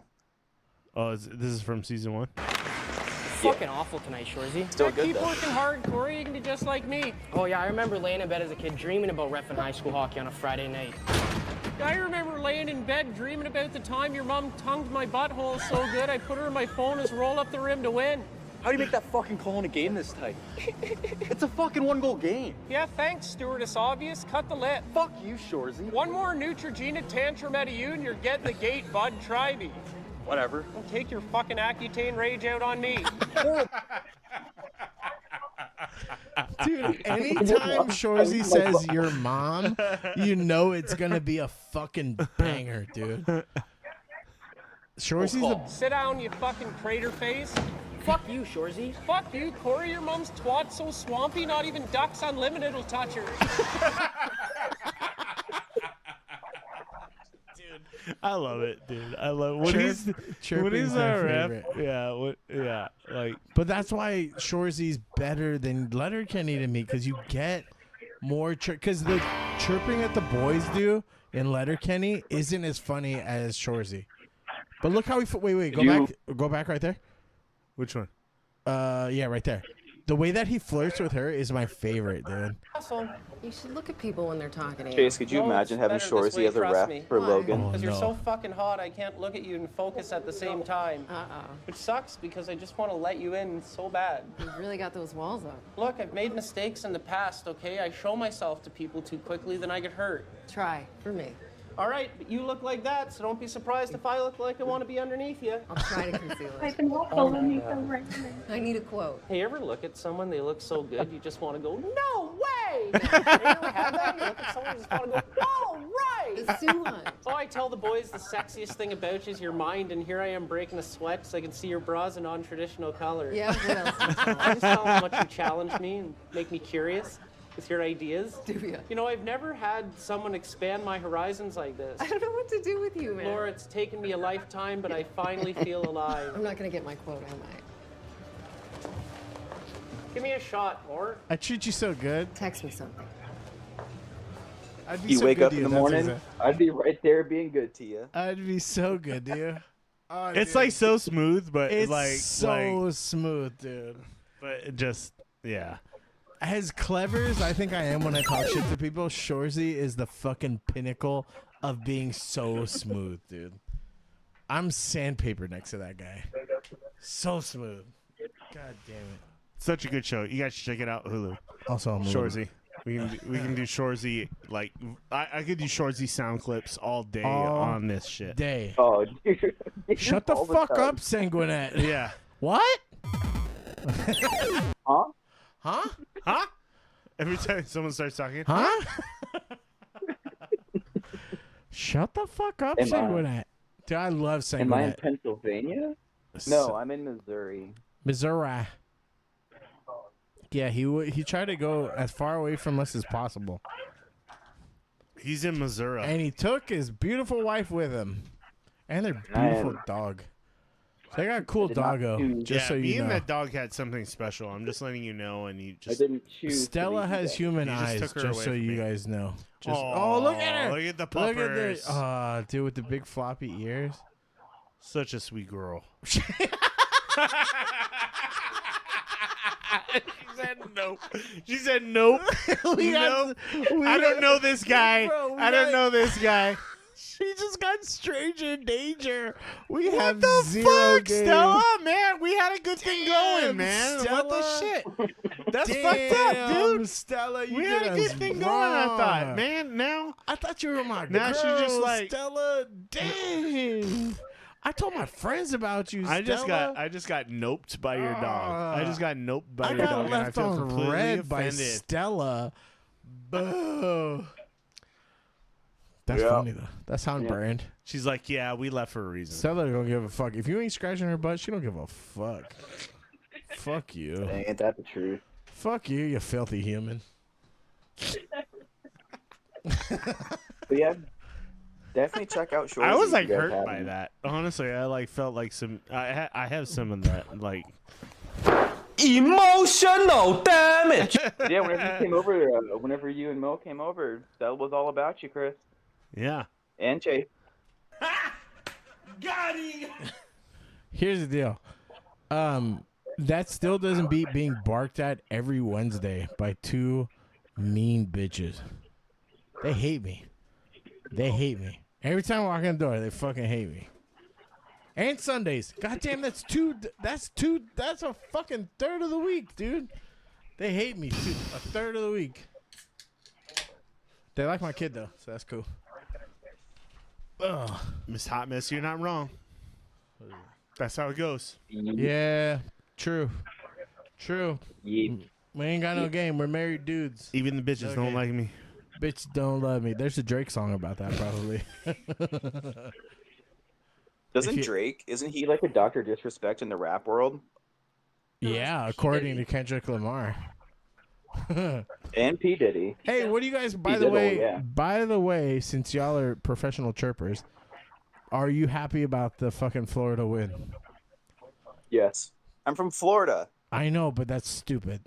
Oh, this is from season 1. Fucking awful tonight, Shorzy. Still good Keep though. working hard, Corey. You can be just like me. Oh yeah, I remember laying in bed as a kid dreaming about reffing high school hockey on a Friday night. I remember laying in bed dreaming about the time your mom tongued my butthole so good I put her in my phone as roll up the rim to win. How do you make that fucking call in a game this tight? It's a fucking 1-goal game. Yeah, thanks, stewardess obvious. Cut the lip. Fuck you, Shorzy. One more Neutrogena tantrum out of you and you're getting the gate, bud. Try me. Whatever. Don't take your fucking Accutane rage out on me. Dude, anytime Shorzy says your mom, you know it's gonna be a fucking banger, dude. Shorzy's the Sit down, you fucking crater face. Fuck you, Shorzy. Fuck you, Corey. Your mom's twat so swampy, not even Ducks Unlimited will touch her. I love it, dude. I love it. When Chirping's he's my our rep. favorite. Yeah, like But that's why Shorzy's better than Letterkenny to me, because you get more because the chirping that the boys do in Letterkenny isn't as funny as Shorzy. But look how he wait, go back right there. which one? Yeah, right there. The way that he flirts with her is my favorite, dude. You should look at people when they're talking to you. Chase, could you imagine having Shorzy as a ref for Logan? Oh, Because you're no. so fucking hot, I can't look at you and focus at the same time. Which sucks because I just want to let you in so bad. You've really got those walls up. Look, I've made mistakes in the past, okay? I show myself to people too quickly, then I get hurt. Try, for me. All right, but you look like that, so don't be surprised if I look like I want to be underneath you. I'll try to conceal it. Oh I need a quote. Hey, you ever look at someone, they look so good, you just want to go, no way! You ever have that? You look at someone, you just want to go, all right! The Sue Hunt. So I tell the boys the sexiest thing about you is your mind, and here I am breaking a sweat so I can see your bras in non-traditional colors. Yeah, what else? I just tell them how much you challenge me and make me curious with your ideas. Do ya? You know, I've never had someone expand my horizons like this. I don't know what to do with you, man. Laura, it's taken me a lifetime, but I finally feel alive. I'm not gonna get my quote, am I? Give me a shot, Laura. I treat you so good. Text me something. I'd be You so wake good up to in you. the That's morning, exact- I'd be right there being good to you. I'd be so good, dude. Oh, It's dude. like so smooth, but It's like so smooth, dude. but it just yeah. As clever as I think I am when I talk shit to people, Shorzy is the fucking pinnacle of being so smooth, dude. I'm sandpaper next to that guy. So smooth. God damn it. Such a good show. You guys should check it out. Hulu. Also, I'm Shorzy. We can do Shorzy like I could do Shorzy sound clips all day All on this shit. day. Oh, dude. Shut the All fuck time. up, Sanguinette. Yeah. What? Huh? Huh? Huh? Every time someone starts talking. Huh? Shut the fuck up, Am I- Sanguinette. Dude, I love Am I in Sanguinette. Pennsylvania? No, I'm in Missouri. Missouri. Yeah, he tried to go as far away from us as possible. He's in Missouri. And he took his beautiful wife with him. And their beautiful Man. dog. They got a cool did not doggo, choose- just yeah, so me you and know. that dog had something special. I'm just letting you know, and you I just didn't choose. Stella to be has that. human You just eyes, took her just away so from you me. guys know. Just, oh, look at her! Look at the Look puppers. at dude with the big floppy ears. Such a sweet girl. She said nope. She said nope. We nope. got- we I don't got- know this guy. Bro, we I don't got- know this guy. She just got stranger danger. We What have the zero fuck, game. Stella? Man, we had a good thing going, Damn, man. Stella. What the shit? That's Damn, fucked up, dude. Stella, you We did had a good us thing going, I thought. wrong. Man, now I thought you were my Now girl, she just like- Stella. Dang. I told my friends about you, I Stella. just got noped by your dog. I just got noped by I your got dog. and I left feel on completely red by offended. Stella. Boo. That's Yeah. funny though. That sound Yeah. burned. She's like, yeah, we left for a reason. Stella don't give a fuck. If you ain't scratching her butt, she don't give a fuck. Fuck you. Ain't that the truth? Fuck you, you filthy human. But yeah, definitely check out Shorty. I was if like you guys hurt by haven't. that. Honestly, I like felt like some. I have some of that. Like, Emotional damage. Yeah, whenever you came over, whenever you and Mo came over, that was all about you, Chris yeah. and Chase. Got him. Here's the deal. That still doesn't beat being barked at every Wednesday by two mean bitches. They hate me. They hate me. Every time I walk in the door, they fucking hate me. And Sundays. Goddamn, that's two. That's a fucking third of the week, dude. They hate me too. A third of the week. They like my kid though, so that's cool. Ugh. Miss Hot Miss, you're not wrong. That's how it goes. Yeah, true. True. Yeah. We ain't got no game. We're married dudes. Even the bitches don't Okay. like me. Bitch don't love me. There's a Drake song about that, probably. Doesn't If you- Drake? Isn't he like a Dr. Disrespect in the rap world? Yeah, according to Kendrick Lamar. And P Diddy. Hey, what do you guys? By He the did all, way, yeah. since y'all are professional chirpers, are you happy about the fucking Florida win? Yes. I'm from Florida. I know, but that's stupid.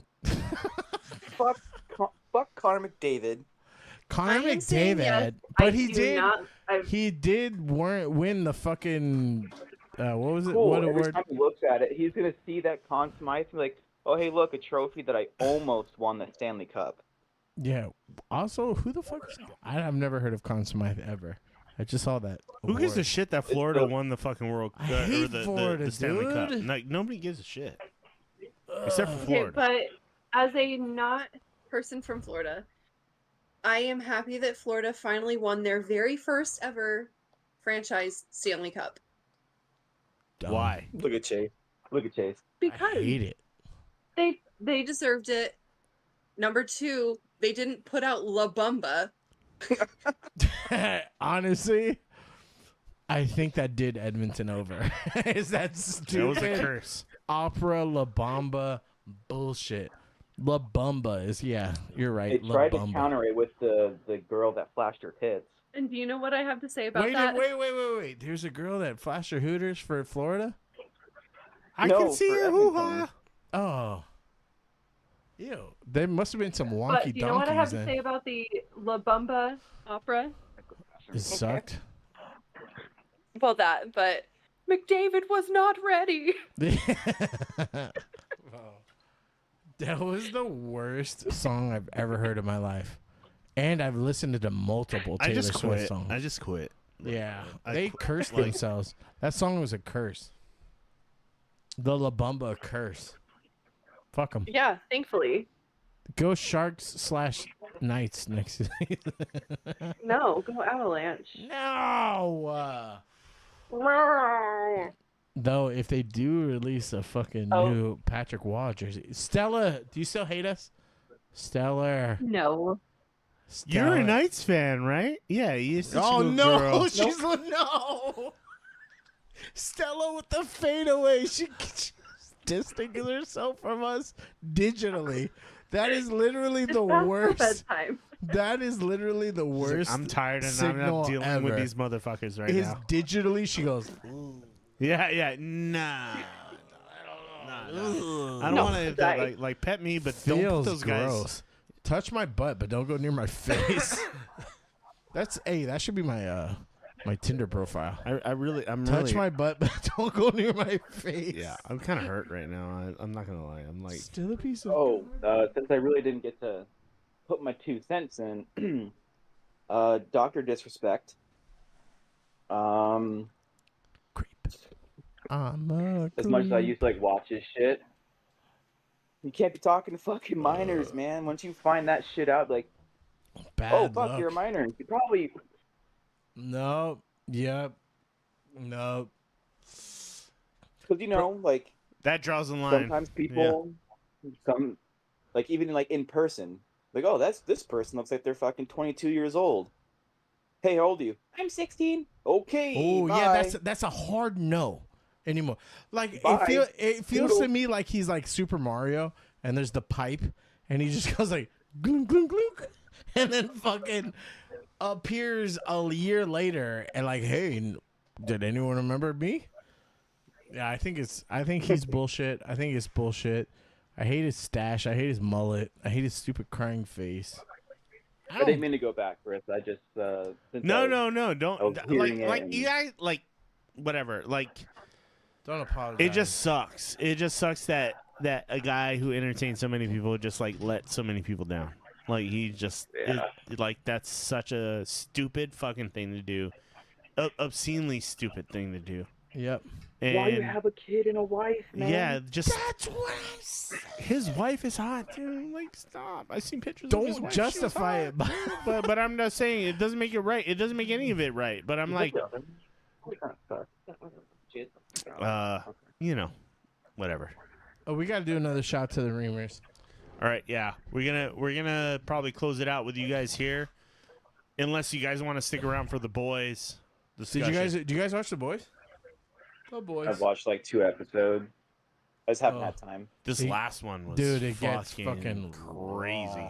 Fuck Connor McDavid. Connor I am saying McDavid, yes. but I he do did. not- I- He did win the fucking. What was it? Cool. What Every award? time he looks at it, he's gonna see that Conn Smythe and be like, "Oh, hey, look, a trophy that I almost won the Stanley Cup." Yeah. Also, who the fuck is? I've never heard of Conn Smythe ever. I just saw that. Who gives a award. shit that Florida won the fucking World I Cup hate or the Florida, Stanley Cup? dude. Like nobody gives a shit except for Okay, Florida. but as a not person from Florida, I am happy that Florida finally won their very first ever franchise Stanley Cup. Dumb. Why? Look at Chase. Look at Chase. Because I hate it. they deserved it. Number two, they didn't put out La Bamba. Honestly, I think that did Edmonton over. Is that stupid? That was a curse. Opera La Bamba bullshit. La Bamba is you're right. They La tried to Bamba. counter it with the girl that flashed her tits. And do you know what I have to say about Wait, that? wait. There's a girl that flashed her hooters for Florida. I No, can see for your Edmonton. hoo-ha. Oh. Ew. There must have been some wonky But do you know what I have donkeys to then. say about the La Bamba opera? It sucked. Well, that, but McDavid was not ready. That was the worst song I've ever heard in my life. And I've listened to multiple I Taylor just Swift quit. songs. I just quit. Yeah. I They quit. cursed Like- themselves. That song was a curse. The La Bamba curse. Fuck them. Yeah, thankfully. Go Sharks / Knights next season. No, go Avalanche. No. Though, if they do release a fucking new Patrick Waugh jersey, Stella, do you still hate us? Stellar. No. You're a Stellar. Knights fan, right? Yeah, you're such a Oh good no, girl. she's no. Stella with the fadeaway. She's distancing herself from us digitally. That is literally the worst. Bedtime. That is literally the She's like, worst. I'm tired and I'm signal not dealing with ever. these motherfuckers right Is now. digitally she goes. Yeah, nah. I don't No, want to like pet me, but don't Feels put those gross. guys. Touch my butt, but don't go near my face. That should be my my Tinder profile. I'm really Touch my butt, but don't go near my face. Yeah, I'm kind of hurt right now. I'm not gonna lie. I'm like, Still a piece of. Oh, since I really didn't get to put my 2 cents in, Dr. Disrespect Creep. I'm a As much as I creep. used to like watch his shit, you can't be talking to fucking minors, man. Once you find that shit out, like, Bad oh fuck, luck. you're a minor. You probably No. Yep. No. Because you know, like That draws the line. sometimes people, some like even like in person, like oh this person looks like they're fucking 22 years old. Hey, how old are you? I'm 16. Okay. Oh bye. yeah, that's a hard no anymore. Like Bye. it feels to Doodle. me like he's like Super Mario, and there's the pipe, and he just goes like glunk glunk glunk, and then fucking appears a year later and like, hey, did anyone remember me? Yeah, I think he's bullshit. I think it's bullshit. I hate his stash. I hate his mullet. I hate his stupid crying face. I didn't mean to go back, Chris. I just since No, I- no, I don't was hearing it like and- you guys like whatever. Like Don't apologize. it just sucks. It just sucks that a guy who entertains so many people just like let so many people down. Like he just like that's such a stupid fucking thing to do. Obscenely stupid thing to do. Yep. And why you have a kid and a wife, man? yeah, just That's what I said. his wife is hot, dude. Like stop. I seen pictures. Of his Don't wife. justify it. but I'm not saying it doesn't make it right. It doesn't make any of it right. But I'm like, you know, whatever. Oh, we got to do another shot to the Reamers. All right, yeah, we're gonna probably close it out with you guys here, unless you guys want to stick around for the boys. Do you guys watch The Boys? The Boys. I've watched like 2 episodes. I just haven't Oh. had time. This last one was Dude, it gets fucking fucking crazy.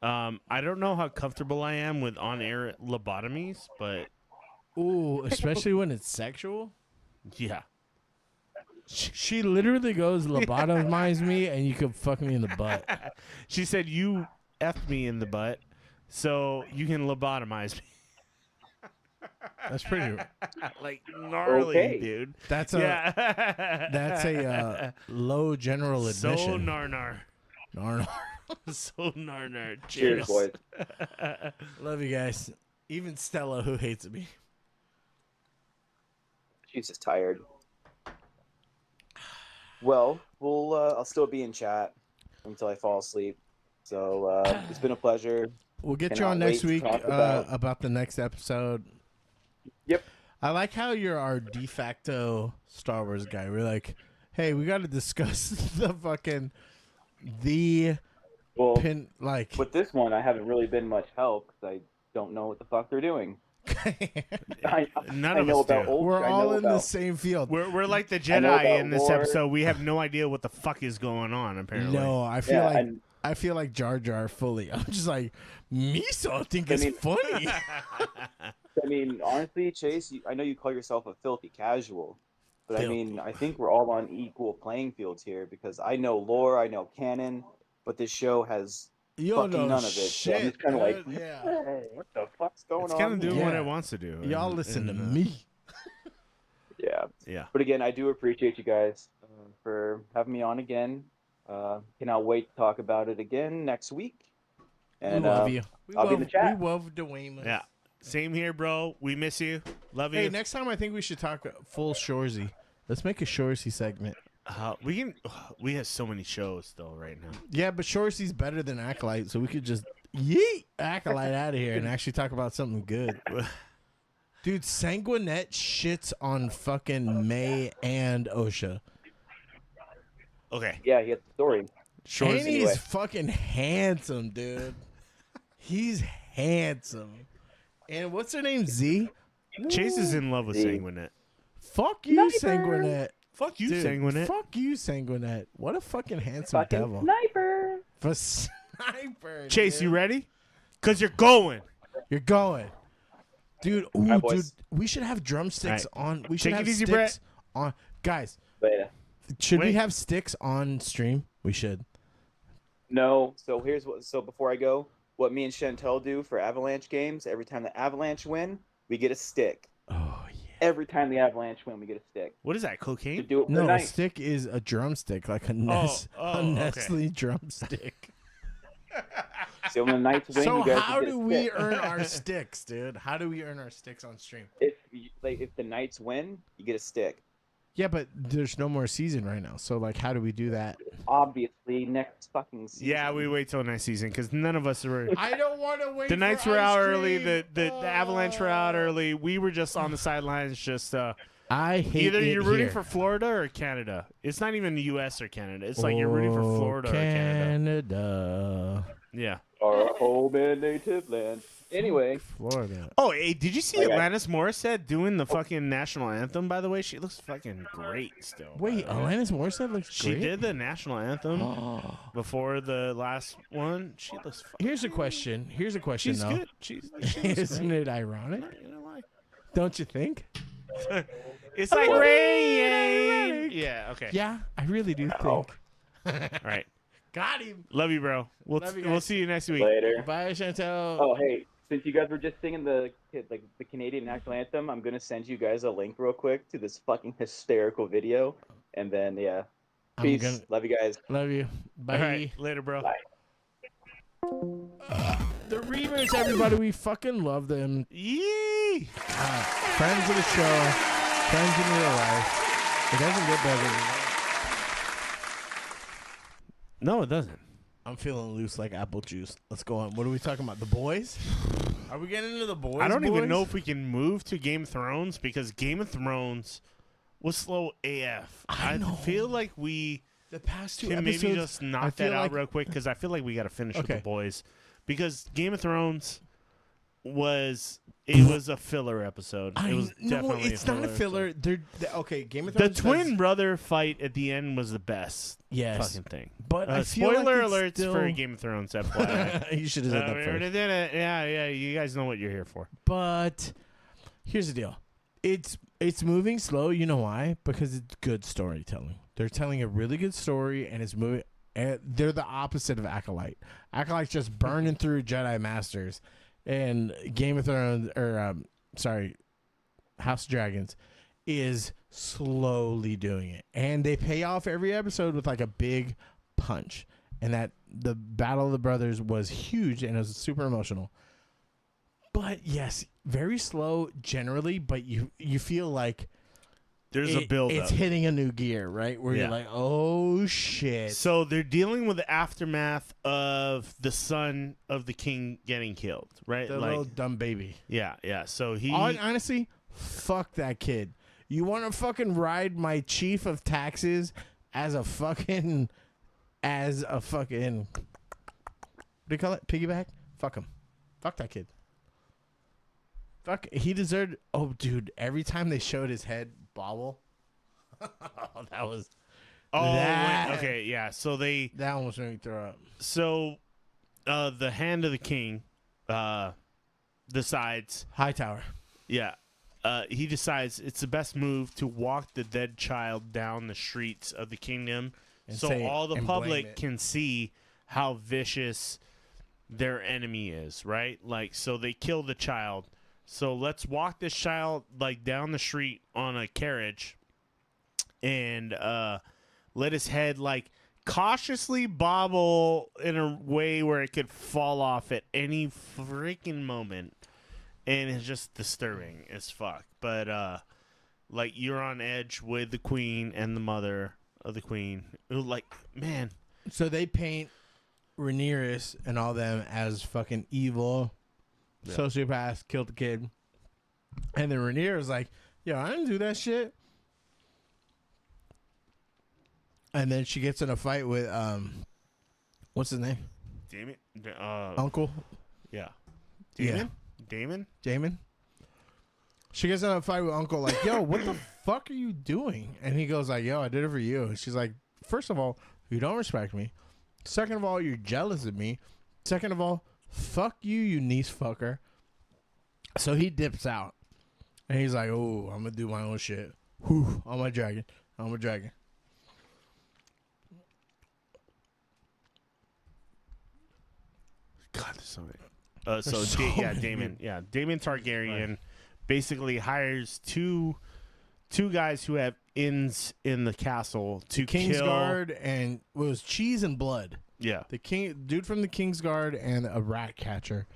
I don't know how comfortable I am with on-air lobotomies, but Ooh, especially when it's sexual. yeah. She literally goes lobotomize me, and you could fuck me in the butt. She said you effed me in the butt, so you can lobotomize me. That's pretty. Like gnarly, Okay. dude. That's a low general admission. So nar. Nar. So nar. Cheers, boys. Love you guys. Even Stella, who hates me. She's just tired. Well, I'll still be in chat until I fall asleep. So it's been a pleasure. We'll get you Cannot on next wait week to talk about the next episode. Yep. I like how you're our de facto Star Wars guy. We're like, hey, we got to discuss the fucking Well, pin like. with this one, I haven't really been much help because I don't know what the fuck they're doing. None I of know us about do. old. We're I all know in the about- same field. We're like the I know Jedi about in this lore. episode. We have no idea what the fuck is going on. Apparently, No, I feel Yeah, like and- I feel like Jar Jar fully. I'm just like Miso. I think it's mean- funny. I mean, honestly, Chase, I know you call yourself a filthy casual, but I Filthy. mean, I think we're all on equal playing fields here because I know lore, I know canon, but this show has You don't fucking know none of it. So I'm shit. just kind of like, dude. yeah. hey, what the fuck's going it's on? kind of doing what Yeah. it wants to do. Y'all and- listen to and, me. Yeah. Yeah. But again, I do appreciate you guys for having me on again. Cannot wait to talk about it again next week. And we love you. I'll be in the chat. We love Dwayne. Yeah. Same here, bro. We miss you. Love you. Hey, next time I think we should talk full Shorzy. Let's make a Shorzy segment. We have so many shows though right now. Yeah, but Shorzy's better than Acolyte, so we could just yeet Acolyte out of here and actually talk about something good. Dude, Sanguinet shits on fucking May and OSHA. Okay. Yeah, he has the story. Shores And he's anyway. fucking handsome, dude. He's handsome. And what's her name? Z? Chase is in love with Z. Sanguinet. Fuck you, Sanguinet. Fuck you, Dude, Sanguinet. Fuck you, Sanguinet. What a fucking handsome Fucking devil. sniper. For sniper. Chase, dude. you ready? Cause you're going. You're going. Dude, ooh, right, dude, boys. we should have drumsticks on. We should Take have it easy, sticks on. Guys, But yeah. should we Wait. have sticks on stream? We should. No. So here's what. So before I go, what me and Chantel do for Avalanche games, every time the Avalanche win, we get a stick. Oh, yeah. Every time the Avalanche win, we get a stick. What is that? To Cocaine? do it for No, a night. stick is a drumstick, like a, oh, a okay. Nestle drumstick. So when the Knights win, So you guys how get a do we stick. earn our sticks, dude? How do we earn our sticks on stream? If the Knights win, you get a stick. Yeah, but there's no more season right now. So like, how do we do that? Obviously, next fucking season. Yeah, we wait till next season because none of us were. I don't want to wait. The Knights for were ice out cream. early. The Avalanche were out early. We were just on the sidelines. Just I hate either it you're rooting here. for Florida or Canada. It's not even the U.S. or Canada. It's like you're rooting for Florida or Canada. Canada. Yeah. Our home and native land. Anyway, Florida. Oh, hey, did you see Okay. Alanis Morissette doing the fucking national anthem? By the way, she looks fucking great still. Wait, Alanis Morissette looks She great. did the national anthem before the last one. She looks. Here's a question. Here's a question. She's though. good. She looks Isn't great. it ironic? You know why? Don't you think? It's like rain. ironic. Yeah. Okay. Yeah, I really do think. All right. Got him. Love you, bro. Love you We'll guys. see you next week. later. Bye, Chantel. Oh, hey, since you guys were just singing the Canadian national anthem, I'm gonna send you guys a link real quick to this fucking hysterical video, and then yeah, I'm peace. gonna- Love you guys. Love you. Bye. All right. Later, bro. Bye. The Reavers, everybody, we fucking love them. Yee. Friends of the show, friends in real life. It doesn't get better than that. No, it doesn't. I'm feeling loose like apple juice. Let's go on. What are we talking about? The boys? Are we getting into the boys? I don't even boys? know if we can move to Game of Thrones because Game of Thrones was slow AF. I know. feel like we the past two can episodes. maybe just I knock feel that out like- real quick because I feel like we got to finish with Okay. the boys because Game of Thrones was a filler episode. It was no, definitely it's not a episode. filler. They're okay. Game of The Thrones. twin brother fight at the end was the best Yes. fucking thing. But I feel like spoiler it's alerts still- for Game of Thrones. FYI. You should have said that we first. already did it. Yeah. You guys know what you're here for. But here's the deal. It's moving slow. You know why? Because it's good storytelling. They're telling a really good story, and it's moving. And they're the opposite of Acolyte. Acolyte's just burning through Jedi Masters, and Game of Thrones, or House of Dragons, is slowly doing it, and they pay off every episode with like a big punch. And that the Battle of the Brothers was huge, and it was super emotional. But yes, very slow generally, but you feel like There's a build it's up. hitting a new gear, right? Where Yeah. you're like, oh shit. So they're dealing with the aftermath of the son of the king getting killed, right? The little dumb baby. yeah. So he Honestly, fuck that kid. You want to fucking ride my chief of taxes as a fucking what do you call it? Piggyback? Fuck him. Fuck that kid. Fuck, he deserved. Oh, dude! Every time they showed his head bobble, that was. That- okay, yeah. So That almost made me throw up. the hand of the king decides, Hightower. he decides it's the best move to walk the dead child down the streets of the kingdom, And so say- all the and blame public it. can see how vicious their enemy is, right? Like, so they kill the child. So let's walk this child like down the street on a carriage, and let his head like cautiously bobble in a way where it could fall off at any freaking moment, and it's just disturbing as fuck. But like you're on edge with the queen and the mother of the queen. Like, man, So they paint Rhaenyra and all them as fucking evil, sociopaths, killed the kid. And then Rhaenyra's like, yo, I didn't do that shit. And then she gets in a fight with, what's his name? damn it, Uncle? yeah, Yeah. Damon. Damon? She gets in a fight with Uncle, like, yo, what the fuck are you doing? And he goes like, yo, I did it for you. And she's like, first of all, you don't respect me. Second of all, you're jealous of me. Second of all, fuck you, you niece fucker. So he dips out. And he's like, oh, I'm going to do my own shit. Whew, I'm a dragon. I'm a dragon. God, there's so many. There's so many. Damon. Yeah, Damon Targaryen basically hires two guys who have inns in the castle to kill. Kingsguard and it was cheese and blood. Yeah. The dude from the King's Guard and a rat catcher,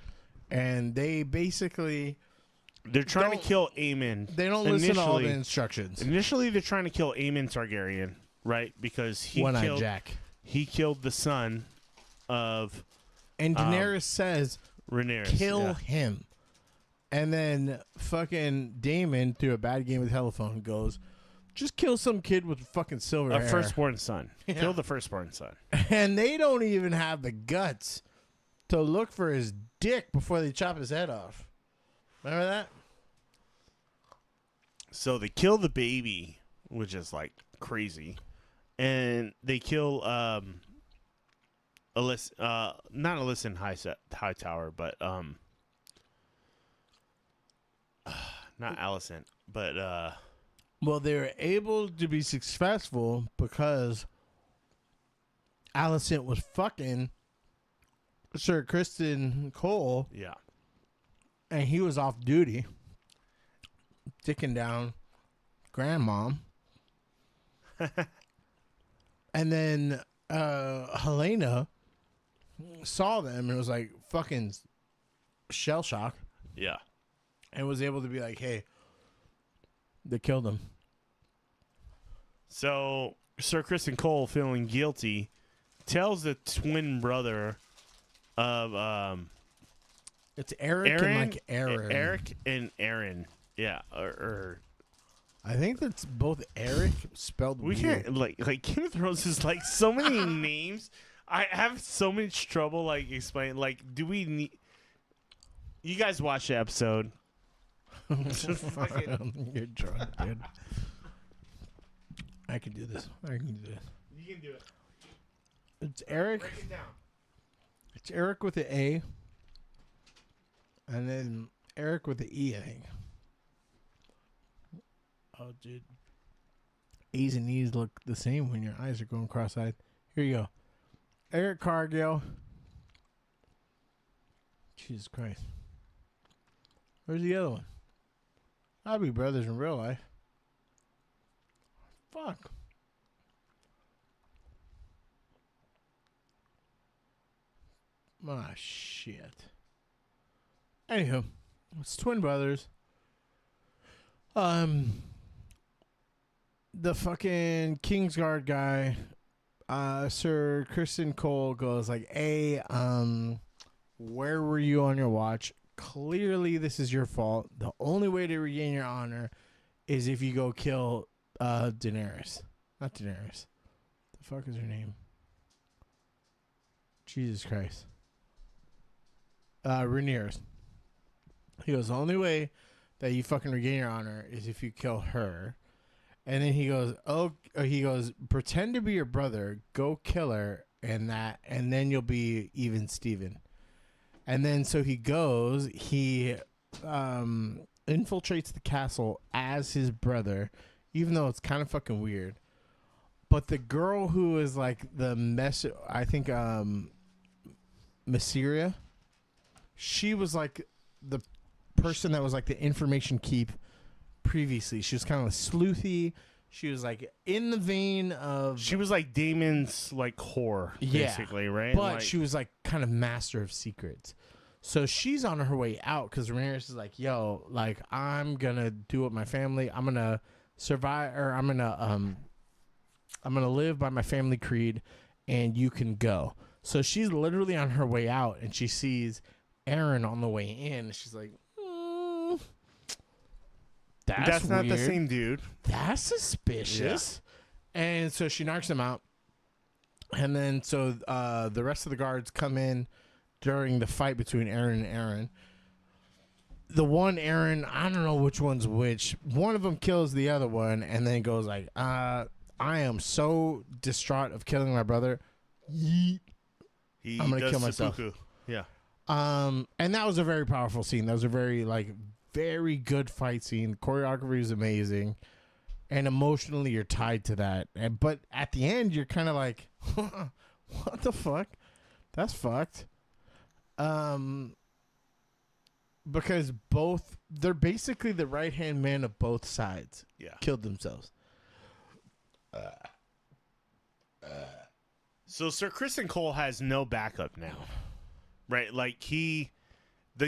and they basically They're trying to kill Aemon. they don't listen to all the instructions. Initially, they're trying to kill Aemon Targaryen, right? Because he One-Eyed Jack. He killed the son of And Daenerys says, Rhaenyra. kill him. And then fucking Daemon, through a bad game with telephone, goes, just kill some kid with fucking silver hair. A firstborn son. Yeah. Kill the firstborn son. And they don't even have the guts to look for his dick before they chop his head off. Remember that? So they kill the baby, which is like crazy. And they kill not Alyssa Hightower, but not Alicent, but well, they were able to be successful because Alicent was fucking Sir Kristen Cole. Yeah. And he was off duty, dicking down grandmom. And then Helena saw them and was like fucking shell shock. Yeah. And was able to be like, hey, they killed him. So Sir Kristen Cole, feeling guilty, tells the twin brother of it's Eric and like Aaron. Eric and Aaron. Yeah. Or I think that's both Eric spelled we weird. can't like Game of Thrones is like so many names. I have so much trouble like explaining. Like, do we need? You guys watch the episode. You're drunk, dude. I can do this. I can do this. You can do it. It's Eric. Break it down. It's Eric with the A. And then Eric with the E, I think. Oh, dude. A's and E's look the same when your eyes are going cross-eyed. Here you go. Eric Cargill. Jesus Christ. Where's the other one? I'll be brothers in real life. Fuck. Ah, shit. Anywho, it's twin brothers. The fucking Kingsguard guy, Sir Kristen Cole goes like, hey, where were you on your watch? Clearly this is your fault. The only way to regain your honor is if you go kill Daenerys. Not Daenerys. The fuck is her name? Jesus Christ. Rhaenyra. He goes, the only way that you fucking regain your honor is if you kill her. And then he goes, pretend to be your brother, go kill her, and then you'll be even Steven. And then so he goes, he infiltrates the castle as his brother, even though it's kind of fucking weird. But the girl who is like I think Mysaria, she was like the person that was like the information keep previously. She was kind of like sleuthy. She was like in the vein of... She was like Damon's like whore, basically, right? But like, she was like kind of master of secrets. So she's on her way out because Rhaenyra is like, yo, like I'm going to do it with my family. I'm going to survive, or I'm going to live by my family creed, and you can go. So she's literally on her way out, and she sees Aaron on the way in. She's like, that's not the weird. same dude. That's suspicious. Yeah. And so she knocks him out. And then so the rest of the guards come in during the fight between Aaron and Aaron. The one Aaron, I don't know which one's which. One of them kills the other one and then goes like, I am so distraught of killing my brother. Yeet. I'm going to kill myself. Seppuku. Yeah. And that was a very powerful scene. That was a very good fight scene. Choreography is amazing, and emotionally you're tied to that. But at the end, you're kind of like, "What the fuck? That's fucked." Because they're basically the right hand man of both sides. Yeah, killed themselves. So Sir Kristen Cole has no backup now, right? Like the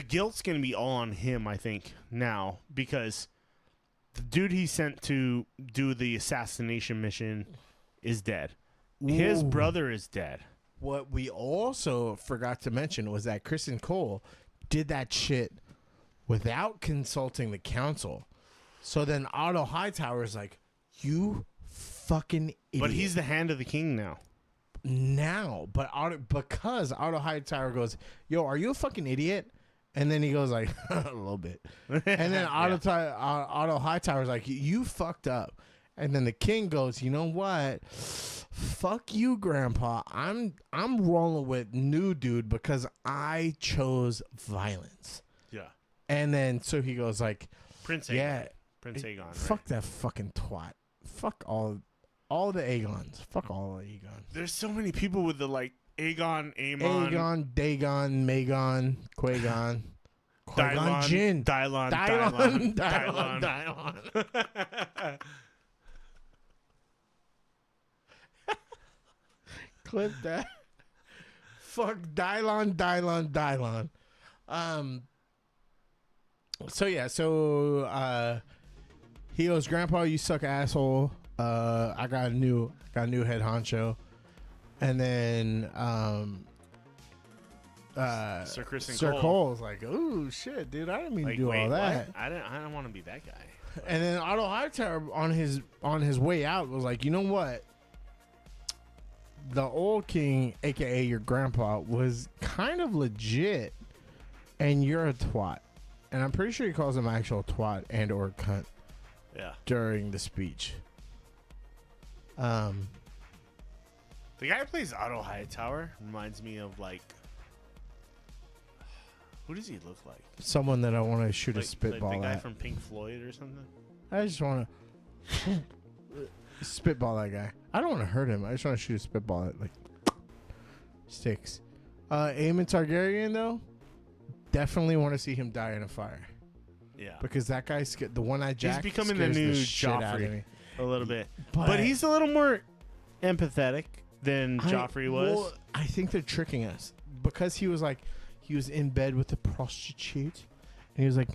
guilt's gonna be all on him, I think, now, because the dude he sent to do the assassination mission is dead. His Ooh. brother is dead. What we also forgot to mention was that Kristen Cole did that shit without consulting the council. So then Otto Hightower is like, you fucking idiot. But he's the hand of the king now. Because Otto Hightower goes, yo, are you a fucking idiot? And then he goes like, a little bit. And then Otto Hightower's like, you fucked up. And then the king goes, you know what? Fuck you, Grandpa. I'm rolling with new dude because I chose violence. Yeah. And then so he goes like, Prince Aegon. yeah, Prince Aegon. Right? Fuck that fucking twat. Fuck all the Aegons. Fuck all the Aegons. There's so many people with the like Aegon, Aemon, Aegon, Dagon, Magon, Quagon, Dylon, Jin, Dylon. Clip that. Fuck Dylon. So yeah, he goes, Grandpa, you suck, asshole. I got a new head honcho. And then Sir Kristen Sir Cole. Cole's like, oh shit, dude, I didn't mean to do all that. What? I don't want to be that guy. And then Otto Hightower on his way out was like, you know what? The old king, aka your grandpa, was kind of legit, and you're a twat. And I'm pretty sure he calls him actual twat and or cunt. Yeah. During the speech. The guy who plays Otto Hightower reminds me of like, who does he look like? Someone that I want to shoot Like a spitball the guy at. from Pink Floyd or something. I just want to spitball that guy. I don't want to hurt him. I just want to shoot a spitball at like sticks. Aemon Targaryen though, definitely want to see him die in a fire. Yeah. Because that guy's the one-eyed Jack. He's becoming the scares new shit out of Joffrey me. a little bit, But- but he's a little more empathetic than Joffrey was. Well, I think they're tricking us because he was in bed with the prostitute, and he was like,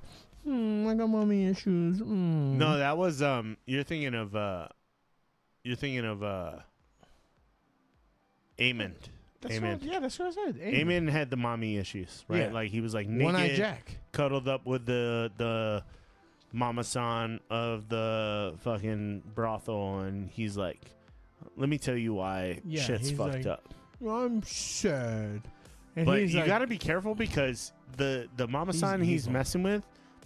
I got mommy issues. No, that was you're thinking of Aemon. That's what I said. Aemon had the mommy issues, right? Yeah. Like he was like naked, One-eyed Jack. cuddled up with the mama-san of the fucking brothel, and he's like, let me tell you why Yeah, shit's he's fucked like, up. I'm sad. And But he's you like, got to be careful because the mama-san he's evil. messing with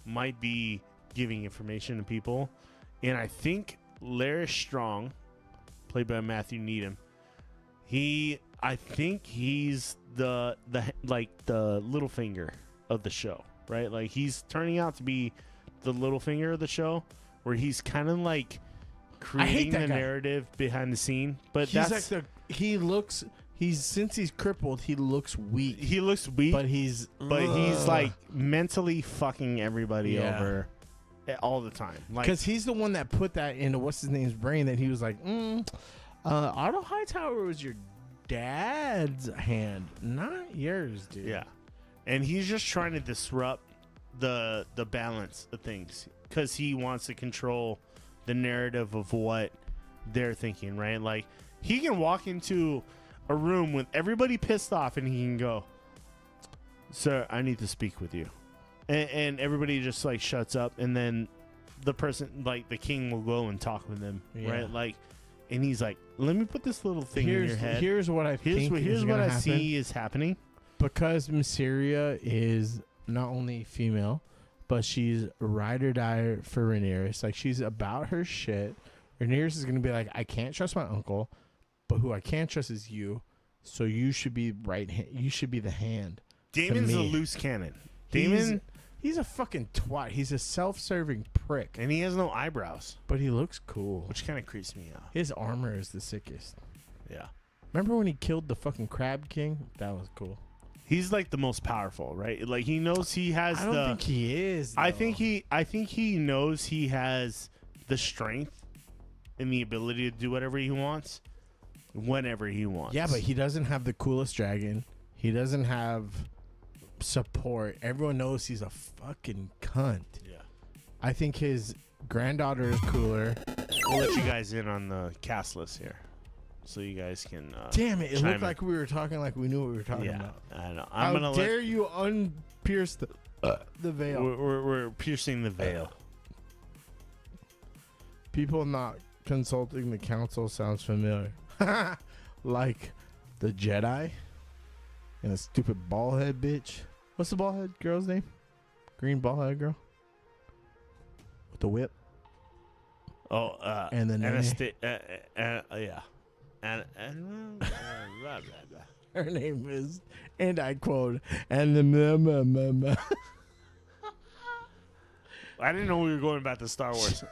might be giving information to people. And I think Larry Strong, played by Matthew Needham, I think he's the little finger of the show, right? Like he's turning out to be the little finger of the show, where he's kind of like creating the that guy. narrative behind the scene. But he's that's since he's crippled, he looks weak. he looks weak, But he's like mentally fucking everybody Yeah. over all the time. Like because he's the one that put that into what's his name's brain that he was like, Otto Hightower was your dad's hand, not yours, dude. yeah, and he's just trying to disrupt the balance of things because he wants to control the narrative of what they're thinking, right? Like he can walk into a room with everybody pissed off and he can go, sir, I need to speak with you, and everybody just like shuts up, and then the person, like the king, will go and talk with them, Yeah. right? Like, and he's like, let me put this little thing in your head. Here's what I think. Here's what I see is happening. Because Mysteria is not only female, but she's ride or die for Rhaenyra. Like she's about her shit. Rhaenyra is gonna be like, I can't trust my uncle, but who I can trust is you. So you should be you should be the hand. Damon's a me. loose cannon. Damon, He's a fucking twat. He's a self-serving prick, and he has no eyebrows, but he looks cool. which kind of creeps me out. His armor is the sickest. Yeah. Remember when he killed the fucking Crab King? That was cool. He's like the most powerful, right? Like he knows he has I don't think he is. I though. think he knows he has the strength and the ability to do whatever he wants. whenever he wants. Yeah, but he doesn't have the coolest dragon. He doesn't have support. Everyone knows he's a fucking cunt. Yeah. I think his granddaughter is cooler. We'll let you guys in on the cast list here, so you guys can. Damn it! It chime looked in. like we were talking like we knew what we were talking Yeah, about. I know. How dare you unpierce the veil? We're piercing the veil. People not consulting the council sounds familiar. Like the Jedi and a stupid ballhead bitch. What's the ballhead girl's name? Green ballhead girl with the whip. Oh, and the name. Yeah. And blah, blah, blah. Her name is, and I quote, and the I didn't know we were going back to Star Wars.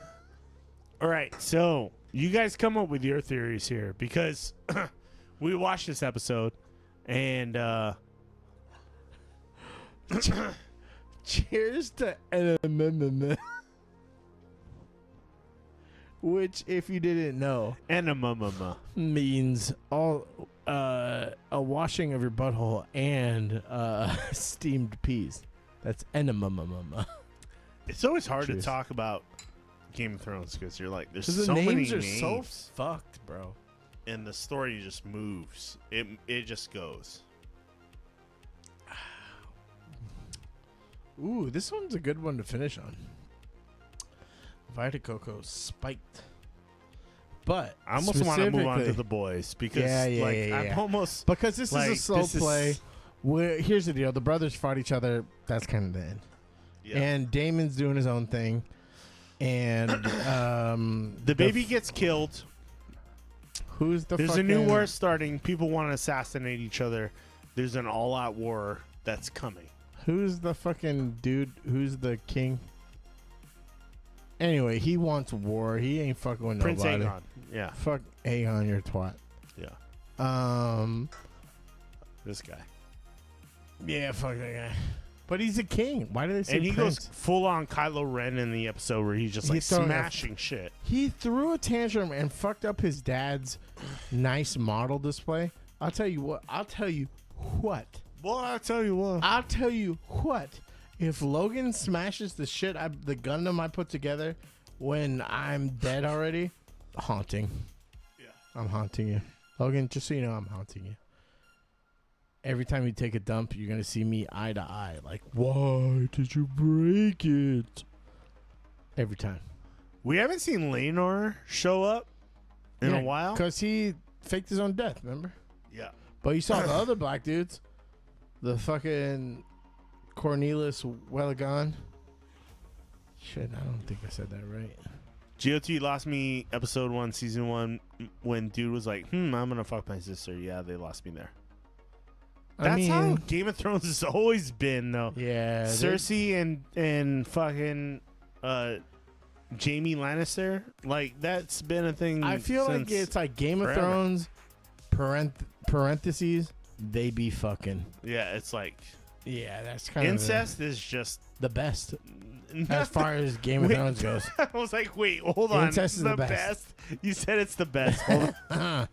All right, so you guys come up with your theories here because we watched this episode and cheers to which, if you didn't know, means all a washing of your butthole and steamed peas. That's enema. It's always hard Cheers. to talk about Game of Thrones because you're like, there's The so many names are names, so fucked, bro. and the story just moves. It just goes. Ooh, this one's a good one to finish on. Vita Coco spiked. But I almost want to move on to specifically- the boys because Yeah. I'm almost Because this like, is a slow this is- play. Here's the deal. The brothers fought each other. That's kind of the end. Yeah. And Damon's doing his own thing. And the baby gets killed. Who's the There's a fucking... new war starting. People want to assassinate each other. There's an all-out war that's coming. Who's the fucking dude? Who's the king? Anyway, he wants war. He ain't fucking with Prince nobody. Aegon. Yeah. Fuck Aegon, you're a twat. Yeah. This guy. Yeah, fuck that guy. But he's a king. Why do they say And he prince? goes full on Kylo Ren in the episode where he's just like He's throwing a- smashing shit. He threw a tantrum and fucked up his dad's nice model display. I'll tell you what. Well, I'll tell you what. I'll tell you what. If Logan smashes the the Gundam I put together when I'm dead already, haunting. Yeah. I'm haunting you. Logan, just so you know, I'm haunting you. Every time you take a dump, you're going to see me eye to eye. Like, why did you break it? Every time. We haven't seen Lenor show up in a while. Because he faked his own death, remember? Yeah. But you saw the other black dudes. The fucking Cornelius Welligan. Shit, I don't think I said that right. GOT lost me episode 1, season 1, when dude was like, I'm going to fuck my sister. Yeah, they lost me there. That's how Game of Thrones has always been, though. Yeah. Cersei and fucking Jaime Lannister, like that's been a thing. I feel like since it's like Game of forever. Thrones, parentheses, they be fucking. Yeah, it's like Yeah, that's kind incest is just of the best not as far as Game of Wait. Thrones goes. I was like, wait, hold on. Incest is the best. You said it's the best. Hold on.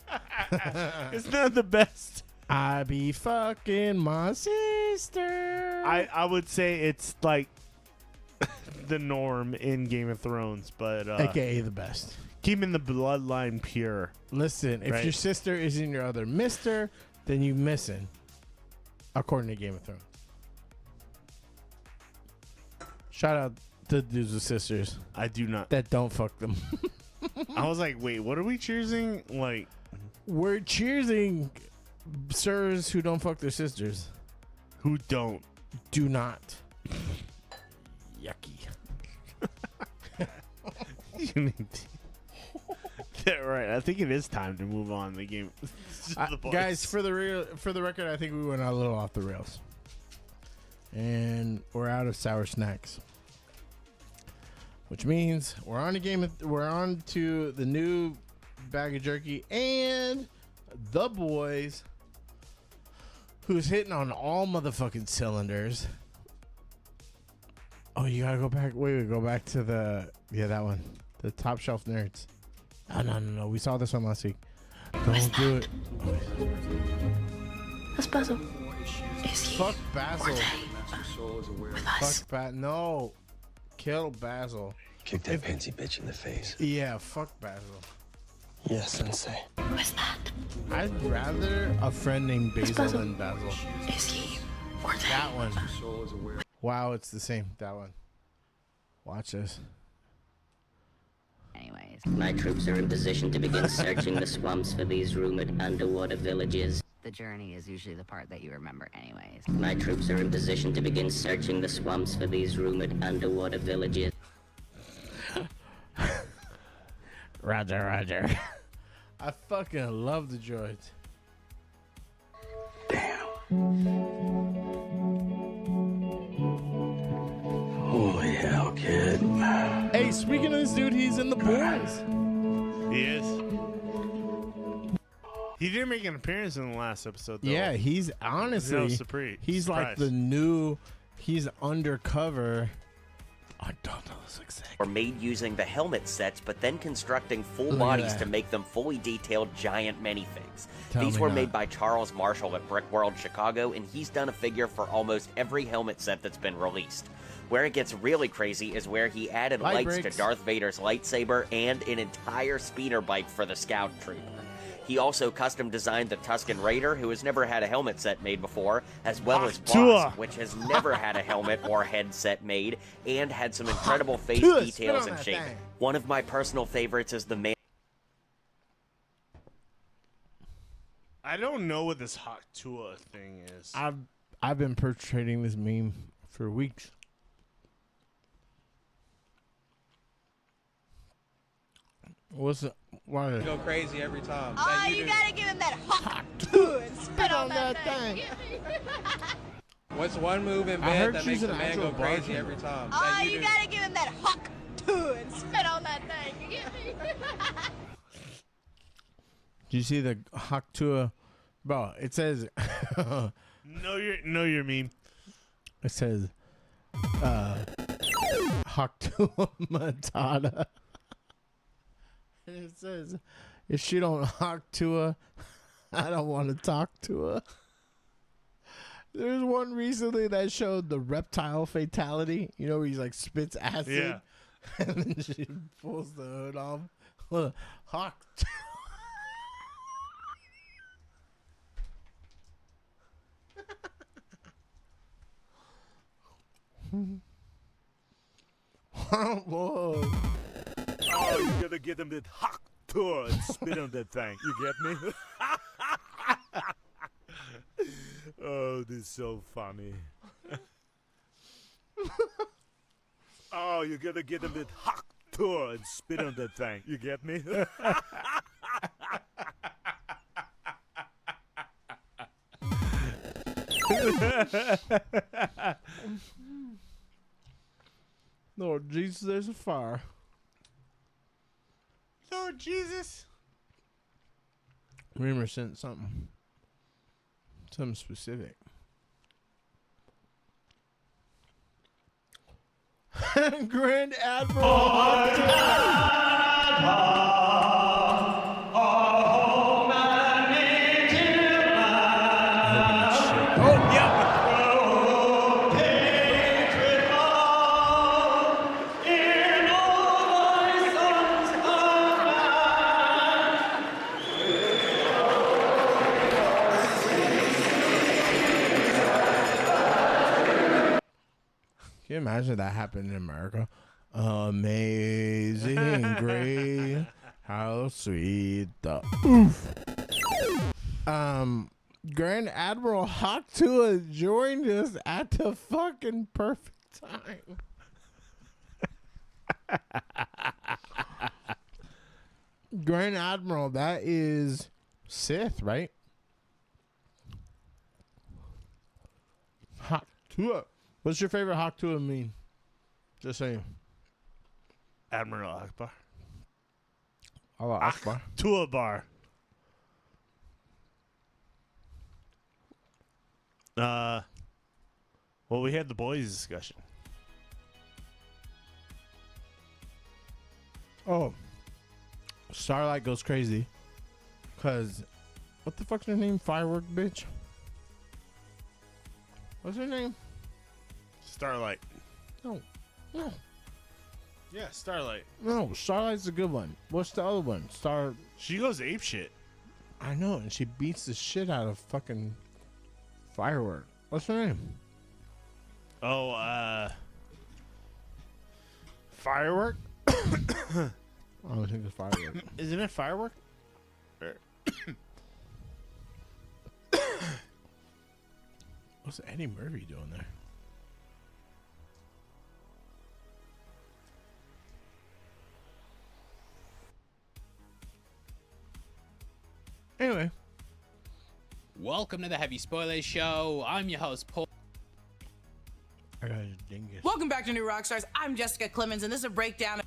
It's not the best. I be fucking my sister. I would say it's like the norm in Game of Thrones, but AKA the best. keeping the bloodline pure. Listen, if Right. your sister isn't your other mister, then you missing. According to Game of Thrones. Shout out to dudes with sisters I do not. that don't fuck them. I was like, wait, what are we choosing? Like, We're cheersing sirs who don't fuck their sisters. who don't? Do not. Yucky. You need to- Yeah, right. I think it is time to move on the game. The boys. Guys, for the record, I think we went a little off the rails, and we're out of sour snacks, which means we're on to the new bag of jerky and the boys, who's hitting on all motherfucking cylinders. Oh, you gotta go back. Wait, go back to that one, the Top Shelf Nerds. Oh, no. We saw this one last week. Don't do it. That's Basil. Is he? Fuck Basil. With us? Fuck No. Kill Basil. Kick that pansy bitch in the face. Yeah, fuck Basil. Yes, Sensei. Who is that? I'd rather a friend named Basil than Basil. Is he? Or they? That one. Wow, it's the same. That one. Watch this. Anyways, my troops are in position to begin searching the swamps for these rumored underwater villages. The journey is usually the part that you remember anyways. My troops are in position to begin searching the swamps for these rumored underwater villages. Roger, Roger. I fucking love the droids. Holy hell, kid. Hey, speaking of this dude, he's in The Boys. He is. He didn't make an appearance in the last episode, though. Yeah, he's honestly, he's like the new, he's undercover. Were made using the helmet sets, but then constructing full Look at bodies that. to make them fully detailed giant minifigs. Tell These me were not. made by Charles Marshall at Brick World Chicago, and he's done a figure for almost every helmet set that's been released. Where it gets really crazy is where he added Light lights breaks. to Darth Vader's lightsaber and an entire speeder bike for the Scout Trooper. He also custom designed the Tusken Raider, who has never had a helmet set made before, as well as Tua. Boss, which has never had a helmet or headset made, and had some incredible face Tua, spit details on and that shape. thing. One of my personal favorites is the man. I don't know what this Hawk Tua thing is. I've been perpetrating this meme for weeks. What's it? Why? Go crazy every time. Oh, you gotta give him that hawk and spit on that thing. What's one move in I bed heard that she's makes a an man actual go crazy bartender. every time? Oh, That you do. gotta give him that hawk and spit on that thing. Do you see the Haktua? Bro, it says. Know your meme. It says. Haktua Matata. And it says, if she don't hawk to her, I don't want to talk to her. There's one recently that showed the reptile fatality. You know, where he's like spits acid. Yeah. And then she pulls the hood off. Well, hawk to Whoa. Oh, you gotta get him that Hawk Tua and spit on that thing. You get me? Oh, this is so funny. Oh, you gotta get him that Hawk Tua and spit on that thing. You get me? Lord Jesus, there's a fire. Lord Jesus. Reamer sent something. Something specific. Grand Admiral. Can you imagine that happened in America? Amazing grace, how sweet the oof. Grand Admiral Haktua joined us at the fucking perfect time. Grand Admiral, that is Sith, right? Haktua. What's your favorite Haktua mean? Just saying. Admiral Akbar. Allah Akbar. Tua bar. Well, we had the boys discussion. Oh. Starlight goes crazy. Cause, what the fuck's her name? Firework bitch. What's her name? Starlight. No. Yeah, Starlight. No, Starlight's a good one. What's the other one? She goes ape shit. I know, and she beats the shit out of fucking Firework. What's her name? Oh, Firework? I don't think it's Firework. Isn't it Firework? What's Eddie Murphy doing there? Anyway. Welcome to the Heavy Spoilers Show. I'm your host, Paul. I got a dingus. Welcome back to New Rockstars. I'm Jessica Clemens, and this is a breakdown.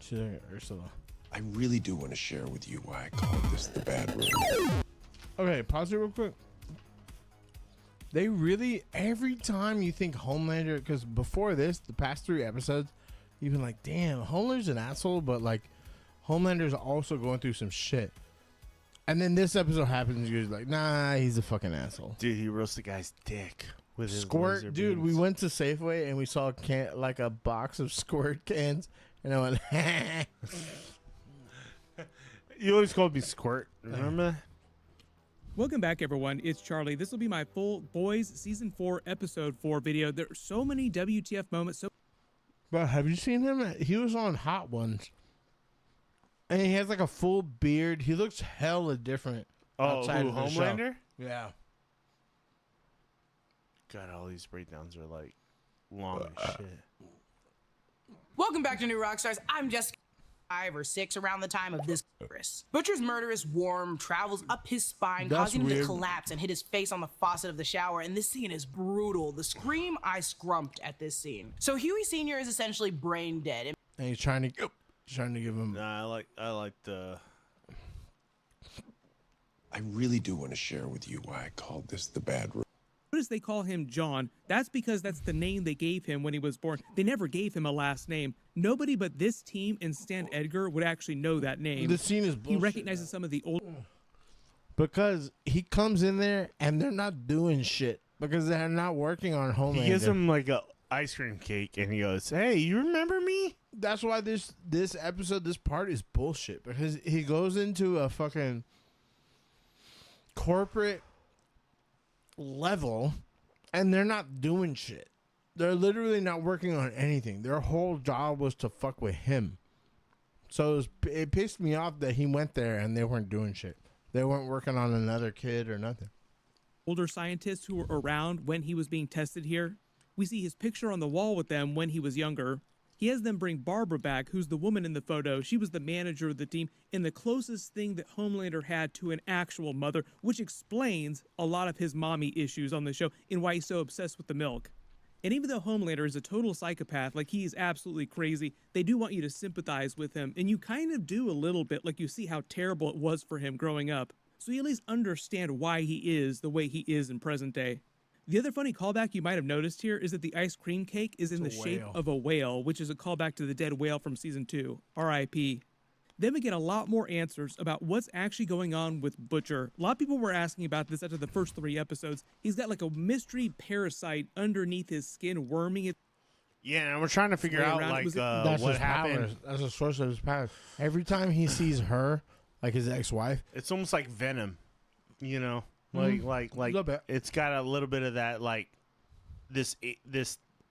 She's like Ursula. I really do want to share with you why I call this the bad room. Okay, pause it real quick. They really, every time you think Homelander, because before this, the past 3 episodes, you've been like, damn, Homelander's an asshole, but like, Homelander's also going through some shit. And then this episode happens, you're like, nah, he's a fucking asshole. Dude, he roasts the guy's dick with his Squirt, laser dude, beams. we went to Safeway and we saw like a box of Squirt cans, and I went, You always called me Squirt, remember? Welcome back, everyone. It's Charlie. This will be my full Boys Season 4 Episode 4 video. There are so many WTF moments. Bro, have you seen him? He was on Hot Ones. And he has like a full beard. He looks hella different. Outside of the show. Homelander? Yeah. God, all these breakdowns are like long as shit. Welcome back to New Rockstars. I'm Jessica. 5 or 6 around the time of this virus. Butcher's murderous worm travels up his spine, That's causing him weird. to collapse and hit his face on the faucet of the shower, and this scene is brutal. The scream, I scrumped at this scene. So Huey Sr. is essentially brain dead. And he's trying to give him. Nah, I like the. I really do want to share with you why I called this the bad room. Notice they call him John. That's because that's the name they gave him when he was born. They never gave him a last name. Nobody but this team and Stan Edgar would actually know that name. This scene is He bullshit. recognizes some of the old. Because he comes in there and they're not doing shit. Because they're not working on Homelander. He gives him like a ice cream cake and he goes, "Hey, you remember me?" That's why this episode, this part is bullshit. Because he goes into a fucking corporate level and they're not doing shit. They're literally not working on anything. Their whole job was to fuck with him. So it pissed me off that he went there and they weren't doing shit. They weren't working on another kid or nothing. Older scientists who were around when he was being tested here. We see his picture on the wall with them when he was younger. He has them bring Barbara back, who's the woman in the photo. She was the manager of the team and the closest thing that Homelander had to an actual mother, which explains a lot of his mommy issues on the show and why he's so obsessed with the milk. And even though Homelander is a total psychopath, like he is absolutely crazy, they do want you to sympathize with him. And you kind of do a little bit, like you see how terrible it was for him growing up. So you at least understand why he is the way he is in present day. The other funny callback you might have noticed here is that the ice cream cake is in the shape of a whale, which is a callback to the dead whale from season 2, R.I.P. Then we get a lot more answers about what's actually going on with Butcher. A lot of people were asking about this after the first 3 episodes. He's got like a mystery parasite underneath his skin, worming it. Yeah, and we're trying to figure out like that's what his happened. powers. That's the source of his power. Every time he sees her, like his ex-wife, It's almost like Venom, you know, Mhm. like Little bit. it's got a little bit of that. Like this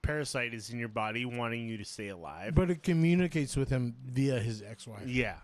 parasite is in your body, wanting you to stay alive. but it communicates with him via his ex-wife. Yeah.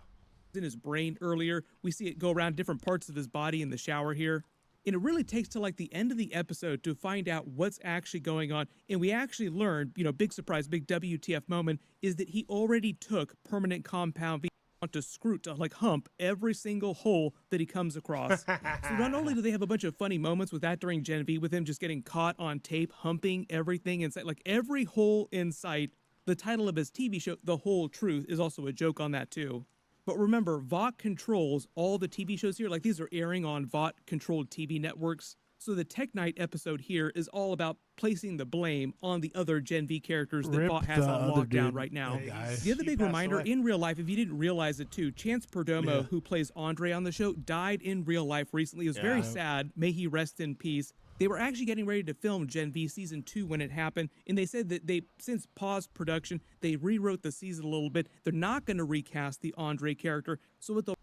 In his brain earlier. We see it go around different parts of his body in the shower here. And it really takes to like the end of the episode to find out what's actually going on. And we actually learned, big surprise, big WTF moment, is that he already took permanent compound V to screw, to like hump every single hole that he comes across. So not only do they have a bunch of funny moments with that during Gen V, with him just getting caught on tape, humping everything inside, like every hole in sight. The title of his TV show, The Whole Truth, is also a joke on that too. But remember, Vought controls all the TV shows here. Like these are airing on Vought-controlled TV networks. So the Tech Night episode here is all about placing the blame on the other Gen V characters that Rip Vought has the on other lockdown dude. right now. Yeah, The other he big passed reminder, away. in real life, if you didn't realize it too, Chance Perdomo, Yeah. who plays Andre on the show, died in real life recently. It was very Yeah. sad. May he rest in peace. They were actually getting ready to film Gen V Season 2 when it happened, and they said that they since paused production, they rewrote the season a little bit. They're not going to recast the Andre character. So what they'll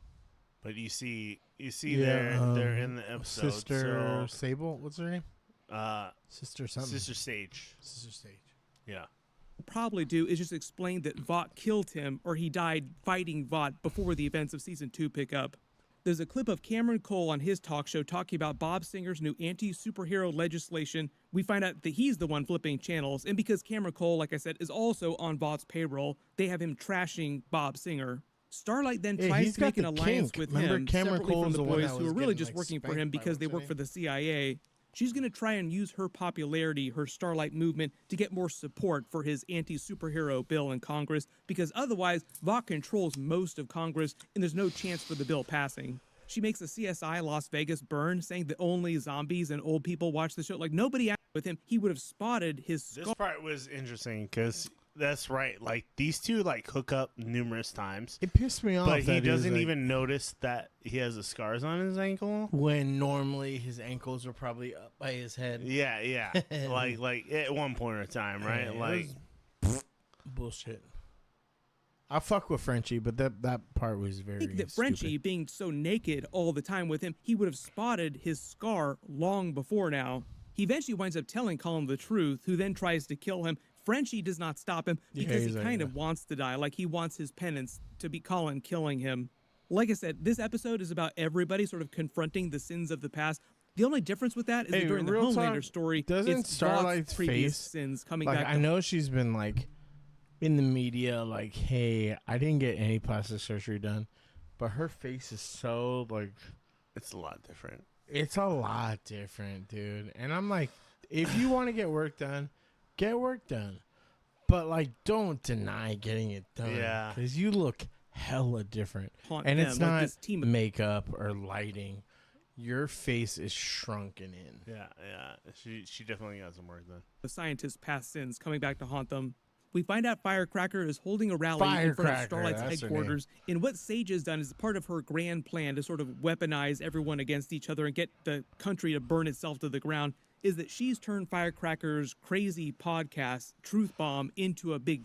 But you see they're in the episode. Sister so, Sable, what's her name? uh, Sister something. Sister Sage. Sister Sage. Yeah. probably do is just explain that Vought killed him or he died fighting Vought before the events of Season 2 pick up. There's a clip of Cameron Cole on his talk show talking about Bob Singer's new anti-superhero legislation. We find out that he's the one flipping channels, and because Cameron Cole, like I said, is also on Vaught's payroll, they have him trashing Bob Singer. Starlight then Yeah, tries he's to make got an the alliance kink. with Remember him Cameron separately Cole's from the the one boys that who was are really getting, just like, working for spanked him by because they what's her work for the CIA. She's going to try and use her popularity, her Starlight movement, to get more support for his anti-superhero bill in Congress, because otherwise, Vought controls most of Congress, and there's no chance for the bill passing. She makes a CSI Las Vegas burn, saying that only zombies and old people watch the show. Like, nobody acted with him. He would have spotted his skull. This part was interesting because that's right. Like these two like hook up numerous times. It pissed me off. But he that was, doesn't like, even notice that he has the scars on his ankle. when normally his ankles are probably up by his head. Yeah, yeah. like at one point in time, right? Yeah, it like was bullshit. I fuck with Frenchie, but that part was very I think that Frenchie, stupid. being so naked all the time with him, he would have spotted his scar long before now. He eventually winds up telling Colin the truth, who then tries to kill him. Frenchie does not stop him Yeah, because he's he like, kind of wants to die. Like, he wants his penance to be Colin killing him. Like I said, this episode is about everybody sort of confronting the sins of the past. The only difference with that is Hey, that during the real Homelander talk, story, doesn't it's Starlight's Vaught's previous face sins coming like, back. I know she's been like in the media, like, hey, I didn't get any plastic surgery done, but her face is so like it's a lot different. It's a lot different, dude. And I'm like, if you want to get work done, get work done, but like, don't deny getting it done. Yeah. because you look hella different, Haunt and them, it's like not this team of- makeup or lighting. Your face is shrunken in. Yeah, yeah. She definitely got some work done. the scientists' past sins coming back to haunt them. We find out Firecracker is holding a rally in front of Firecracker, Starlight's that's her headquarters. And what Sage has done is part of her grand plan to sort of weaponize everyone against each other and get the country to burn itself to the ground, is that she's turned Firecracker's crazy podcast, Truth Bomb, into a big...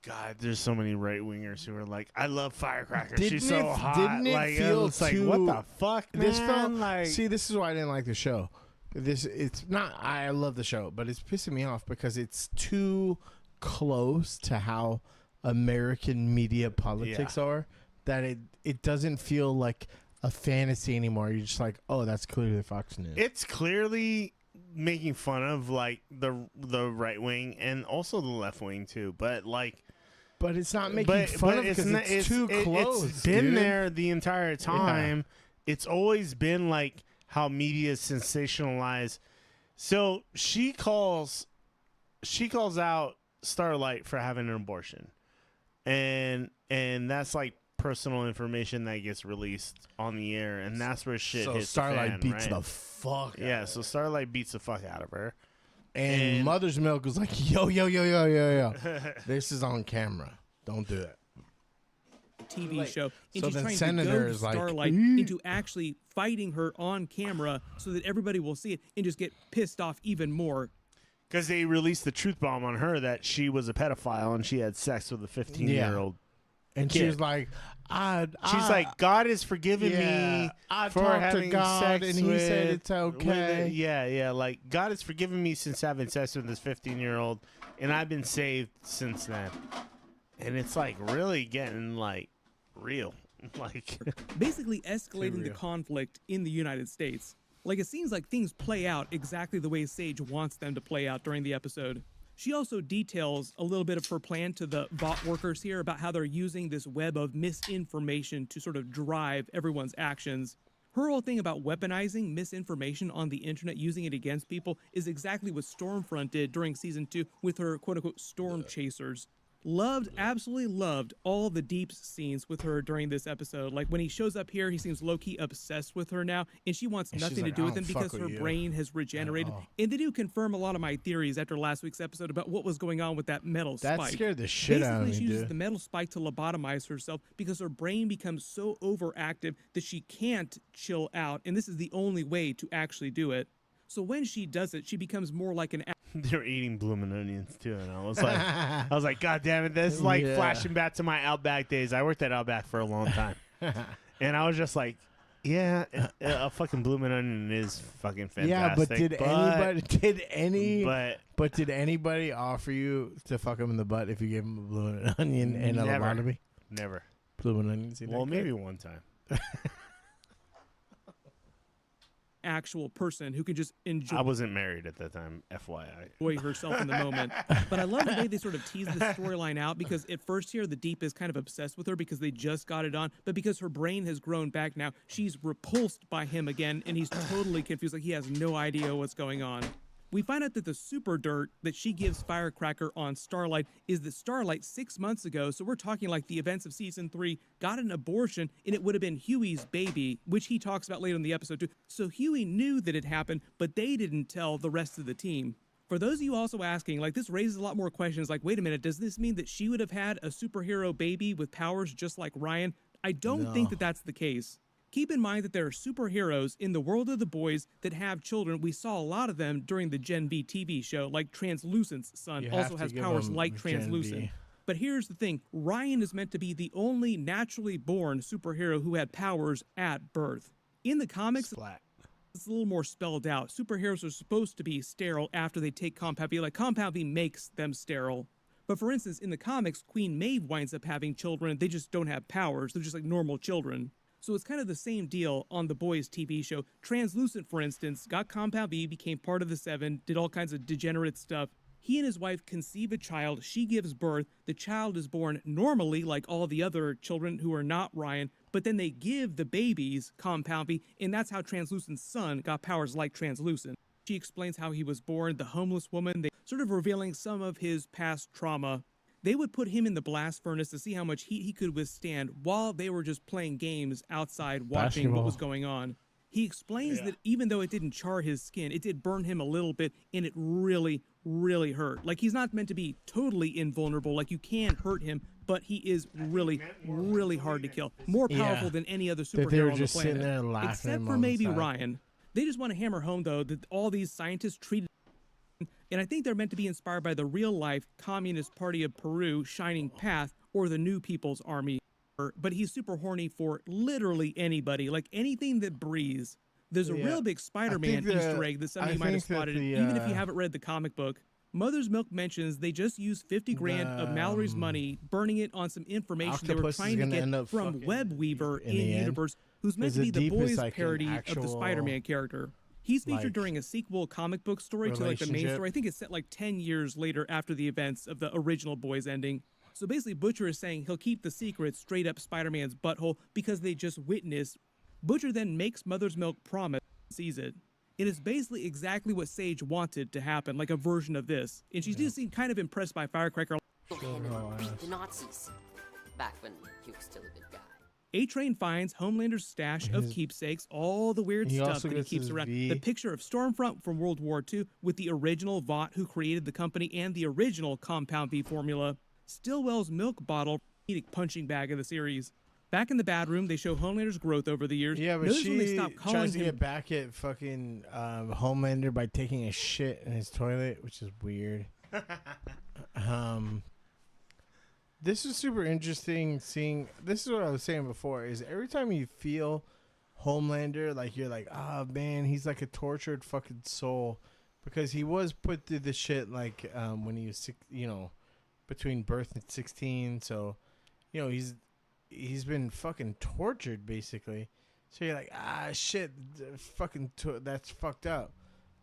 God, there's so many right wingers who are like, I love Firecracker. Didn't She's so it- hot. didn't it like, feel it's like, too- what the fuck, man? This felt like, see, this is why I didn't like the show. It's not. I love the show, but it's pissing me off because it's too close to how American media politics are that it doesn't feel like a fantasy anymore. You're just like, oh, that's clearly Fox News. it's clearly making fun of like the right wing and also the left wing too. But like, but it's not making fun of it because it's too close. It's been dude. there the entire time. It's always been like how media sensationalize. So she calls out Starlight for having an abortion, and that's like personal information that gets released on the air, and that's where shit So hits Starlight the fan, beats right? the fuck out Yeah, of so Starlight beats the fuck out of her. And Mother's Milk was like, yo, this is on camera. Don't do it. TV show, and So she's then trying Senator to goad is like, Starlight "Eek." into actually fighting her on camera so that everybody will see it and just get pissed off even more. Because they released the truth bomb on her that she was a pedophile and she had sex with a 15-year-old. And kid. she's like, She's like, God has forgiven me I for talked having to God, sex and he with, said it's okay. Yeah, like God has forgiven me since having sex with this 15-year-old, and I've been saved since then. And it's like really getting like real, like Basically escalating the real. conflict in the United States. Like, it seems like things play out exactly the way Sage wants them to play out during the episode. She also details a little bit of her plan to the Vought workers here about how they're using this web of misinformation to sort of drive everyone's actions. Her whole thing about weaponizing misinformation on the internet, using it against people, is exactly what Stormfront did during season 2 with her quote-unquote storm chasers. Absolutely loved all the deep scenes with her during this episode. Like when he shows up here, he seems low-key obsessed with her now, and she wants nothing to do with him because her brain has regenerated. And they do confirm a lot of my theories after last week's episode about what was going on with that metal spike. That scared the shit out of me, Basically, she uses dude. the metal spike to lobotomize herself because her brain becomes so overactive that she can't chill out, and this is the only way to actually do it. So when she does it, she becomes more like an. They're eating blooming onions too, and I was like, God damn it! This is like flashing back to my Outback days. I worked at Outback for a long time, and I was just like, yeah, a fucking blooming onion is fucking fantastic. Yeah, but did anybody offer you to fuck him in the butt if you gave him a blooming onion and a lobotomy? Never. Blooming onions. Well, maybe one time. Actual person who can just enjoy. I wasn't married at that time, FYI. Enjoy herself in the moment. But I love the way they sort of tease the storyline out, because at first here, the Deep is kind of obsessed with her because they just got it on, but because her brain has grown back now, she's repulsed by him again, and he's totally confused, like he has no idea what's going on. We find out that the super dirt that she gives Firecracker on Starlight is that Starlight 6 months ago, so we're talking like the events of season 3, got an abortion, and it would have been Huey's baby, which he talks about later in the episode too. So Huey knew that it happened, but they didn't tell the rest of the team. For those of you also asking, like this raises a lot more questions, like wait a minute, does this mean that she would have had a superhero baby with powers just like Ryan? I don't think that that's the case. Keep in mind that there are superheroes in the world of the boys that have children. We saw a lot of them during the Gen V TV show, like Translucent's son also has powers like Translucent. But here's the thing, Ryan is meant to be the only naturally born superhero who had powers at birth. In the comics, it's a little more spelled out. Superheroes are supposed to be sterile after they take Compound V, like Compound V makes them sterile. But for instance, in the comics, Queen Maeve winds up having children, they just don't have powers, they're just like normal children. So it's kind of the same deal on the boys TV show. Translucent, for instance, got Compound V, became part of the Seven, did all kinds of degenerate stuff. He and his wife conceive a child, she gives birth, the child is born normally like all the other children who are not Ryan, but then they give the babies Compound V, and that's how Translucent's son got powers like Translucent. She explains how he was born, the homeless woman, they sort of revealing some of his past trauma. They would put him in the blast furnace to see how much heat he could withstand while they were just playing games outside watching what was going on. He explains that even though it didn't char his skin, it did burn him a little bit, and it really, really hurt. Like, he's not meant to be totally invulnerable, like you can't hurt him, but he is really, really hard to kill. More powerful than any other superhero on the planet. Except for maybe Ryan. They just want to hammer home, though, that all these scientists treated, and I think they're meant to be inspired by the real-life Communist Party of Peru Shining Path or the New People's Army. But he's super horny for literally anybody, like anything that breathes. There's a real big Spider-Man Easter egg that some of you might have spotted, even if you haven't read the comic book. Mother's Milk mentions they just used 50 grand of Mallory's money, burning it on some information they were trying to get from Webweaver in Universe, who's meant to be the boys' parody of the Spider-Man character. He's featured during a sequel comic book story to like the main story. I think it's set like 10 years later after the events of the original Boys ending. So basically Butcher is saying he'll keep the secret straight up Spider-Man's butthole because they just witnessed. Butcher then makes Mother's Milk promise and sees it. It is basically exactly what Sage wanted to happen, like a version of this. And she's just kind of impressed by Firecracker. The Nazis, back when he was still a good guy. A-Train finds Homelander's stash of keepsakes, all the weird stuff that he keeps around. The picture of Stormfront from World War II with the original Vought who created the company and the original Compound V formula. Stillwell's milk bottle, punching bag of the series. Back in the bad room, they show Homelander's growth over the years. Yeah, but Notice when they she stop calling tries to him get back at fucking Homelander by taking a shit in his toilet, which is weird. This is super interesting seeing. This is what I was saying before, is every time you feel Homelander, like you're like, oh man, he's like a tortured fucking soul, because he was put through the shit like when he was between birth and 16, so he's been fucking tortured basically. So you're like, shit, fucking that's fucked up.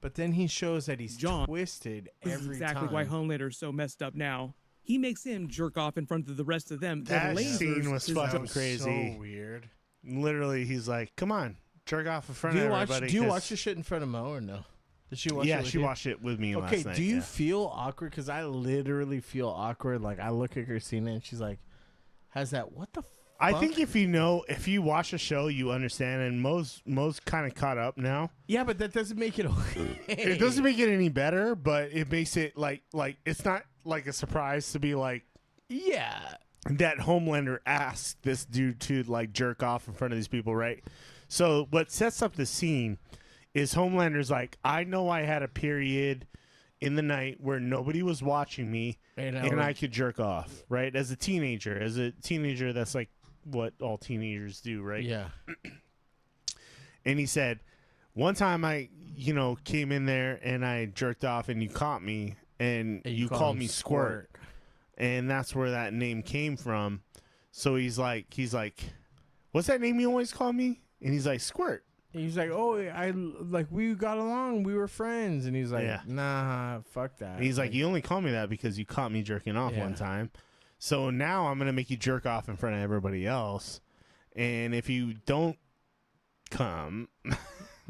But then he shows that he's twisted every time. Exactly why Homelander's so messed up now. He makes him jerk off in front of the rest of them. That scene was fucking crazy. So weird. Literally, he's like, come on, jerk off in front of everybody. Do you watch the shit in front of Mo or no? Did she watch it? Yeah, with she you? watched it with me Okay, last night. do you yeah. feel awkward? Because I literally feel awkward. Like, I look at Christina and she's like, has that, what the fuck? I think if you watch a show, you understand, and most kind of caught up now. Yeah, but that doesn't make it okay. It doesn't make it any better, but it makes it like it's not like a surprise to be like, yeah, that Homelander asked this dude to like jerk off in front of these people, right? So what sets up the scene is Homelander's like, I know I had a period in the night where nobody was watching me and I could jerk off, right? As a teenager, that's like what all teenagers do, right? Yeah. And he said, one time I, came in there and I jerked off and you caught me and you called me Squirt. And that's where that name came from. So he's like, what's that name you always call me? And he's like, Squirt. And he's like, oh, we got along, we were friends. And he's like, Yeah. nah, fuck that. And he's like, you only call me that because you caught me jerking off one time. So now I'm going to make you jerk off in front of everybody else. And if you don't come,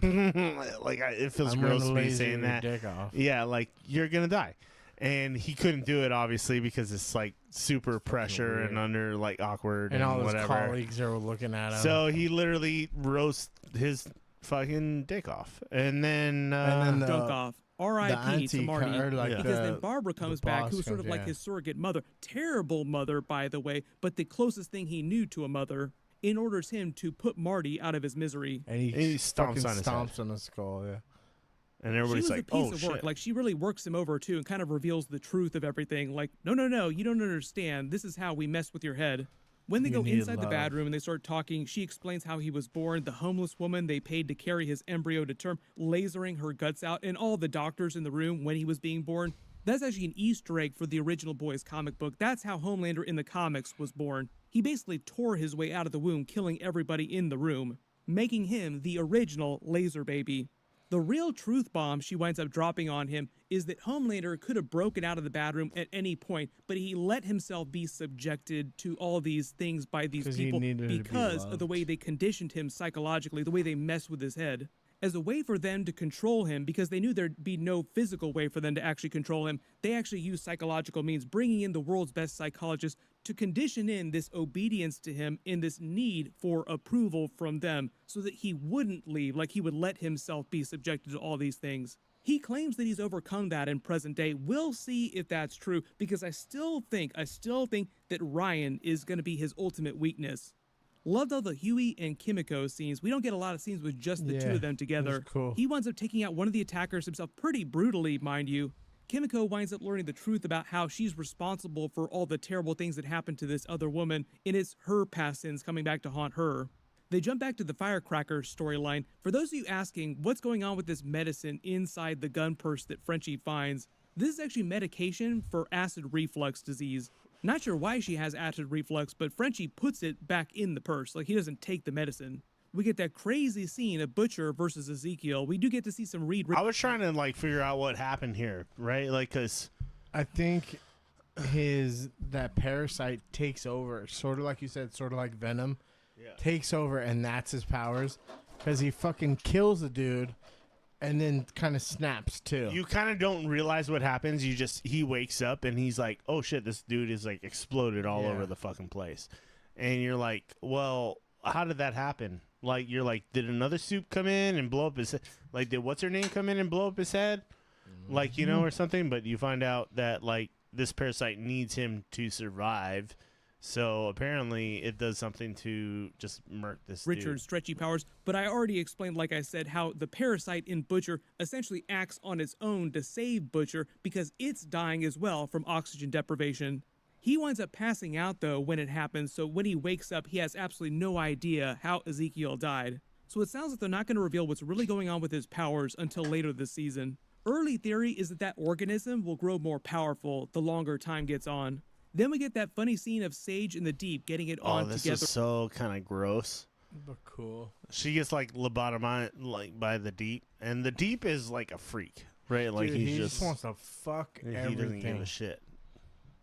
it feels gross me saying that. Dick off. Yeah, like you're going to die. And he couldn't do it, obviously, because it's like super pressure and under like awkward And all his whatever. colleagues are looking at him. So he literally roasts his fucking dick off. And then dunk off. R.I.P. to Marty. like because then Barbara comes back, who's sort comes, of like his surrogate mother. Terrible mother, by the way, but the closest thing he knew to a mother, in orders him to put Marty out of his misery. And he stomps on his head. on his skull, yeah. And everybody's she was like, a piece oh, of work. shit. Like, she really works him over, too, and kind of reveals the truth of everything. Like, no, you don't understand. This is how we mess with your head. When they You go need inside the love. bedroom and they start talking, she explains how he was born, the homeless woman they paid to carry his embryo to term, lasering her guts out, and all the doctors in the room when he was being born. That's actually an Easter egg for the original Boys comic book. That's how Homelander in the comics was born. He basically tore his way out of the womb, killing everybody in the room, making him the original laser baby. The real truth bomb she winds up dropping on him is that Homelander could have broken out of the bedroom at any point, but he let himself be subjected to all these things by these 'Cause he people needed to be because of the way they conditioned him psychologically, the way they messed with his head. As a way for them to control him, because they knew there'd be no physical way for them to actually control him, they actually used psychological means, bringing in the world's best psychologists to condition in this obedience to him in this need for approval from them so that he wouldn't leave, like he would let himself be subjected to all these things. He claims that he's overcome that in present day. We'll see if that's true, because I still think that Ryan is going to be his ultimate weakness. Loved all the Huey and Kimiko scenes. We don't get a lot of scenes with just the two of them together. Cool. He winds up taking out one of the attackers himself pretty brutally, mind you. Kimiko winds up learning the truth about how she's responsible for all the terrible things that happened to this other woman, and it's her past sins coming back to haunt her. They jump back to the firecracker storyline. For those of you asking what's going on with this medicine inside the gun purse that Frenchie finds, this is actually medication for acid reflux disease. Not sure why she has acid reflux, but Frenchie puts it back in the purse, like he doesn't take the medicine. We get that crazy scene of Butcher versus Ezekiel. We do get to see some Reed. I was trying to like figure out what happened here, right? Like, cause I think that parasite takes over, sort of like you said, sort of like Venom, takes over, and that's his powers, because he fucking kills the dude, and then kind of snaps too. you kind of don't realize what happens. He wakes up and he's like, oh shit, this dude is like exploded all over the fucking place, and you're like, well, how did that happen? Like, you're like, did another soup come in and blow up his head? Like, did what's her name come in and blow up his head? Like, or something. But you find out that like this parasite needs him to survive. So apparently it does something to just murk this Richard's stretchy powers, but I already explained, like I said, how the parasite in Butcher essentially acts on its own to save Butcher because it's dying as well from oxygen deprivation. He winds up passing out, though, when it happens, so when he wakes up, he has absolutely no idea how Ezekiel died. So it sounds like they're not going to reveal what's really going on with his powers until later this season. Early theory is that organism will grow more powerful the longer time gets on. Then we get that funny scene of Sage in the Deep getting it on this together. is so kind of gross. But cool. She gets like lobotomized like by the Deep, and the Deep is like a freak, right? Like Dude, he he just wants to fuck he everything. doesn't give a shit.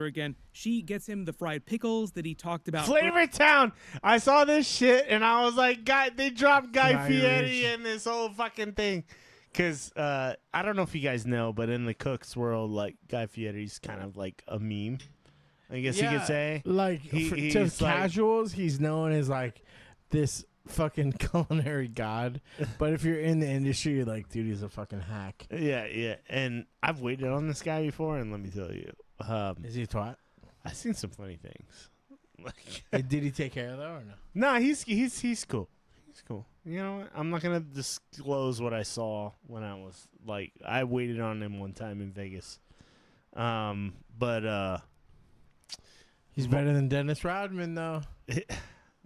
Again, she gets him the fried pickles that he talked about. Flavor Town. I saw this shit and I was like, God, they dropped Guy Fieri in this whole fucking thing. Because I don't know if you guys know, but in the Cooks world, like Guy Fieri's kind of like a meme. I guess you could say. Like to he's casuals, he's known as like this fucking culinary god. But if you're in the industry, you're like, dude, he's a fucking hack. Yeah. And I've waited on this guy before, and let me tell you, is he a twat? I've seen some funny things. Like, did he take care of that or no? No, he's cool. He's cool. You know what? I'm not gonna disclose what I saw when I was like I waited on him one time in Vegas. But he's better than Dennis Rodman though.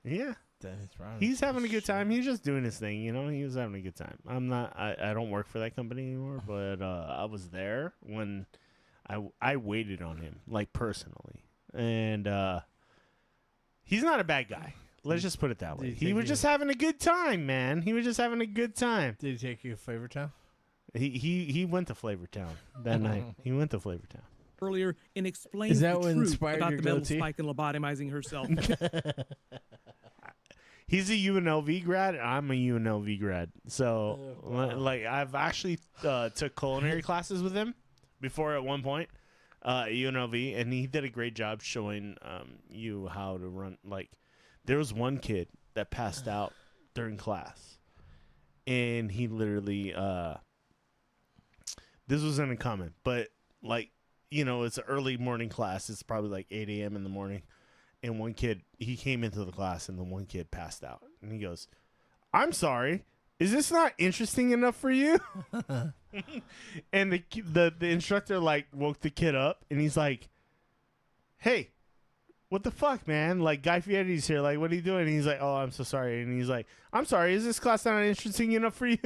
Yeah. Dennis Rodman. He's having a good time. He's just doing his thing, you know. He was having a good time. I don't work for that company anymore, but I was there when I waited on him, like personally, and he's not a bad guy. Let's just put it that way. He was just having a good time, man. He was just having a good time. Did he take you to Flavor Town? He went to Flavor Town that night. He went to Flavor Town. Earlier and explains Is that the what truth inspired about your the metal goatee? spike and lobotomizing herself. He's a UNLV grad. I'm a UNLV grad. So, like, I've actually took culinary classes with him before at one point, UNLV, and he did a great job showing you how to run. Like, there was one kid that passed out during class, and he literally this wasn't a comment, but like, you know, it's an early morning class. It's probably like 8 a.m. in the morning. And one kid, he came into the class, and the one kid passed out. And he goes, "I'm sorry, is this not interesting enough for you?" And the instructor like woke the kid up, and he's like, "Hey, what the fuck, man? Like, Guy Fieri's here. Like, what are you doing?" And he's like, "Oh, I'm so sorry." And he's like, "I'm sorry, is this class not interesting enough for you?"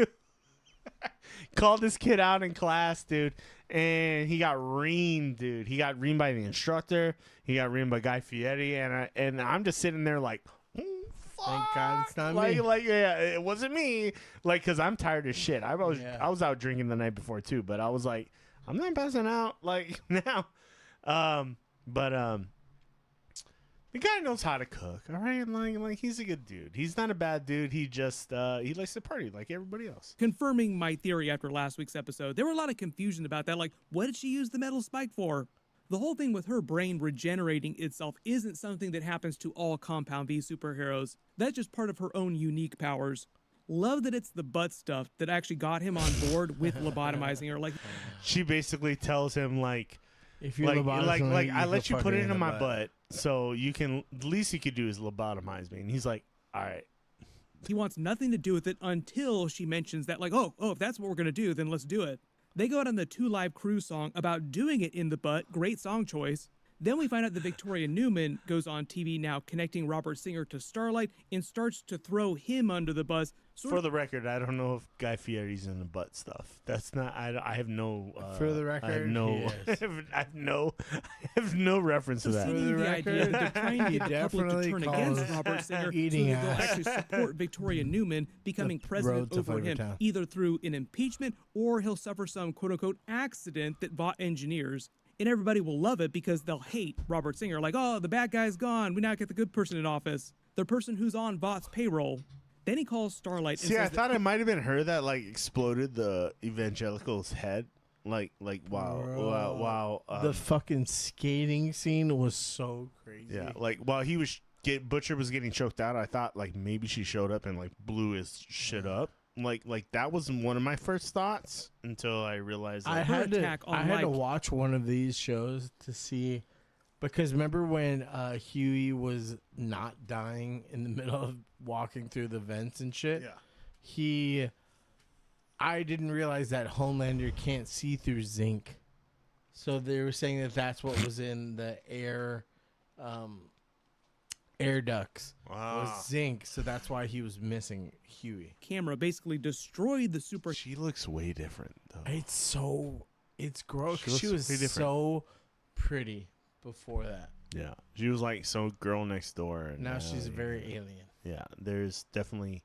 Called this kid out in class, dude, and he got reamed, dude. He got reamed by the instructor. He got reamed by Guy Fieri, and I'm just sitting there like, oh, fuck. Thank God it's not like, me. Like, yeah, it wasn't me. Like, cause I'm tired as shit. I was out drinking the night before too, but I was like, I'm not passing out like now. The guy knows how to cook, all right? Like he's a good dude. He's not a bad dude. He just he likes to party like everybody else. Confirming my theory after last week's episode, there were a lot of confusion about that. Like, what did she use the metal spike for? The whole thing with her brain regenerating itself isn't something that happens to all Compound V superheroes. That's just part of her own unique powers. Love that it's the butt stuff that actually got him on board with lobotomizing her. Like, she basically tells him like, if you like I you let can you put fuck it in in my the butt, so you can the least you could do is lobotomize me. And he's like, all right. he wants nothing to do with it until she mentions that, like, oh, if that's what we're going to do, then let's do it. They go out on the 2 Live Crew song about doing it in the butt. Great song choice. Then we find out that Victoria Newman goes on TV now connecting Robert Singer to Starlight and starts to throw him under the bus. For the record, I don't know if Guy Fieri's in the butt stuff. That's not. I have no. For the record, I have no. I have no reference to that. For the idea that they're trying to get the public to turn against Robert Singer, so that they'll actually support Victoria Newman becoming president over him, either through an impeachment or he'll suffer some quote-unquote accident that bot engineers. And everybody will love it because they'll hate Robert Singer. Like, oh, the bad guy's gone. We now get the good person in office. The person who's on Vough's payroll. Then he calls Starlight. See, I thought it might have been her that like exploded the evangelical's head. Like wow. The fucking skating scene was so crazy. Yeah, like while he was Butcher was getting choked out, I thought like maybe she showed up and like blew his shit up. Like that was one of my first thoughts until I realized I had to watch one of these shows to see, because remember when Huey was not dying in the middle of walking through the vents and shit? Yeah. I didn't realize that Homelander can't see through zinc. So they were saying that that's what was in the air ducts. Was zinc, so that's why he was missing Huey. Camera basically destroyed the super. She looks way different though. It's gross. She She was so pretty before that. Yeah, she was like so girl next door. And now she's very alien. Yeah, there's definitely.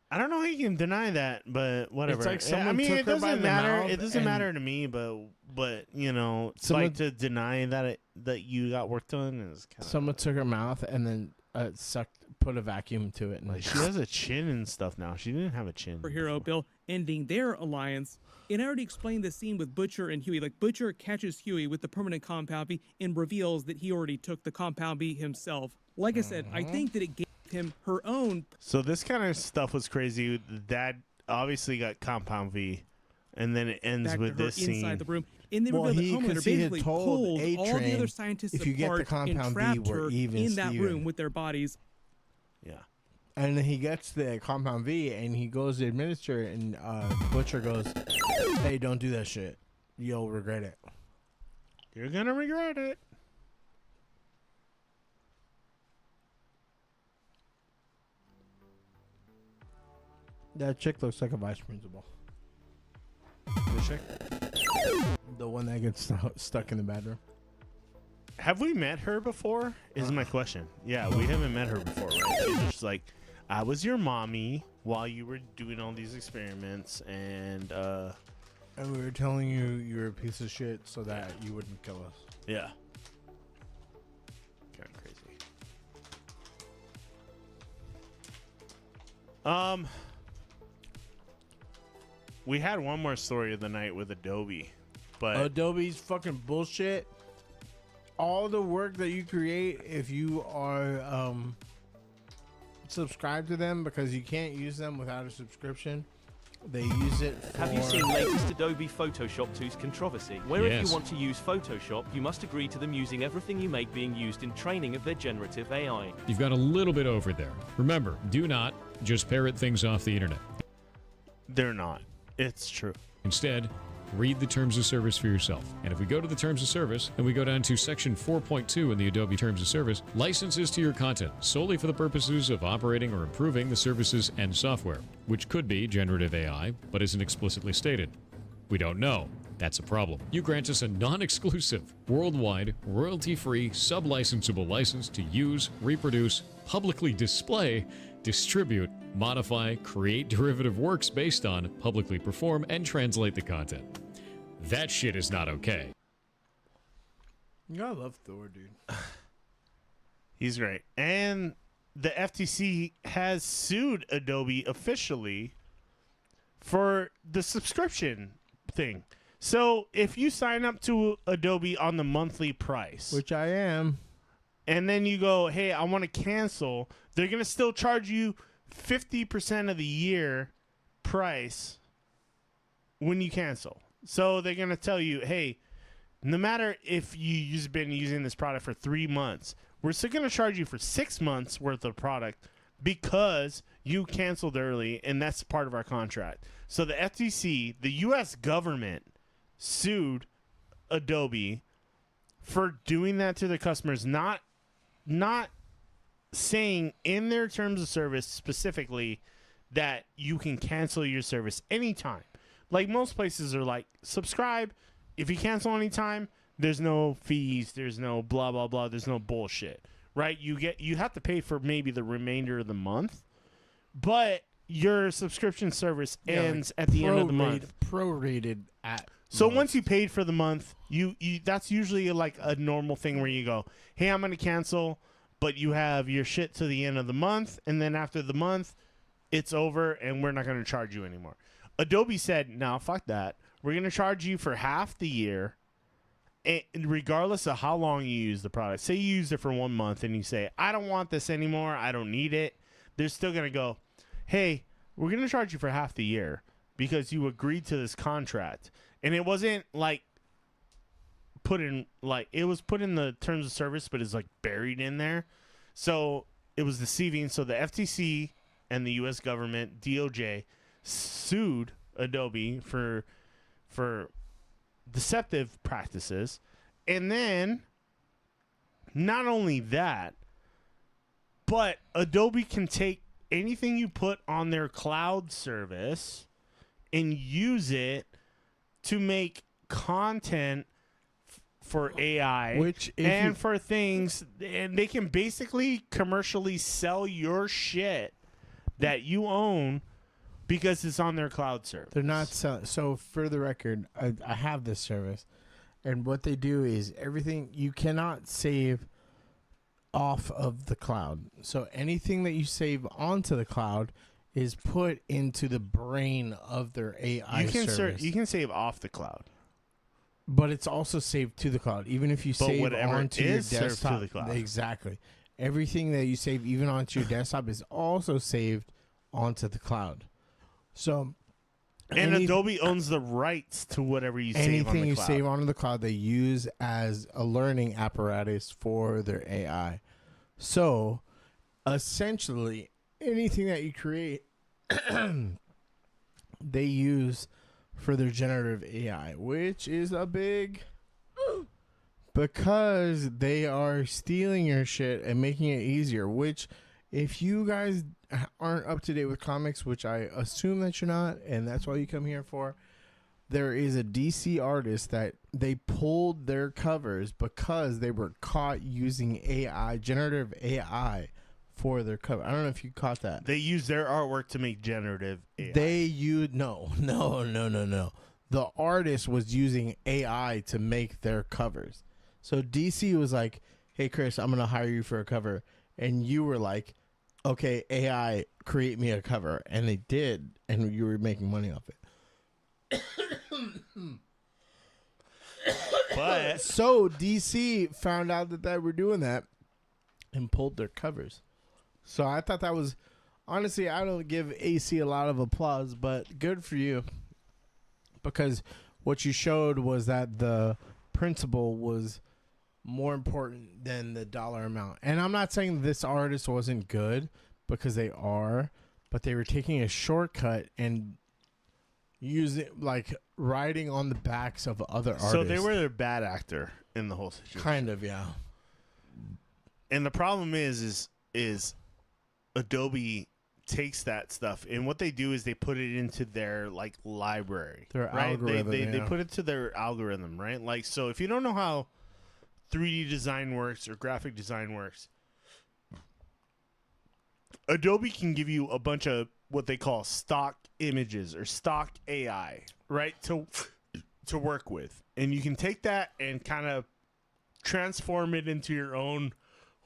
I don't know how you can deny that, but whatever. It's like someone took it her by doesn't the matter. mouth It doesn't matter to me, but you know, like to deny that you got work done is kind of. Someone took her mouth and then put a vacuum to it. And Like, she has a chin and stuff now. She didn't have a chin. Superhero Bill ending their alliance. And I already explained the scene with Butcher and Huey. Like, Butcher catches Huey with the permanent compound V and reveals that he already took the compound V himself. Like I said, I think that it gave him her own. So this kind of stuff was crazy. Dad obviously got compound V, and then it ends Back with to her this scene. inside the room. And they Well, reveal that he- Homelander 'cause he had basically told pulled all A-Train, the other scientists if you get the apart compound and V, trapped we're her even, in that Steven. room with their bodies. Yeah. And then he gets the compound V and he goes to administer it, and Butcher goes, "Hey, don't do that shit. You'll regret it. You're gonna regret it." That chick looks like a vice principal. Which chick? The one that gets stuck in the bedroom. Have we met her before? Is my question. Yeah, we haven't met her before, right? She's just like, I was your mommy while you were doing all these experiments, and we were telling you you're a piece of shit so that you wouldn't kill us. yeah, kind of crazy. We had one more story of the night with Adobe, but Adobe's fucking bullshit. All the work that you create, if you are subscribed to them, because you can't use them without a subscription, they use it for... Have you seen latest Adobe Photoshop 2's controversy? Where if Yes. you want to use Photoshop, you must agree to them using everything you make being used in training of their generative AI. You've got a little bit over there. Remember, do not just parrot things off the internet. they're not. It's true. Instead, read the terms of service for yourself. And if we go to the terms of service and we go down to section 4.2 in the Adobe terms of service, licenses to your content solely for the purposes of operating or improving the services and software, which could be generative AI, but isn't explicitly stated. We don't know. That's a problem. You grant us a non-exclusive, worldwide, royalty-free, sub-licensable license to use, reproduce, publicly display, distribute, modify, create derivative works based on, publicly perform, and translate the content. That shit is not okay. I love Thor, dude. He's great. And the FTC has sued Adobe officially for the subscription thing. So if you sign up to Adobe on the monthly price, which I am, and then you go, hey, I want to cancel, they're going to still charge you 50% of the year price when you cancel. So they're going to tell you, hey, no matter if you've been using this product for 3 months, we're still going to charge you for 6 months worth of product because you canceled early, and that's part of our contract. So the FTC, the U.S. government, sued Adobe for doing that to the customers, not saying in their terms of service specifically that you can cancel your service anytime. Like most places are like, subscribe. If you cancel anytime, there's no fees, there's no blah blah blah, there's no bullshit. Right? You have to pay for maybe the remainder of the month, but your subscription service ends at the end of the month. Prorated at. So once you paid for the month, you that's usually like a normal thing where you go, hey, I'm going to cancel, but you have your shit to the end of the month, and then after the month, it's over, and we're not going to charge you anymore. Adobe said, no, fuck that. We're going to charge you for half the year, and regardless of how long you use the product. Say you used it for 1 month, and you say, I don't want this anymore, I don't need it. They're still going to go, hey, we're going to charge you for half the year because you agreed to this contract. And it wasn't like it was put in the terms of service, but it's like buried in there. So it was deceiving. So the FTC and the U.S. government, DOJ, sued Adobe for deceptive practices. And then not only that, but Adobe can take anything you put on their cloud service and use it to make content for AI, for things, and they can basically commercially sell your shit that you own because it's on their cloud service. They're not selling. So for the record, I have this service, and what they do is everything. You cannot save off of the cloud. So anything that you save onto the cloud is put into the brain of their AI service. You can save off the cloud, but it's also saved to the cloud. Even if you save whatever onto your is served to desktop, the cloud. exactly. Everything that you save, even onto your desktop, is also saved onto the cloud. So, and Adobe owns the rights to whatever you save on the cloud. Anything you save onto the cloud, they use as a learning apparatus for their AI. So, essentially, anything that you create, they use for their generative AI, which is a big... because they are stealing your shit and making it easier, which if you guys aren't up to date with comics, which I assume that you're not, and that's why you come here for, there is a DC artist that they pulled their covers because they were caught using AI, generative AI, for their cover. I don't know if you caught that. They use their artwork to make generative AI. No. The artist was using AI to make their covers. So DC was like, hey, Chris, I'm going to hire you for a cover. And you were like, okay, AI, create me a cover. And they did. And you were making money off it. But so DC found out that they were doing that and pulled their covers. So I thought that was, honestly, I don't give AC a lot of applause, but good for you. Because what you showed was that the principle was more important than the dollar amount. And I'm not saying this artist wasn't good, because they are, but they were taking a shortcut and using, like, riding on the backs of other artists. So they were their bad actor in the whole situation. Kind of, yeah. And the problem is Adobe takes that stuff, and what they do is they put it into their, like, library. Their right? algorithm, They put it to their algorithm, right? Like, so if you don't know how 3D design works or graphic design works, Adobe can give you a bunch of what they call stock images or stock AI, right, to work with. And you can take that and kind of transform it into your own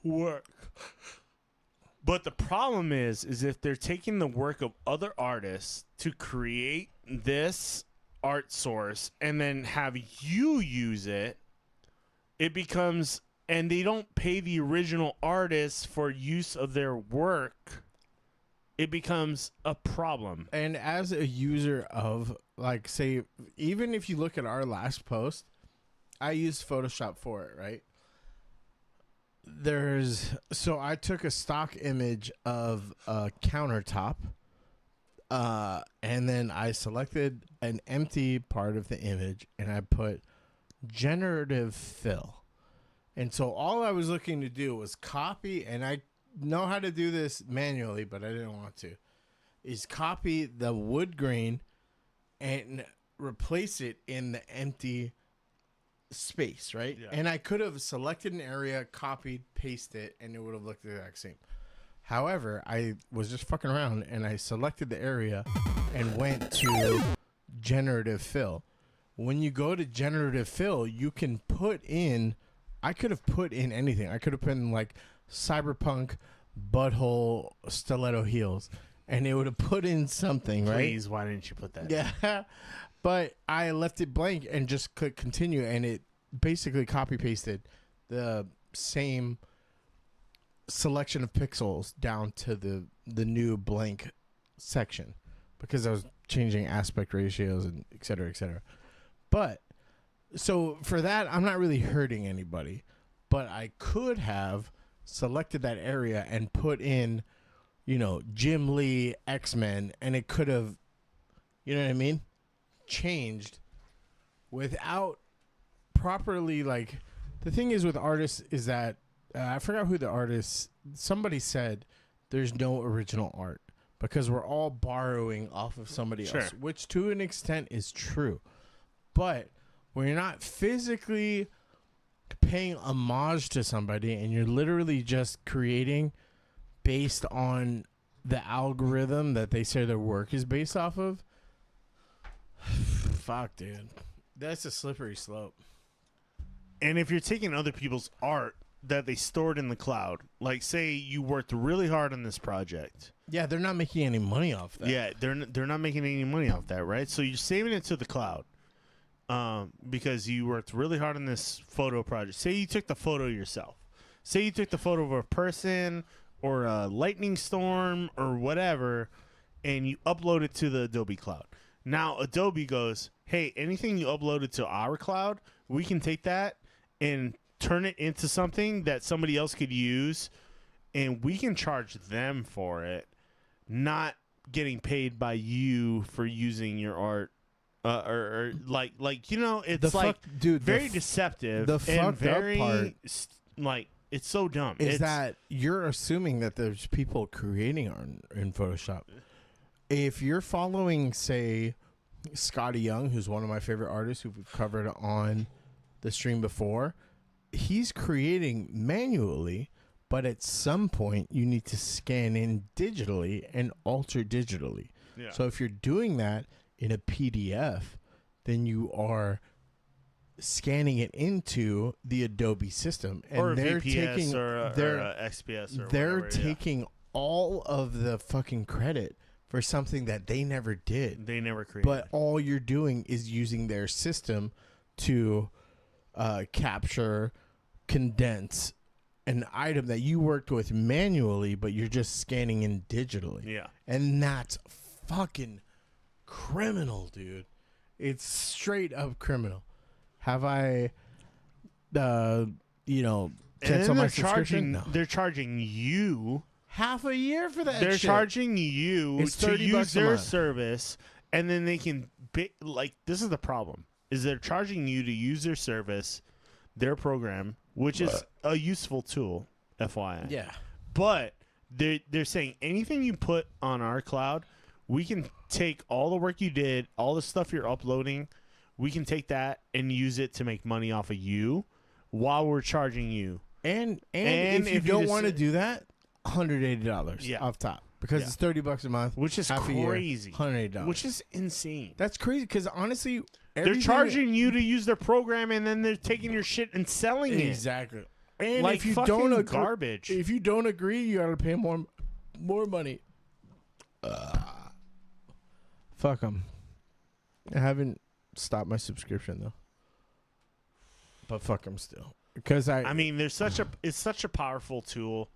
work. But the problem is if they're taking the work of other artists to create this art source and then have you use it, it becomes, and they don't pay the original artists for use of their work, it becomes a problem. And as a user of, like, say, even if you look at our last post, I used Photoshop for it, right? So I took a stock image of a countertop, and then I selected an empty part of the image, and I put generative fill. And so all I was looking to do was copy, and I know how to do this manually, but I didn't want to, is copy the wood grain and replace it in the empty space, right? Yeah. And I could have selected an area, copied, pasted it, and it would have looked the exact same. However, I was just fucking around, and I selected the area and went to generative fill. When you go to generative fill, you can put in, I could have put in anything. I could have put in, like, cyberpunk butthole stiletto heels, and it would have put in something, right? Please, why didn't you put that? Yeah. But I left it blank and just clicked continue, and it basically copy pasted the same selection of pixels down to the new blank section, because I was changing aspect ratios and et cetera, et cetera. But so for that, I'm not really hurting anybody, but I could have selected that area and put in, you know, Jim Lee, X-Men, and it could have, you know what I mean, changed without properly, like, the thing is with artists is that I forgot who the artist, somebody said there's no original art because we're all borrowing off of somebody else, which to an extent is true. But when you're not physically paying homage to somebody and you're literally just creating based on the algorithm that they say their work is based off of, fuck, dude. That's a slippery slope. And if you're taking other people's art, that they stored in the cloud. Like, say you worked really hard on this project. Yeah, they're not making any money off that. Yeah, they're not making any money off that, right? So you're saving it to the cloud, because you worked really hard on this photo project. Say you took the photo yourself. Say you took the photo of a person or a lightning storm or whatever, and you upload it to the Adobe cloud. Now Adobe goes, hey, anything you uploaded to our cloud, we can take that and turn it into something that somebody else could use, and we can charge them for it, not getting paid by you for using your art. Or like you know, it's very deceptive. The and fucked very, up part, like, it's so dumb. is that you're assuming that there's people creating art in Photoshop. If you're following, say, Scotty Young, who's one of my favorite artists who we've covered on the stream before, he's creating manually, but at some point you need to scan in digitally and alter digitally. Yeah. So if you're doing that in a PDF, then you are scanning it into the Adobe system, and or a they're VPS taking or a XPS or they're whatever, taking all of the fucking credit for something that they never did. They never created. But all you're doing is using their system to capture, condense an item that you worked with manually, but you're just scanning in digitally. Yeah. And that's fucking criminal, dude. It's straight up criminal. Have I, canceled my subscription? No. They're charging you half a year for that. They're shit. charging you It's to $30 use a their month. service, and then they can this is the problem: is they're charging you to use their service, their program, which is a useful tool, FYI. Yeah. But they're saying anything you put on our cloud, we can take all the work you did, all the stuff you're uploading, we can take that and use it to make money off of you while we're charging you. And if you don't want to do that, $180 off top, because it's $30 a month, which is half a year, crazy. $180, which is insane. That's crazy because honestly, They're charging you to use their program, and then they're taking your shit and selling it. Exactly. And Like if you fucking don't agree, garbage. If you don't agree, you gotta pay more money. Fuck them. I haven't stopped my subscription though, but fuck them still. Because I mean, it's such a powerful tool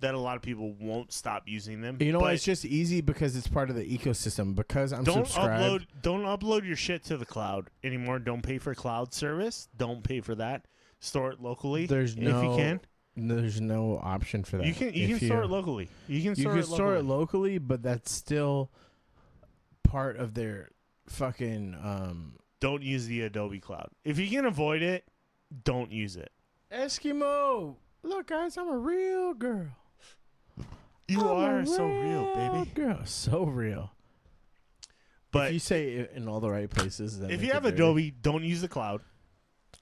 that a lot of people won't stop using them. You know, but it's just easy because it's part of the ecosystem. Because I'm subscribed. Don't upload your shit to the cloud anymore. Don't pay for cloud service. Don't pay for that. Store it locally. There's if you can. There's no option for that. You can store it locally. You can store it locally, but that's still part of their fucking. Don't use the Adobe cloud. If you can avoid it, don't use it. Eskimo, look, guys, I'm a real girl. You are so real, baby. Girl, so real. But if you say it in all the right places, then if make you have it dirty. Adobe, don't use the cloud,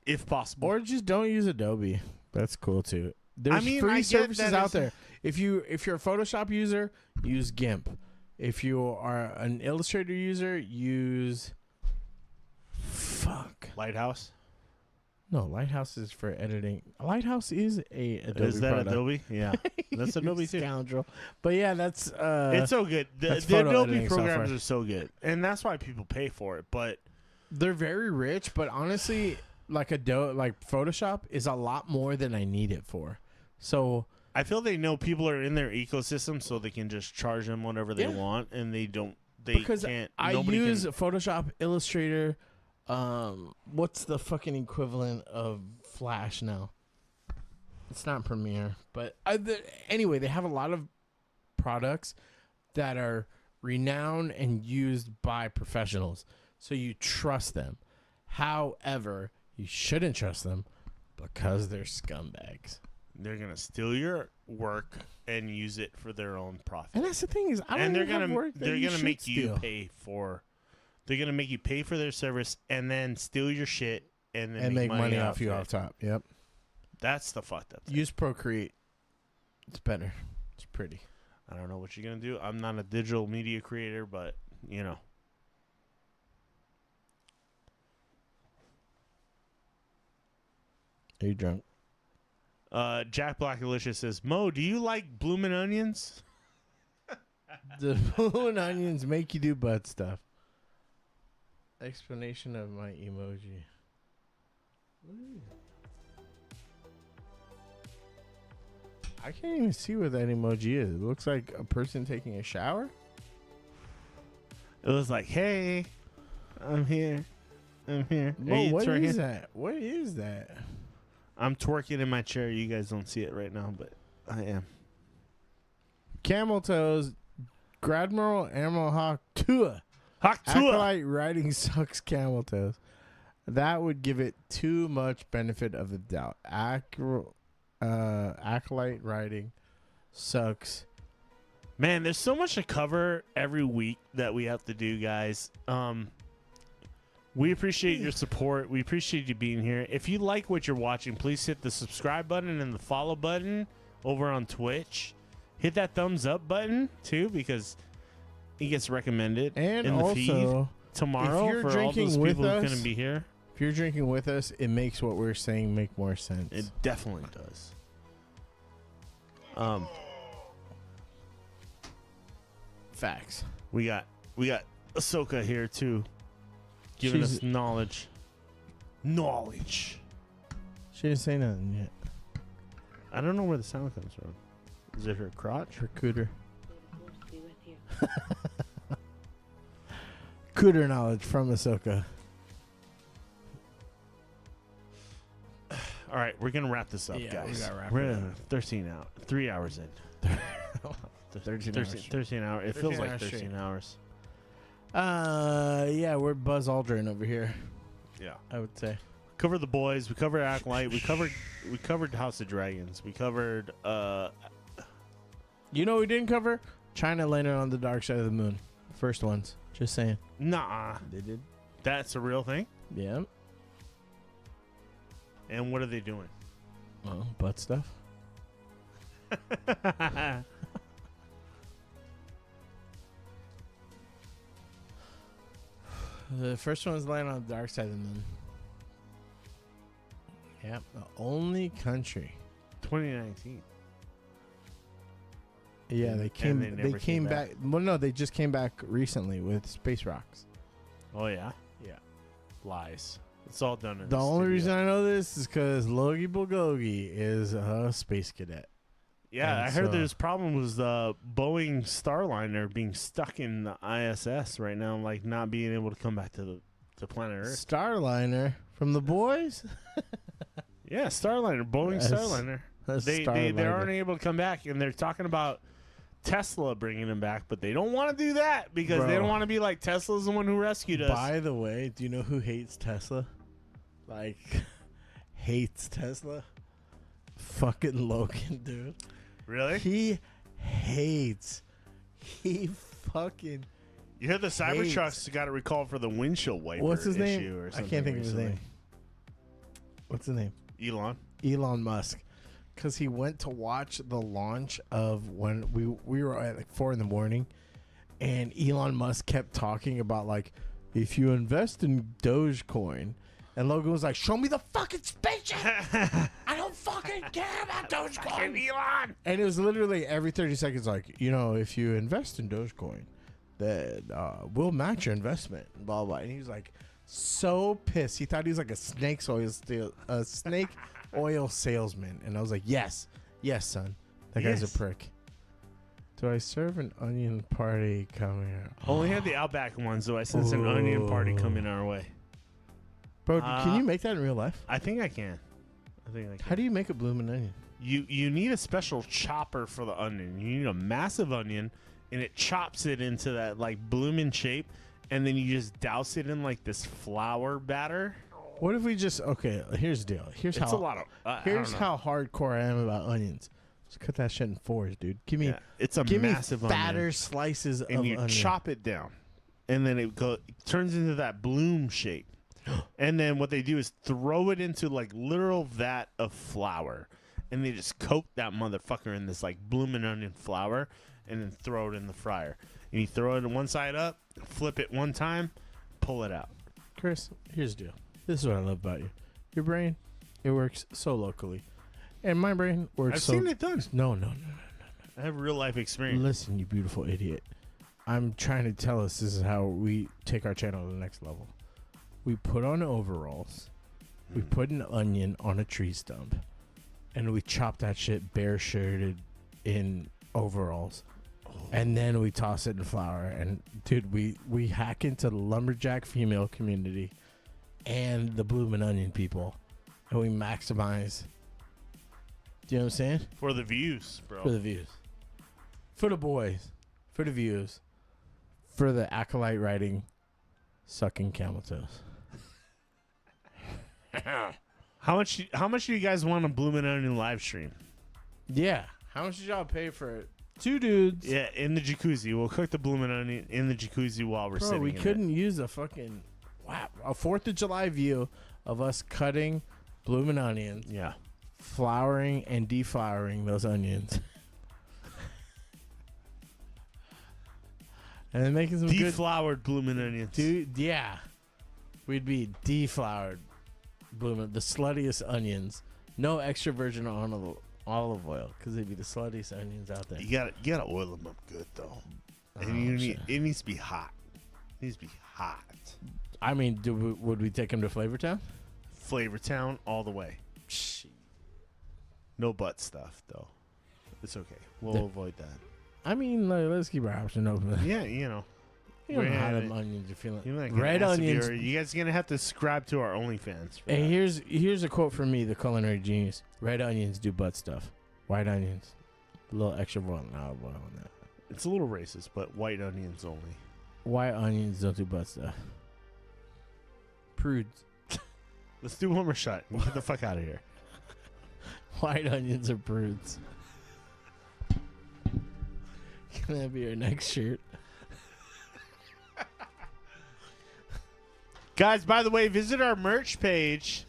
if possible. Or just don't use Adobe. That's cool too. There's I free get services that out is- there. If you're a Photoshop user, use GIMP. If you are an Illustrator user, use Lighthouse. No, Lighthouse is for editing. Lighthouse is a Adobe Is that product. Adobe? Yeah, that's Adobe too. Scoundrel. But yeah, that's It's so good. The that's photo Adobe editing programs software. are so good, and that's why people pay for it. But They're very rich, but honestly, like Photoshop is a lot more than I need it for. So I feel they know people are in their ecosystem, so they can just charge them whatever they want, and they don't. They because can't. I nobody use can, Photoshop, Illustrator. What's the fucking equivalent of Flash now? It's not Premiere, but anyway, they have a lot of products that are renowned and used by professionals, so you trust them. However, you shouldn't trust them because they're scumbags. They're gonna steal your work and use it for their own profit. And that's the thing is, I don't and they're even have gonna work that they're you gonna should make you steal. pay for. They're gonna make you pay for their service and then steal your shit and then make money off you it. off top. Yep. That's the fucked up thing. Use Procreate. It's better. It's pretty. I don't know what you're gonna do. I'm not a digital media creator, but you know. Are you drunk? Jack Blackalicious says, Mo, do you like bloomin' onions? The bloomin' onions make you do butt stuff. Explanation of my emoji. I can't even see what that emoji is. It looks like a person taking a shower. It was like, hey, I'm here. I'm here. Mo, what is that? What is that? I'm twerking in my chair. You guys don't see it right now, but I am. Camel toes, Gradmiral, Admiral Hawk Tua. Tua. Acolyte riding sucks camel toes. That would give it too much benefit of the doubt. Acolyte riding sucks. Man, there's so much to cover every week that we have to do, guys. We appreciate your support. We appreciate you being here. If you like what you're watching, please hit the subscribe button and the follow button over on Twitch. Hit that thumbs up button, too, because it gets recommended and in the also, feed tomorrow if you're for all drinking those with people us, who's going to be here. If you're drinking with us, it makes what we're saying make more sense. It definitely does. Facts. We got Ahsoka here too, giving us knowledge. Knowledge. She didn't say nothing yet. I don't know where the sound comes from. Is it her crotch? Her cooter. Cooter knowledge from Ahsoka. All right, we're gonna wrap this up, Yeah, guys. we gotta wrap We're it up. 3 hours in. 13 hours. It feels like 13 hours. Yeah, we're Buzz Aldrin over here. Yeah, I would say. Covered the boys. We covered Acolyte. We covered House of Dragons. We covered. You know what we didn't cover? China landed on the dark side of the moon. First ones. Just saying. Nah, They did. that's a real thing. Yeah. And what are they doing? Well, butt stuff. The first one's landing on the dark side of the moon. Yep, the only country. 2019. Yeah, And they came. they They, never came came back. Well, no, they just came back recently with space rocks. Oh yeah, Yeah. lies. It's all done in The only studio. reason I know this is because Logie Bulgogi is a space cadet. Yeah, And I heard so- there's problems with the Boeing Starliner being stuck in the ISS right now, like not being able to come back to planet Earth. Starliner from the boys. Yeah, Starliner, Boeing That's- Starliner. that's They Starliner. aren't able to come back, and they're talking about Tesla bringing them back, but they don't want to do that because they Bro. don't want to be like Tesla's the one who rescued us. By the way, do you know who hates Tesla? Like, hates Tesla? Fucking Logan, dude. Really? He hates. He fucking. You heard the hates. Cybertruck's got a recall for the windshield wiper What's his name? issue or I something can't think of his recently. name. What's his name? Elon. Musk. Because he went to watch the launch of when we were at like 4 a.m, and Elon Musk kept talking about like, if you invest in Dogecoin, and Logan was like, show me the fucking spaceship. I don't fucking care about Dogecoin. Elon. And it was literally every 30 seconds like, you know, if you invest in Dogecoin, then we'll match your investment. Blah blah. And he was like so pissed. He thought he was like a snake oil salesman. And I was like, yes, son. That guy's Yes. a prick. Do I serve an onion party coming out? Only had the Outback ones, though. I sense an onion party coming our way. Bro, can you make that in real life? I think I can. How do you make a bloomin' onion? You need a special chopper for the onion. You need a massive onion, and it chops it into that like bloomin' shape, and then you just douse it in like this flour batter. What if we just here's the deal. Here's It's how a lot of- I here's don't know. how hardcore I am about onions. Just cut that shit in 4s, dude. Give me It's a give massive me fatter onion. slices and of you onion. chop it down, and then it turns into that bloom shape. And then what they do is throw it into like literal vat of flour, and they just coat that motherfucker in this like bloomin' onion flour, and then throw it in the fryer. And you throw it on one side up, flip it one time, pull it out. Chris, here's the deal. This is what I love about you. Your brain, it works so locally. And my brain works. I've seen it done. No. I have real life experience. Listen, you beautiful idiot. I'm trying to tell us this is how we take our channel to the next level. We put on overalls. We put an onion on a tree stump. And we chop that shit bare shirted in overalls. And then we toss it in flour. And dude, we hack into the lumberjack female community and the bloomin' onion people. And we maximize. Do you know what I'm saying? For the views, bro. For the views. For the boys. For the views. For the acolyte writing, sucking camel toes. How much do you guys want a Bloomin' Onion live stream? Yeah. How much did y'all pay for it? 2 dudes. Yeah, in the jacuzzi. We'll cook the Bloomin' Onion in the jacuzzi while we're sitting we in couldn't use a fucking a 4th of July view of us cutting bloomin' onions. Yeah. Flouring and deflouring those onions. And then making some defloured bloomin' onions. Dude, yeah. We'd be defloured bloomin', the sluttiest onions. No extra virgin olive oil, because they'd be the sluttiest onions out there. You gotta oil them up good though. And it needs to be hot. It needs to be hot. I mean, would we take them to Flavortown? Flavortown all the way. No butt stuff though. It's okay. We'll avoid that. I mean, let's keep our option open. Yeah, you know. You don't know how them onions are feeling. Like red onions. You guys are gonna have to subscribe to our OnlyFans. Hey, here's a quote from me, the culinary genius. Red onions do butt stuff. White onions, a little extra olive oil on that. It's a little racist, but white onions only. White onions don't do butt stuff. Prudes. Let's do one more shot and get the fuck out of here. White onions are prudes. Can that be our next shirt? Guys, by the way, visit our merch page,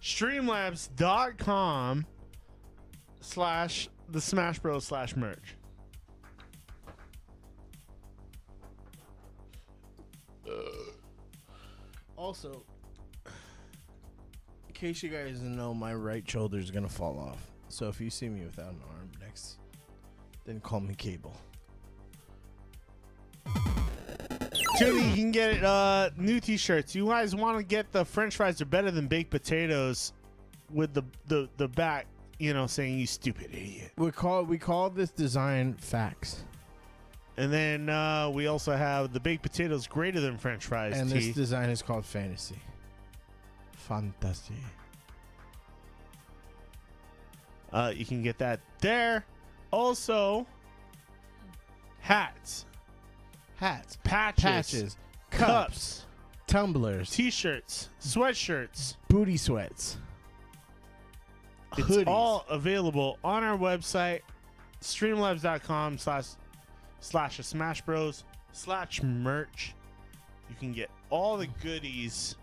streamlabs.com/the Smash Bros /merch. Also, in case you guys didn't know, my right shoulder is gonna fall off. So if you see me without an arm next, then call me Cable. Tony, you can get new t-shirts. You guys want to get the French fries are better than baked potatoes with the back, saying you stupid idiot. We call this design facts. And then we also have the baked potatoes greater than French fries. And this design is called fantasy. Fantasy. You can get that there. Also, hats, patches, cups, tumblers, t-shirts, sweatshirts, booty sweats. It's hoodies. all available on our website, streamlabs.com/smashbros/merch. You can get all the goodies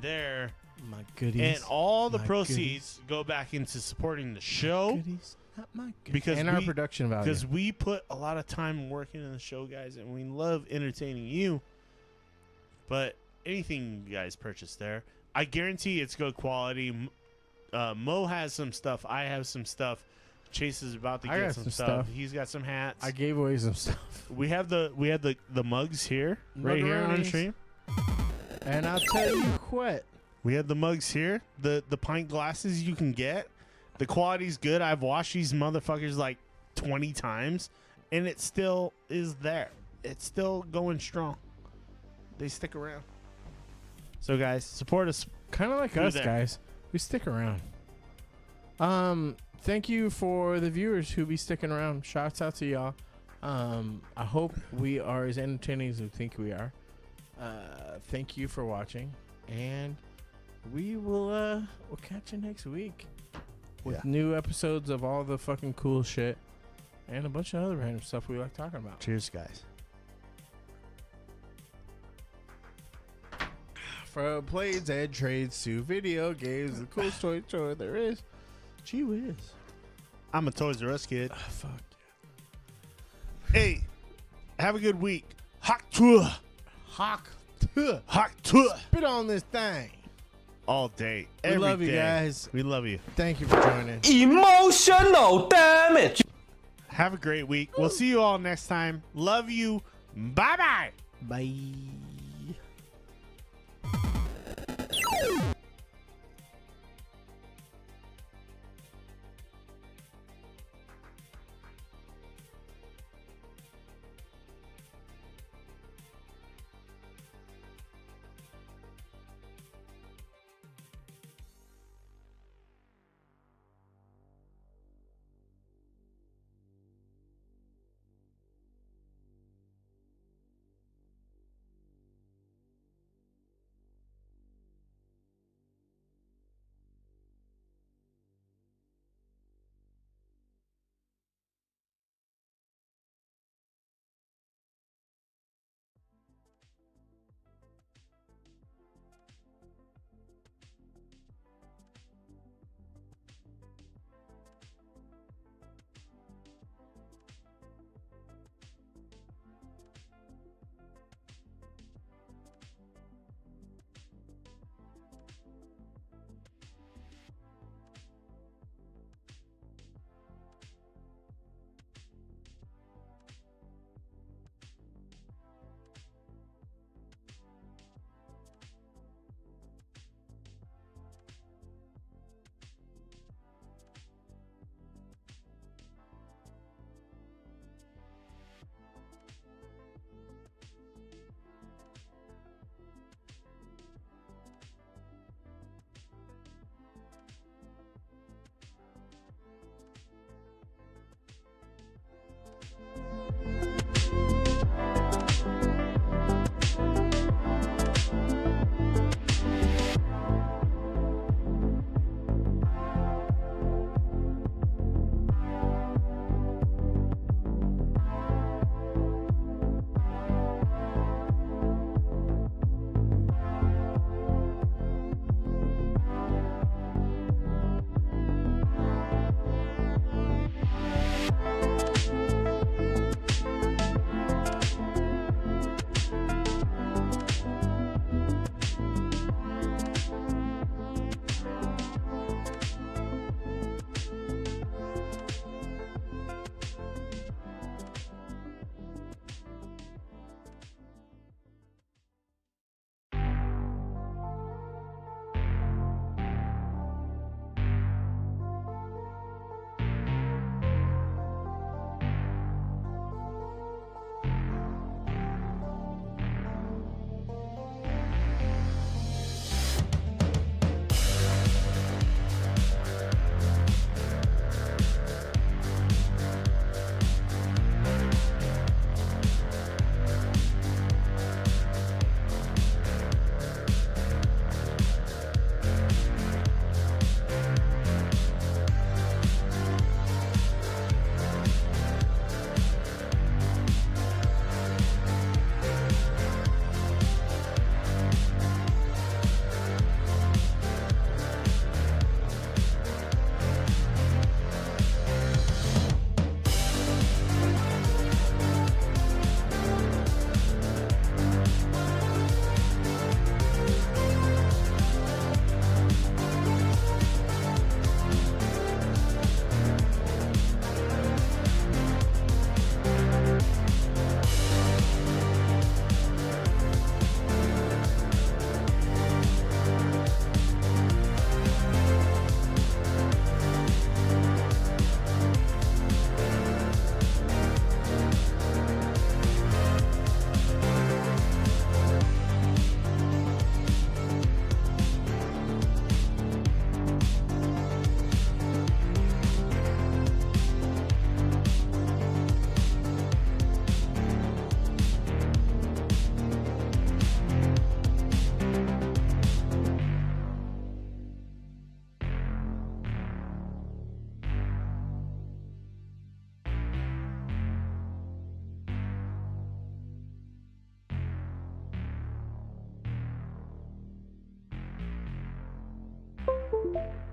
there. My goodies. And all the proceeds go back into supporting the show. Goodies, not my goodies. Because our production value. Because we put a lot of time working in the show, guys, and we love entertaining you. But anything you guys purchase there, I guarantee it's good quality. Mo has some stuff. I have some stuff. Chase is about to get some stuff. He's got some hats. I gave away some stuff. We have the mugs here, right here on stream. And I'll tell you what. We have the mugs here. The pint glasses you can get. The quality's good. I've washed these motherfuckers like 20 times, and it still is there. It's still going strong. They stick around. So, guys, support us. Kind of like us, guys. We stick around. Thank you for the viewers who be sticking around. Shouts out to y'all. I hope we are as entertaining as we think we are. Thank you for watching, and we will we'll catch you next week with new episodes of all the fucking cool shit and a bunch of other random stuff we like talking about. Cheers, guys. From planes and trades to video games, the coolest toy store there is. Gee whiz. I'm a Toys R Us kid. Fuck yeah. Hey, have a good week. Hawk tour. Hawk tour. Spit on this thing. all day. We Every love you day. guys. We love you. Thank you for joining. Emotional damage. Have a great week. We'll see you all next time. Love you. Bye-bye. Bye. Bye.